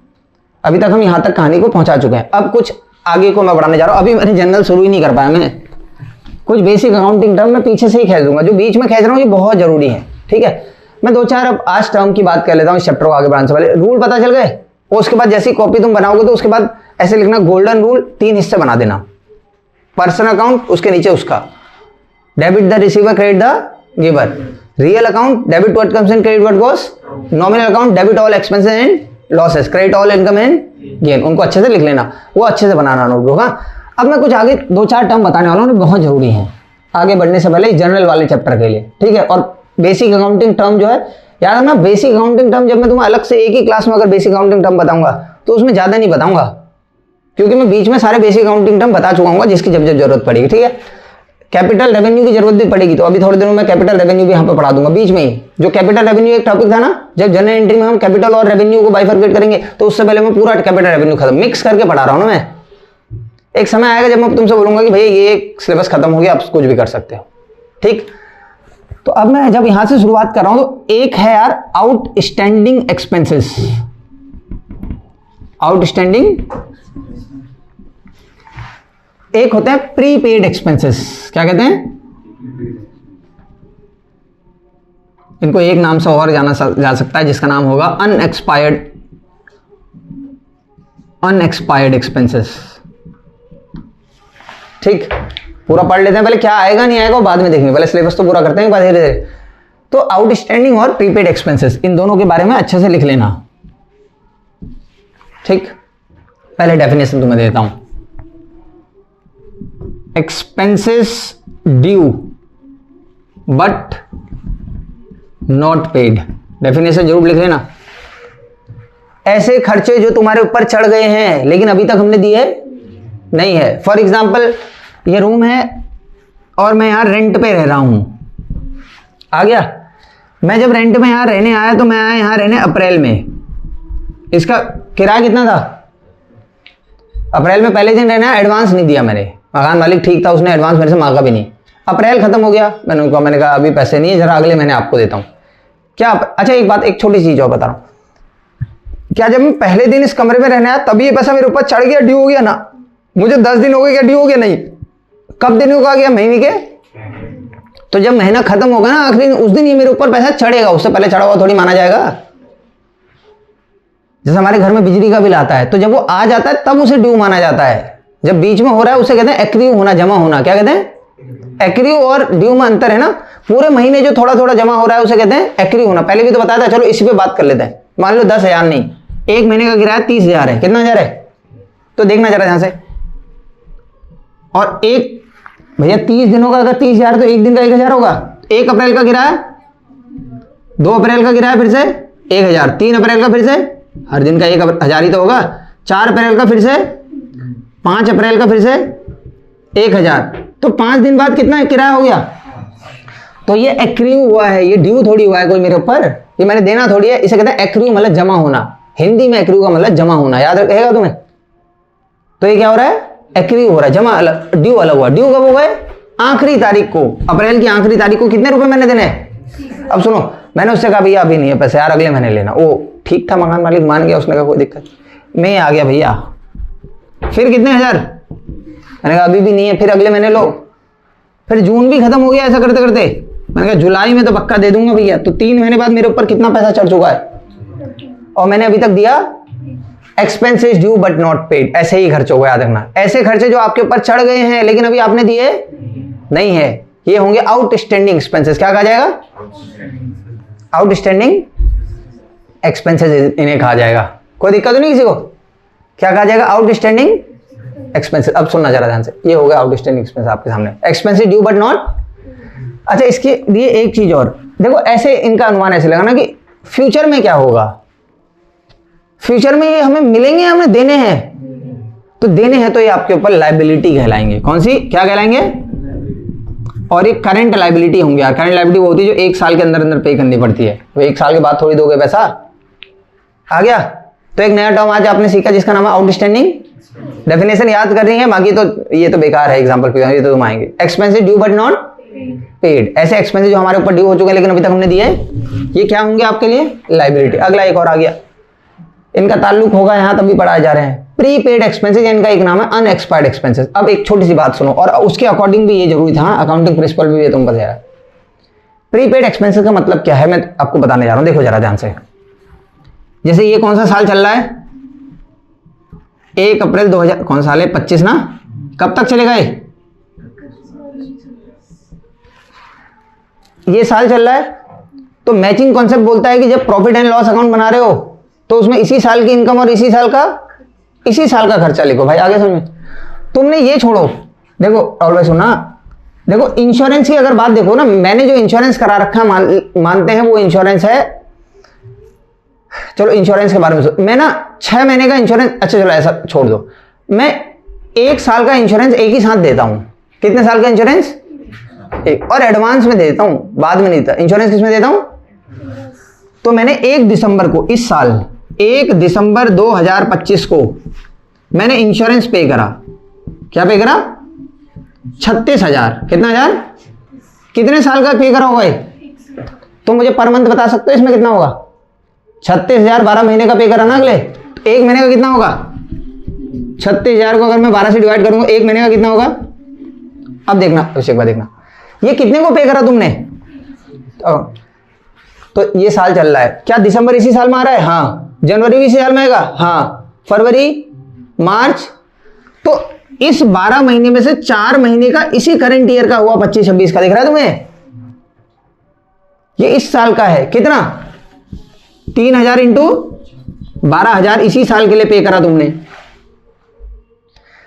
अभी तक हम यहां तक कहानी को पहुंचा चुके हैं। अब कुछ आगे को मैं बढ़ाने जा रहा हूं। अभी मैंने जनरल शुरू ही नहीं कर पाया, मैं कुछ बेसिक अकाउंटिंग टर्म मैं पीछे से ही खींच दूंगा, जो बीच में खींच रहा हूं ये बहुत जरूरी है। ठीक है, मैं 2-4 अब आज टर्म की बात कर लेता हूं, इस चैप्टर को आगे बढ़ाने से पहले। रूल पता चल गए, और उसके बाद जैसी कॉपी तुम बनाओगे तो उसके बाद ऐसे लिखना, गोल्डन रूल 3 हिस्से बना देना। पर्सनल अकाउंट, उसके नीचे उसका debit the receiver, credit the giver. Real account, debit what comes in, credit what goes. Nominal account, debit all expenses and losses, credit all income and gain. उनको अच्छे से लिख लेना, वो अच्छे से बनाना नोटबुक। हाँ, अब मैं कुछ आगे 2-4 टर्म बताने वाला हूँ, बहुत जरूरी है आगे बढ़ने से पहले जनरल वाले चैप्टर के लिए। ठीक है, और बेसिक अकाउंटिंग टर्म जो है याद रखना, बेसिक अकाउंटिंग टर्म जब मैं तुम्हें अलग से एक ही क्लास में अगर बेसिक अकाउंटिंग टर्म बताऊंगा तो उसमें ज्यादा नहीं बताऊंगा, क्योंकि मैं बीच में सारे बेसिक अकाउंटिंग टर्म बता चुका हूँ जिसकी जब जब जरूरत पड़ेगी। ठीक है, कैपिटल रेवेन्यू की जरूरत भी पड़ेगी, तो अभी थोड़े दिनों में कैपिटल रेवेन्यू भी यहाँ पे पढ़ा दूंगा बीच में ही। जो कैपिटल रेवेन्यू एक टॉपिक था ना, जब जनरल एंट्री में हम कैपिटल और रेवेन्यू को बाइफरकेट करेंगे, तो उससे पहले मैं पूरा कैपिटल रेवेन्यू खत्म मिक्स करके पढ़ा रहा हूँ ना मैं। एक समय आएगा जब मैं तुमसे बोलूंगा कि भैया ये सिलेबस खत्म हो गया, आप कुछ भी कर सकते हो। ठीक, तो अब मैं जब यहां से शुरुआत कर रहा हूं, तो एक है यार आउटस्टैंडिंग एक्सपेंसेस। आउटस्टैंडिंग, एक होते हैं प्रीपेड एक्सपेंसेस। क्या कहते हैं इनको? एक नाम से और जा सकता है, जिसका नाम होगा अनएक्सपायर्ड एक्सपेंसेस। ठीक, पूरा पढ़ लेते हैं पहले, क्या आएगा नहीं आएगा वो बाद में देखेंगे, पहले सिलेबस तो पूरा करते हैं धीरे धीरे। तो आउटस्टैंडिंग और प्रीपेड एक्सपेंसेस, इन दोनों के बारे में अच्छे से लिख लेना। ठीक, पहले डेफिनेशन तुम्हें देता हूं। Expenses due but not paid, definition जरूर लिख लेना। ऐसे खर्चे जो तुम्हारे ऊपर चढ़ गए हैं लेकिन अभी तक हमने दिए नहीं है। फॉर एग्जाम्पल, ये रूम है और मैं यहां रेंट पे रह रहा हूं, आ गया। मैं जब रेंट में यहां रहने आया तो मैं आया यहां रहने अप्रैल में। इसका किराया कितना था? अप्रैल में पहले दिन रहना, एडवांस नहीं दिया मैंने। मकान मालिक ठीक था, उसने एडवांस मेरे से मांगा भी नहीं। अप्रैल खत्म हो गया, मैंने कहा अभी पैसे नहीं है, जरा अगले महीने आपको देता हूं। क्या? अच्छा, एक बात, एक छोटी चीज और बता रहा हूं, क्या जब मैं पहले दिन इस कमरे में रहने आया तभी ये पैसा मेरे ऊपर चढ़ गया, ड्यू हो गया ना? मुझे 10 दिन हो गए, क्या ड्यू हो गया? नहीं। कब दिन का गया? महीने के। तो जब महीना खत्म होगा ना आखिरी दिन, उस दिन ये मेरे ऊपर पैसा चढ़ेगा, उससे पहले चढ़ा हुआ थोड़ी माना जाएगा। जैसे हमारे घर में बिजली का बिल आता है, तो जब वो आ जाता है तब उसे ड्यू माना जाता है। जब बीच में हो रहा है उसे कहते हैं एक्रिव होना, जमा होना। क्या कहते हैं? एक्रिव और ड्यू में अंतर है ना। पूरे महीने जो थोड़ा थोड़ा जमा हो रहा है उसे कहते हैं एक्रिव होना। पहले भी तो बताया था, चलो इसी पे बात कर लेते हैं। मान लो 10,000 नहीं, एक महीने का किराया 30,000 है। कितना हजार है? तो देखना जरा ध्यान से। और एक भैया 30 दिनों का अगर 30,000 तो एक दिन का 1,000 होगा। 1 अप्रैल का किराया, 2 अप्रैल का किराया फिर से 1,000, 3 अप्रैल का फिर से हर दिन का 1,000 ही तो होगा, 4 अप्रैल का फिर से, 5 अप्रैल का फिर से 1,000। तो 5 दिन बाद कितना किराया हो गया? तो ये एक्रिव हुआ है, ये ड्यू थोड़ी हुआ है कोई मेरे ऊपर, ये मैंने देना थोड़ी है। इसे कहते हैं एक्रिव, मतलब जमा होना। हिंदी में एक्रिव का मतलब जमा होना, याद रखेगा तुम्हें। तो ये क्या हो रहा है? एक्रिव हो रहा है, जमा अलग, ड्यू अलग हुआ। ड्यू कब हो गए? आखिरी तारीख को, अप्रैल की आखिरी तारीख को। कितने रुपए मैंने देने हैं? अब सुनो, मैंने उससे कहा भैया अभी नहीं है पैसे यार, अगले महीने लेना। वो ठीक था, मकान मालिक मान गया, उसने कहा कोई दिक्कत। मैं आ गया भैया, फिर कितने हजार? मैंने कहा अभी भी नहीं है, फिर अगले महीने लो। फिर जून भी खत्म हो गया ऐसा करते करते। मैंने कहा जुलाई में तो पक्का दे दूंगा भैया। तो 3 महीने बाद मेरे ऊपर कितना पैसा चढ़ चुका है, और मैंने अभी तक दिया expenses due but not paid. ऐसे ही खर्च हो गया, याद रखना। ऐसे खर्चे जो आपके ऊपर चढ़ गए हैं लेकिन अभी आपने दिए नहीं है, ये होंगे आउटस्टैंडिंग एक्सपेंसेस। क्या कहा जाएगा? आउटस्टैंडिंग एक्सपेंसेस इन्हें कहा जाएगा। कोई दिक्कत तो नहीं किसी को? क्या कहा जाएगा? Outstanding expenses. अब सुनना जरा ध्यान से, ये हो गया आउटस्टैंडिंग एक्सपेंस आपके सामने, एक्सपेंसेस ड्यू बट नॉट। अच्छा, इसके लिए एक चीज और देखो, ऐसे इनका अनुमान ऐसे लगाना कि फ्यूचर में क्या होगा। फ्यूचर में ये हमें मिलेंगे, हमें देने हैं। तो देने हैं तो ये आपके ऊपर लायबिलिटी कहलाएंगे। कौन सी? क्या कहलाएंगे? और एक करंट लायबिलिटी होंगे यार। करंट लायबिलिटी वो होती है जो 1 साल के अंदर अंदर पे करनी पड़ती है। वो 1 साल के बाद थोड़ी दोगे पैसा। आ गया? तो एक नया टर्म आज आपने सीखा जिसका नाम है आउटस्टैंडिंग। डेफिनेशन याद कर रही है, बाकी तो ये तो बेकार है एग्जांपल पे, ये तो तुम आएंगे। Expenses due but not paid, ऐसे एक्सपेंसेस जो हमारे ऊपर ड्यू हो चुके हैं लेकिन अभी तक हमने दिए, ये क्या होंगे आपके लिए? लायबिलिटी। अगला एक और आ गया, इनका ताल्लुक होगा यहाँ तभी पढ़ाए जा रहे हैं, प्रीपेड एक्सपेंसेस। इनका एक नाम है अनएक्सपायर्ड एक्सपेंसेस। अब एक छोटी सी बात सुनो, और उसके अकॉर्डिंग भी ये जरूरी था, अकाउंटिंग प्रिंसिपल भी ये तुम बताया। प्रीपेड एक्सपेंसेस का मतलब क्या है मैं आपको बताने जा रहा हूं, देखो जरा ध्यान से। जैसे ये कौन सा साल चल रहा है? 1 अप्रैल 2000, कौन सा साल है? 25 ना। कब तक चलेगा ये साल चल रहा है। तो मैचिंग कॉन्सेप्ट बोलता है कि जब प्रॉफिट एंड लॉस अकाउंट बना रहे हो तो उसमें इसी साल की इनकम और इसी साल का खर्चा लिखो। भाई आगे समझ। तुमने ये छोड़ो, देखो ऑलवेज सुना, देखो इंश्योरेंस की अगर बात देखो ना, मैंने जो इंश्योरेंस करा रखा मानते हैं वो इंश्योरेंस है। चलो इंश्योरेंस के बारे में मैं ना 6 महीने का इंश्योरेंस, अच्छा चलो ऐसा छोड़ दो, मैं 1 साल का इंश्योरेंस एक ही साथ देता हूं। कितने साल का इंश्योरेंस? एक, और एडवांस में देता हूं, बाद में नहीं देता। इंश्योरेंस किसमें देता हूं? तो मैंने 1 दिसंबर को, इस साल 1 दिसंबर 2025 को मैंने इंश्योरेंस पे करा। क्या पे करा? 36,000। कितना हजार? कितने साल का पे करा होगा ये? तो मुझे पर मंथ बता सकते हो इसमें कितना होगा? 36,000 12 महीने का पे करा ना। अगले तो 1 महीने का कितना होगा? 36,000 को अगर मैं 12 से डिवाइड करूंगा 1 महीने का कितना होगा? अब देखना, एक बार देखना, ये कितने को पे करा तुमने? तो ये साल चल रहा है, क्या दिसंबर इसी साल में आ रहा है? हाँ। जनवरी भी इसी साल में आएगा? हाँ। फरवरी, मार्च, तो इस 12 महीने में से 4 महीने का इसी करंट ईयर का हुआ 25-26 का। दिख रहा है तुम्हें? ये इस साल का है। कितना? 3,000 इंटू 12,000 इसी साल के लिए पे करा तुमने।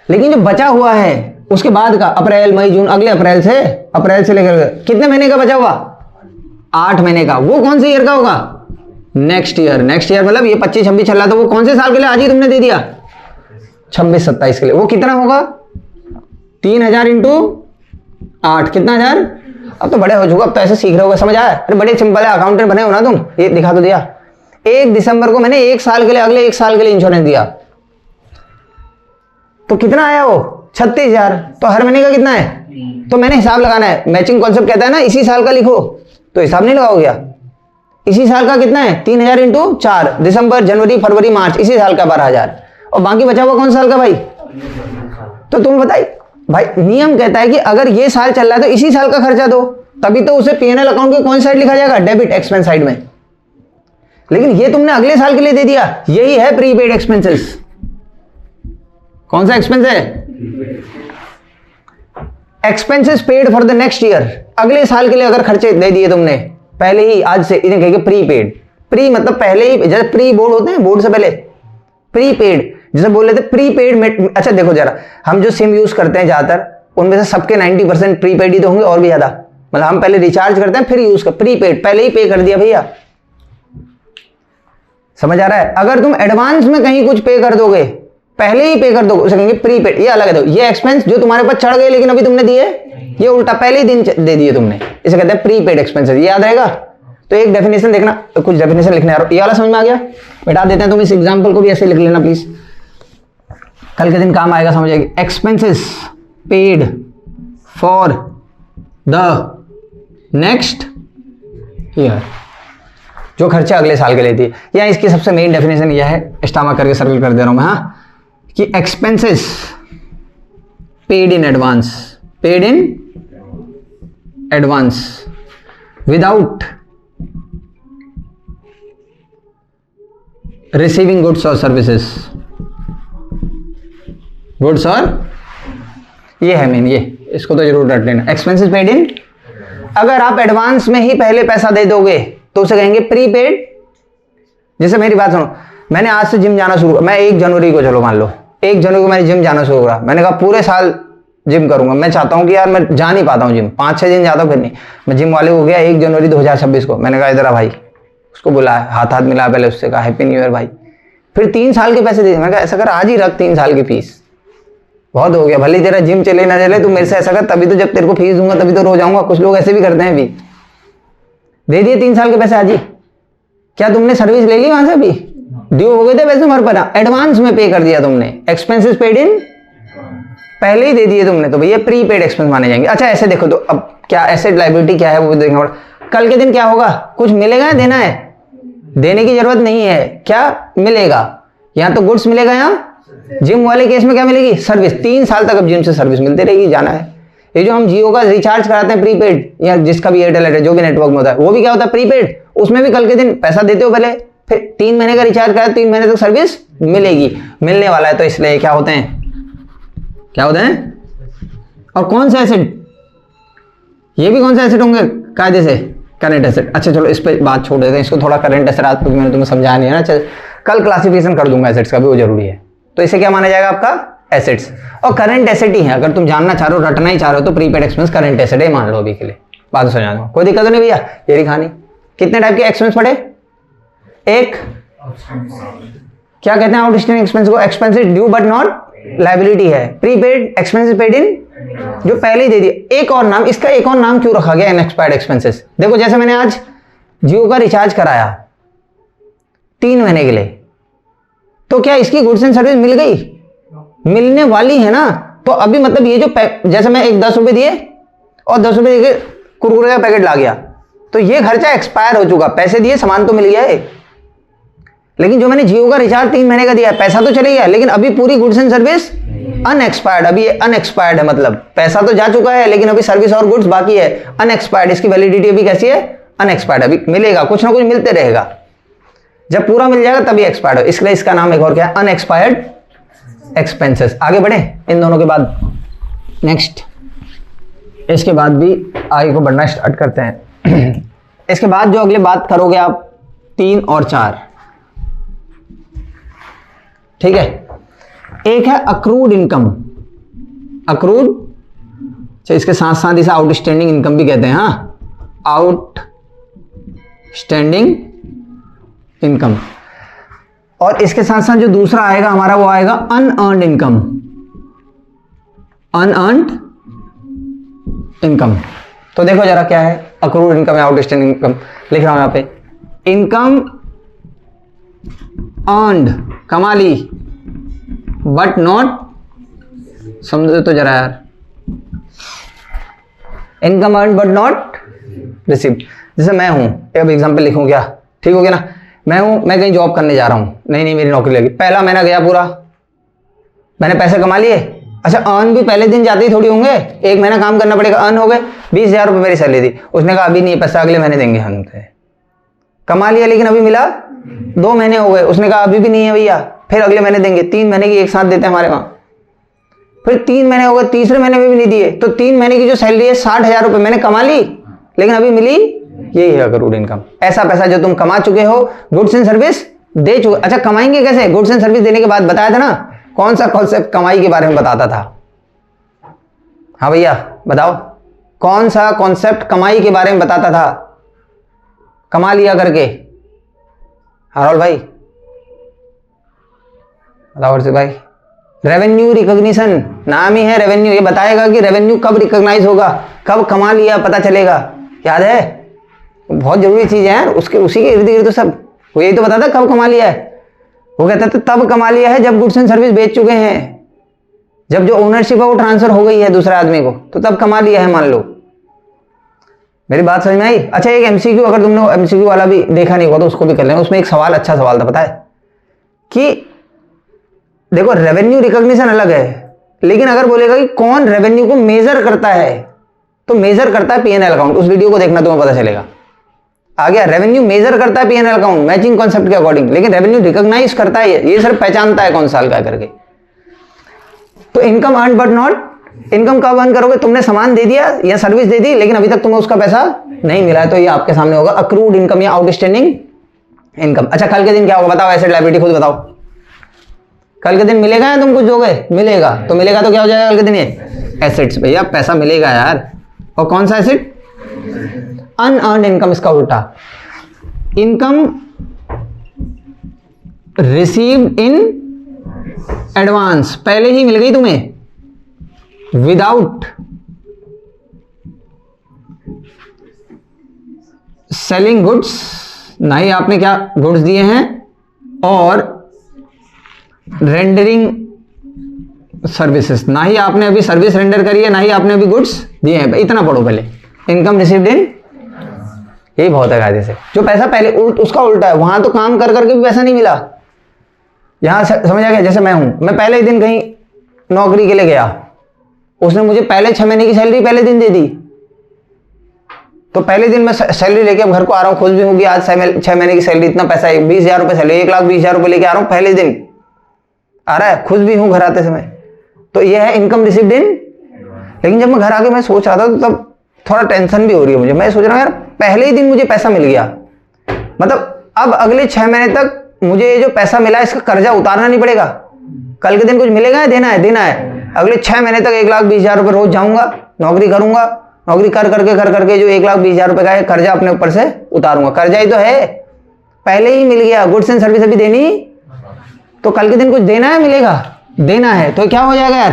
लेकिन जो बचा हुआ है उसके बाद का, अप्रैल मई जून, अगले अप्रैल से लेकर कितने महीने का बचा हुआ? 8 महीने का। वो कौन से ईयर का होगा? Next year. नेक्स्ट ईयर मतलब ये 25-26 चल रहा था, वो कौन से साल के लिए आज ही तुमने दे दिया? 26-27 के लिए। वो कितना होगा? 3,000 इंटू 8, कितना हजार? अब तो बड़े हो चुके, अब तो ऐसे सीख रहे हो, समझ आया? अरे बड़े सिंपल है, अकाउंटेंट बने हो ना तुम। ये दिखा तो दिया। 1 दिसंबर को मैंने 1 साल के लिए, अगले 1 साल के लिए इंश्योरेंस दिया, तो कितना आया वो? 36,000। तो हर महीने का कितना है? तो मैंने हिसाब लगाना है। मैचिंग कॉन्सेप्ट कहता है ना इसी साल का लिखो, तो हिसाब नहीं लगाओगे क्या? इसी साल का कितना है? 3,000 इंटू 4, दिसंबर, जनवरी, फरवरी, मार्च, इसी साल का 12,000, और बाकी बचा हुआ कौन साल का भाई? तो तुम बताइए भाई, नियम कहता है कि अगर ये साल चल रहा है तो इसी साल का खर्चा दो, तभी तो उसे P&L अकाउंट के कौन साइड लिखा जाएगा? डेबिट एक्सपेंस साइड में। लेकिन ये तुमने अगले साल के लिए दे दिया, यही है प्रीपेड एक्सपेंसेस। कौन सा एक्सपेंस है? Expenses paid for the next year, अगले साल के लिए अगर खर्चे दे दिए तुमने पहले ही, आज से इन्हें कहेंगे प्रीपेड। प्री मतलब पहले ही, जैसे प्री बोर्ड होते हैं, बोर्ड से पहले प्रीपेड, जैसे बोल रहे थे प्रीपेड। अच्छा देखो जरा, हम जो सिम यूज करते हैं ज्यादातर, उनमें से सबके 90% प्रीपेड ही तो होंगे, और भी ज्यादा। मतलब हम पहले रिचार्ज करते हैं फिर यूज कर, प्रीपेड पहले ही पे कर दिया भैया। समझ आ रहा है? अगर तुम एडवांस में कहीं कुछ पे कर दोगे, पहले ही पे कर दोगे, उसे कहेंगे प्रीपेड। ये अलग है, देखो ये एक्सपेंस जो तुम्हारे पास चढ़ गए लेकिन अभी तुमने दिए, ये उल्टा पहले ही दिन दे दिए तुमने, इसे कहते हैं प्रीपेड एक्सपेंसेस। ये याद रहेगा? तो एक डेफिनेशन देखना, कुछ डेफिनेशन लिखना है, ये वाला समझ में आ गया? बैठा देते हैं, तुम इस एग्जांपल को भी ऐसे लिख लेना प्लीज, कल के दिन काम आएगा, समझ आएगी। Expenses paid for the next year, जो खर्चे अगले साल के लिए थी। या इसकी सबसे मेन डेफिनेशन यह है, स्टामा करके सर्कल कर दे रहा हूं मैं, हाँ, कि expenses paid in advance, paid in advance without receiving goods और सर्विसेज, गुड्स और, ये है मेन, ये इसको तो जरूर रट लेना। एक्सपेंसेस पेड इन, अगर आप एडवांस में ही पहले पैसा दे दोगे तो उसे कहेंगे प्रीपेड। जैसे मेरी बात सुनो, मैंने आज से जिम जाना शुरू, मैं 1 जनवरी को, चलो मान लो 1 जनवरी को मैंने जिम जाना शुरू करा, मैंने कहा पूरे साल जिम करूंगा। मैं चाहता हूं कि यार मैं जा नहीं पाता हूं जिम, 5-6 दिन जाता हूं फिर नहीं। मैं जिम वाले को गया 1 जनवरी 2026 को, मैंने कहा इधर आ भाई, उसको बुलाया, हाथ हाथ मिला, पहले उससे कहा हैप्पी न्यू ईयर भाई। फिर 3 साल के पैसे दे, मैं कहा ऐसा कर आज ही रख 3 साल की फीस, बहुत हो गया, भले तेरा जिम चले ना चले, तू मेरे से ऐसा कर, तभी तो जब तेरे को फीस दूंगा तभी तो रोज आऊंगा। कुछ लोग ऐसे भी करते हैं, भी दे दिए 3 साल के पैसे आज ही। क्या तुमने सर्विस ले ली वहां से? अभी ड्यू हो गए थे पैसे हमारे पर, एडवांस में पे कर दिया तुमने, एक्सपेंसेस पेड इन, पहले ही दे दिए तुमने, तो भैया प्रीपेड एक्सपेंस माने जाएंगे। अच्छा ऐसे देखो, तो अब क्या एसेट लायबिलिटी क्या है वो देखना पड़ेगा। कल के दिन क्या होगा, कुछ मिलेगा या देना है? देने की जरूरत नहीं है, क्या मिलेगा? यहाँ तो गुड्स मिलेगा, यहाँ जिम वाले केस में क्या मिलेगी? सर्विस। 3 साल तक अब जिम से सर्विस मिलती रहेगी, जाना है। ये जो हम जियो का रिचार्ज कराते हैं प्रीपेड, या जिसका भी एयरटेल है, जो भी नेटवर्क में होता है, वो भी क्या होता है? प्रीपेड। उसमें भी कल के दिन पैसा देते हो पहले, फिर 3 महीने का रिचार्ज करा, 3 महीने तक सर्विस मिलेगी, मिलने वाला है। तो इसलिए क्या होते हैं, क्या होते हैं? और कौन सा एसेट? ये भी कौन सा एसेट होंगे कायदे से? Current asset. अच्छा चलो इस पे बात छोड़ देते हैं, इसको थोड़ा करंट एसेट आज तक मैंने तुम्हें समझाया नहीं है ना, चल कल क्लासिफिकेशन कर दूंगा एसेट्स का भी, वो जरूरी है। तो इसे क्या माना जाएगा? आपका एसेट्स। और करंट एसेट ही है, अगर तुम जानना चाह रहे हो, रटना ही चाह रहे हो, तो प्रीपेड एक्सपेंस करंट एसेट है, मान लो अभी के लिए, बात समझा दूंगा, कोई दिक्कत नहीं भैया। ये दिखानी कितने टाइप के एक्सपेंस पड़े? एक क्या कहते हैं आउटस्टैंडिंग एक्सपेंस को? Expenses due but not liability है। प्रीपेड एक्सपेंसेस पेड इन, जो पहले ही दे दिए। एक और नाम, इसका एक और नाम क्यों रखा गया अनएक्सपायर्ड एक्सपेंसेस? देखो जैसे मैंने आज जियो का रिचार्ज कराया 3 महीने के लिए, तो क्या इसकी गुड्स एंड सर्विस मिल गई? मिलने वाली है ना। तो अभी मतलब ये जो जैसे मैं एक 10 रुपए दिए और 10 रुपए देके कुरकुरे का पैकेट ला गया, तो ये खर्चा एक्सपायर हो चुका, पैसे दिए सामान तो मिल गया है। लेकिन जो मैंने जियो का रिचार्ज 3 महीने का दिया, पैसा तो चले गया, लेकिन अभी पूरी गुड्स एंड सर्विस अनएक्सपायर्ड। अभी ये अनएक्सपायर्ड है, मतलब पैसा तो जा चुका है लेकिन अभी सर्विस और गुड्स बाकी है, अनएक्सपायर्ड। इसकी वैलिडिटी अभी कैसी है? अनएक्सपायर्ड। अभी मिलेगा, कुछ ना कुछ मिलते रहेगा, जब पूरा मिल जाएगा तभी एक्सपायर्ड हो। इसलिए इसका नाम एक और क्या है? Unexpired expenses. आगे बढ़े इन दोनों के बाद, नेक्स्ट इसके बाद भी आगे को बढ़ना स्टार्ट करते हैं। इसके बाद जो अगले बात करोगे आप 3 और 4, ठीक है। एक है अक्रूड इनकम, अक्रूड, इसके साथ साथ इसे आउटस्टैंडिंग इनकम भी कहते हैं, हाँ, आउटस्टैंडिंग इनकम। और इसके साथ साथ जो दूसरा आएगा हमारा, वो आएगा अनअर्न्ड इनकम, अनअर्न्ड इनकम। तो देखो जरा क्या है अक्रूड इनकम या आउटस्टैंडिंग इनकम, लिख रहा हूं यहां पे, इनकम अर्न्ड, कमा ली, बट नॉट, समझो तो जरा यार, income earned but not received. जैसे मैं हूं, अब एग्जांपल लिखूं क्या, ठीक हो गया ना? मैं कहीं जॉब करने जा रहा हूं, नहीं मेरी नौकरी लगी, पहला महीना गया पूरा, मैंने पैसे कमा लिए। अच्छा अर्न भी पहले दिन जाते ही थोड़ी होंगे, 1 महीना काम करना पड़ेगा। अर्न हो गए 20,000 रुपये मेरी सैलरी थी, उसने कहा अभी नहीं पैसा, अगले महीने देंगे हम। कमा लिया लेकिन अभी मिला 2 महीने हो गए, उसने कहा अभी भी नहीं है भैया, फिर अगले महीने देंगे, 3 महीने की एक साथ देते हैं हमारे वहां। फिर 3 महीने हो गए, तीसरे महीने में भी नहीं दिए, तो 3 महीने की जो सैलरी है 60,000 रुपए मैंने कमा ली, लेकिन अभी मिली, यही है अक्रूड इनकम। ऐसा पैसा जो तुम कमा चुके हो, गुड्स एंड सर्विस दे चुके। अच्छा कमाएंगे कैसे? गुड्स एंड सर्विस देने के बाद बताया था ना, कौन सा कॉन्सेप्ट कमाई के बारे में बताता था? हाँ भैया बताओ, कौन सा कॉन्सेप्ट कमाई के बारे में बताता था? कमा लिया करके, हारोल भाई बताओ। हर्षित भाई, रेवेन्यू रिकॉग्निशन, नाम ही है रेवेन्यू, ये बताएगा कि रेवेन्यू कब रिकॉग्नाइज होगा, कब कमा लिया पता चलेगा। याद है? बहुत जरूरी चीज है यार, उसके उसी के इर्द गिर्द तो सब, वो यही तो बताता कब कमा लिया है। वो कहता था तब कमा लिया है जब गुड्स एंड सर्विस बेच चुके हैं, जब जो ओनरशिप है वो ट्रांसफर हो गई है दूसरे आदमी को, तो तब कमा लिया है, मान लो। मेरी बात समझ में आई? अच्छा एक एमसीक्यू, अगर तुमने एमसीक्यू वाला भी देखा नहीं होगा तो उसको भी कर लेना। उसमें एक सवाल, अच्छा सवाल था, पता है कि देखो रेवेन्यू रिकॉग्निशन अलग है, लेकिन अगर बोलेगा कि कौन रेवेन्यू को मेजर करता है, तो मेजर करता है पीएनएल अकाउंट। उस वीडियो को देखना, तुम्हें पता चलेगा। आ गया, रेवेन्यू मेजर करता है पीएनएल अकाउंट मैचिंग कॉन्सेप्ट के अकॉर्डिंग, लेकिन रेवेन्यू रिकॉग्नाइज करता है, ये सिर्फ पहचानता है कौन साल का करके। तो income earn but not, income कब अर्न करोगे? तुमने सामान दे दिया या सर्विस दे दी, लेकिन अभी तक तुम्हें उसका पैसा नहीं मिला है, तो ये आपके सामने होगा अक्रूड इनकम या आउटस्टैंडिंग इनकम। अच्छा कल के दिन क्या होगा बताओ? एसेट लायबिलिटी खुद बताओ। कल के दिन मिलेगा या तुम कुछ दोगे? मिलेगा, तो मिलेगा तो क्या हो जाएगा कल के दिन? ये एसेट्स, भैया पैसा मिलेगा यार। और कौन सा एसेट? अनअर्न्ड इनकम, इसका उल्टा, इनकम रिसीव्ड इन एडवांस, पहले ही मिल गई तुम्हें, विदाउट सेलिंग गुड्स, ना ही आपने क्या गुड्स दिए हैं, और रेंडरिंग सर्विसेज, ना ही आपने अभी सर्विस रेंडर करी है, ना ही आपने अभी गुड्स दिए हैं। इतना पढ़ो पहले, इनकम रिसीव्ड इन, यही बहुत है कायदे से। जो पैसा पहले उसका उल्टा है, वहां तो काम कर करके भी पैसा नहीं मिला, यहां समझ आ गया? जैसे मैं हूं, मैं पहले ही दिन कहीं नौकरी के लिए गया, उसने मुझे पहले 6 महीने की सैलरी पहले दिन दे दी, तो पहले दिन मैं सैलरी लेके अब घर को आ रहा हूं, खुश भी हूं कि आज 6 महीने की सैलरी, इतना पैसा, 20,000 रुपए सैलरी, 1,20,000 रुपए लेके आ रहा हूं, पहले दिन आ रहा है, खुश भी हूं घर आते समय। तो यह है इनकम रिसीव्ड इन। लेकिन जब मैं घर आके मैं सोच रहा था, तो तब थोड़ा टेंशन भी हो रही है मुझे। मैं सोच रहा हूं यार, पहले ही दिन मुझे पैसा मिल गया, मतलब अब अगले 6 महीने तक मुझे जो पैसा मिला इसका कर्जा उतारना नहीं पड़ेगा। कल के दिन कुछ मिलेगा या देना है? देना है। अगले 6 महीने तक 1,20,000 रुपए रोज जाऊंगा, नौकरी करूंगा, नौकरी कर करके जो 1,20,000 रुपए का है कर्जा अपने ऊपर से उतारूंगा। कर्जा ही तो है, पहले ही मिल गया। गुड्स एंड सर्विस अभी देनी, तो कल के दिन कुछ देना है, मिलेगा, देना है, तो क्या हो जाएगा यार?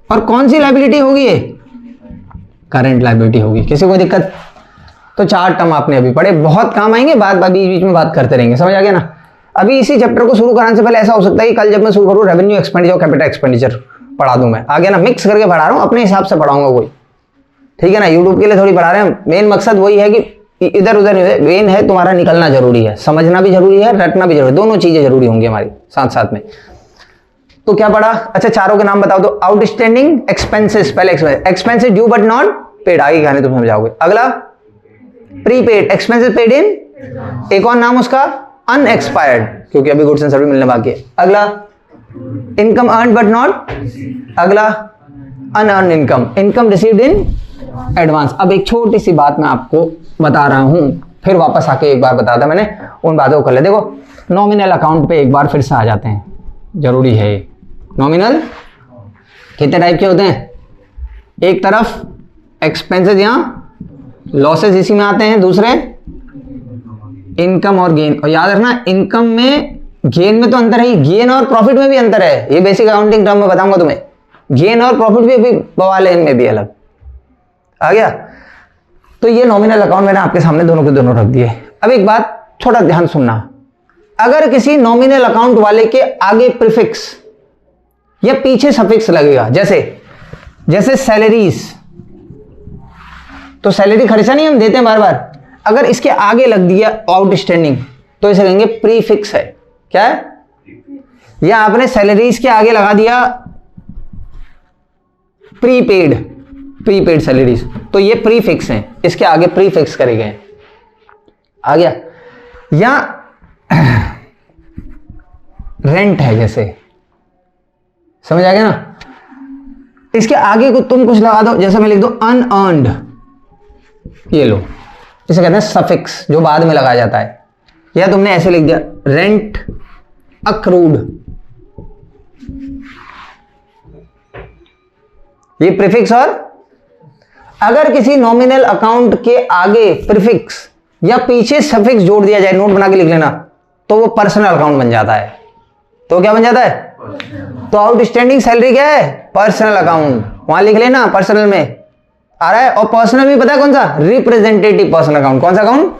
और कौन सी लायबिलिटी होगी ये? करंट लायबिलिटी होगी। किसी को दिक्कत? तो 4 टर्म आपने अभी पढ़े, बहुत काम आएंगे, बीच बीच में बात करते रहेंगे, समझ आ गया ना? अभी इसी चैप्टर को शुरू कराने से पहले ऐसा हो सकता है कि कल जब मैं शुरू करूँ रेवेन्यू एक्सपेंडिचर और कैपिटल एक्सपेंडिचर पढ़ा दूं मैं, आ गया ना? मिक्स करके पढ़ा रहा हूं, अपने हिसाब से पढ़ाऊंगा कोई, ठीक है ना? यूट्यूब के लिए थोड़ी पढ़ा रहे हैं, मेन मकसद वही है कि इधर उधर नहीं, मेन है तुम्हारा निकलना जरूरी है, समझना भी जरूरी है, रटना भी जरूरी है, दोनों चीजें जरूरी होंगी हमारी साथ साथ में। तो क्या पढ़ा? अच्छा चारों के नाम बताओ। तो आउटस्टैंडिंग एक्सपेंसेस, पहले expenses due but not paid, आगे कहानी तुम समझाओगे। अगला प्रीपेड, एक्सपेंसेस पेड इन, एक और नाम उसका अनएक्सपायर्ड, क्योंकि अभी गुड्स एंड सर्विस मिलने बाकी है। अगला इनकम अर्न बट नॉट, अगला unearned income, income received in advance. अब एक छोटी सी बात मैं आपको बता रहा हूं, फिर वापस आके एक बार बताता मैंने, उन बातों को कर ले। देखो नॉमिनल अकाउंट पे एक बार फिर से आ जाते हैं, जरूरी है। नॉमिनल कितने टाइप के होते हैं? एक तरफ एक्सपेंसेस या लॉसेस इसी में आते हैं, दूसरे इनकम और गेन। और याद रखना इनकम में गेन में तो अंतर है, गेन और प्रॉफिट में भी अंतर है, ये बेसिक अकाउंटिंग टर्म में बताऊंगा तुम्हें। गेन और प्रॉफिट भी अभी बवाल है, इनमें भी अलग। आ गया? तो ये नॉमिनल अकाउंट मैंने आपके सामने दोनों के दोनों रख दिए। अब एक बात थोड़ा ध्यान सुनना, अगर किसी नॉमिनल अकाउंट वाले के आगे प्रीफिक्स या पीछे सफिक्स लगेगा, जैसे सैलरीज, तो सैलरी खर्चा नहीं हम देते हैं बार बार, अगर इसके आगे लग दिया आउटस्टैंडिंग तो इसे कहेंगे प्रीफिक्स है। क्या है? या आपने सैलरीज के आगे लगा दिया प्रीपेड सैलरीज, तो ये प्रीफिक्स हैं, इसके आगे प्रीफिक्स करे गए। आ गया? या रेंट है जैसे, समझ आ गया ना। इसके आगे को तुम कुछ लगा दो, जैसे मैं लिख दो अनअर्न्ड, ये लो, इसे कहते हैं सफिक्स, जो बाद में लगाया जाता है। या तुमने ऐसे लिख दिया रेंट अक्रूड, ये प्रीफिक्स। और अगर किसी नॉमिनल अकाउंट के आगे प्रीफिक्स या पीछे सफिक्स जोड़ दिया जाए, नोट बना के लिख लेना, तो वो पर्सनल अकाउंट बन जाता है। तो क्या बन जाता है? तो आउटस्टैंडिंग सैलरी क्या है? पर्सनल अकाउंट, वहां लिख लेना पर्सनल में आ रहा है। और पर्सनल में पता है कौन सा? Representative personal account. कौन सा account?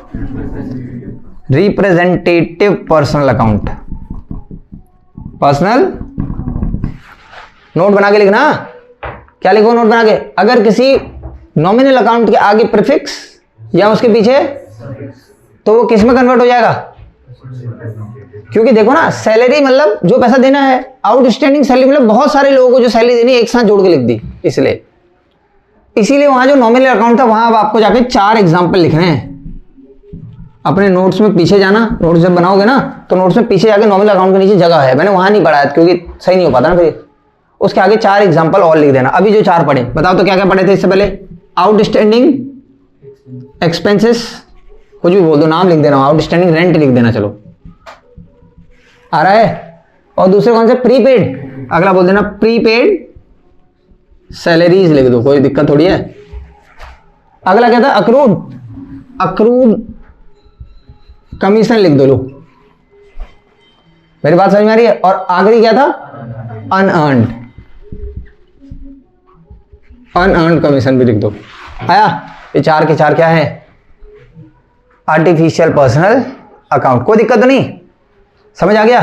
Representative personal account, personal. Note बना के लिखना, क्या लिखो नोट बना के? अगर किसी नॉमिनल अकाउंट के आगे प्रीफिक्स या उसके पीछे, तो वो किस में कन्वर्ट हो जाएगा? क्योंकि देखो ना, सैलरी मतलब जो पैसा देना है, आउटस्टैंडिंग सैलरी मतलब बहुत सारे लोगों को जो सैलरी देनी है एक साथ जोड़ के लिख दी। इसीलिए वहां जो नॉमिनल अकाउंट था, वहां अब आपको जाके 4 एग्जाम्पल लिखने हैं। अपने नोट्स में पीछे जाना, नोट्स जब बनाओगे ना, तो नोट्स में पीछे जाके नॉमिनल अकाउंट के नीचे जगह है, मैंने वहां नहीं पढ़ाया क्योंकि सही नहीं हो पाता ना फिर। उसके आगे 4 एग्जाम्पल और लिख देना। अभी जो 4 पढ़े, बताओ तो क्या क्या पढ़े थे इससे पहले? आउटस्टैंडिंग एक्सपेंसेस, कुछ भी बोल दो, नाम लिख देना, आउटस्टैंडिंग रेंट लिख देना, चलो आ रहा है। और दूसरे कौन से? प्रीपेड, अगला बोल देना प्रीपेड सैलरीज लिख दो, कोई दिक्कत थोड़ी है। अगला क्या था? अक्रूड, अक्रूड कमीशन लिख दो, लो मेरी बात समझ में आ रही है। और आखिरी क्या था? अनअर्न्ड, अनअर्न्ड कमीशन भी लिख दो। आया? ये 4 के 4 क्या है? Artificial personal account. कोई दिक्कत तो नहीं? समझ आ गया?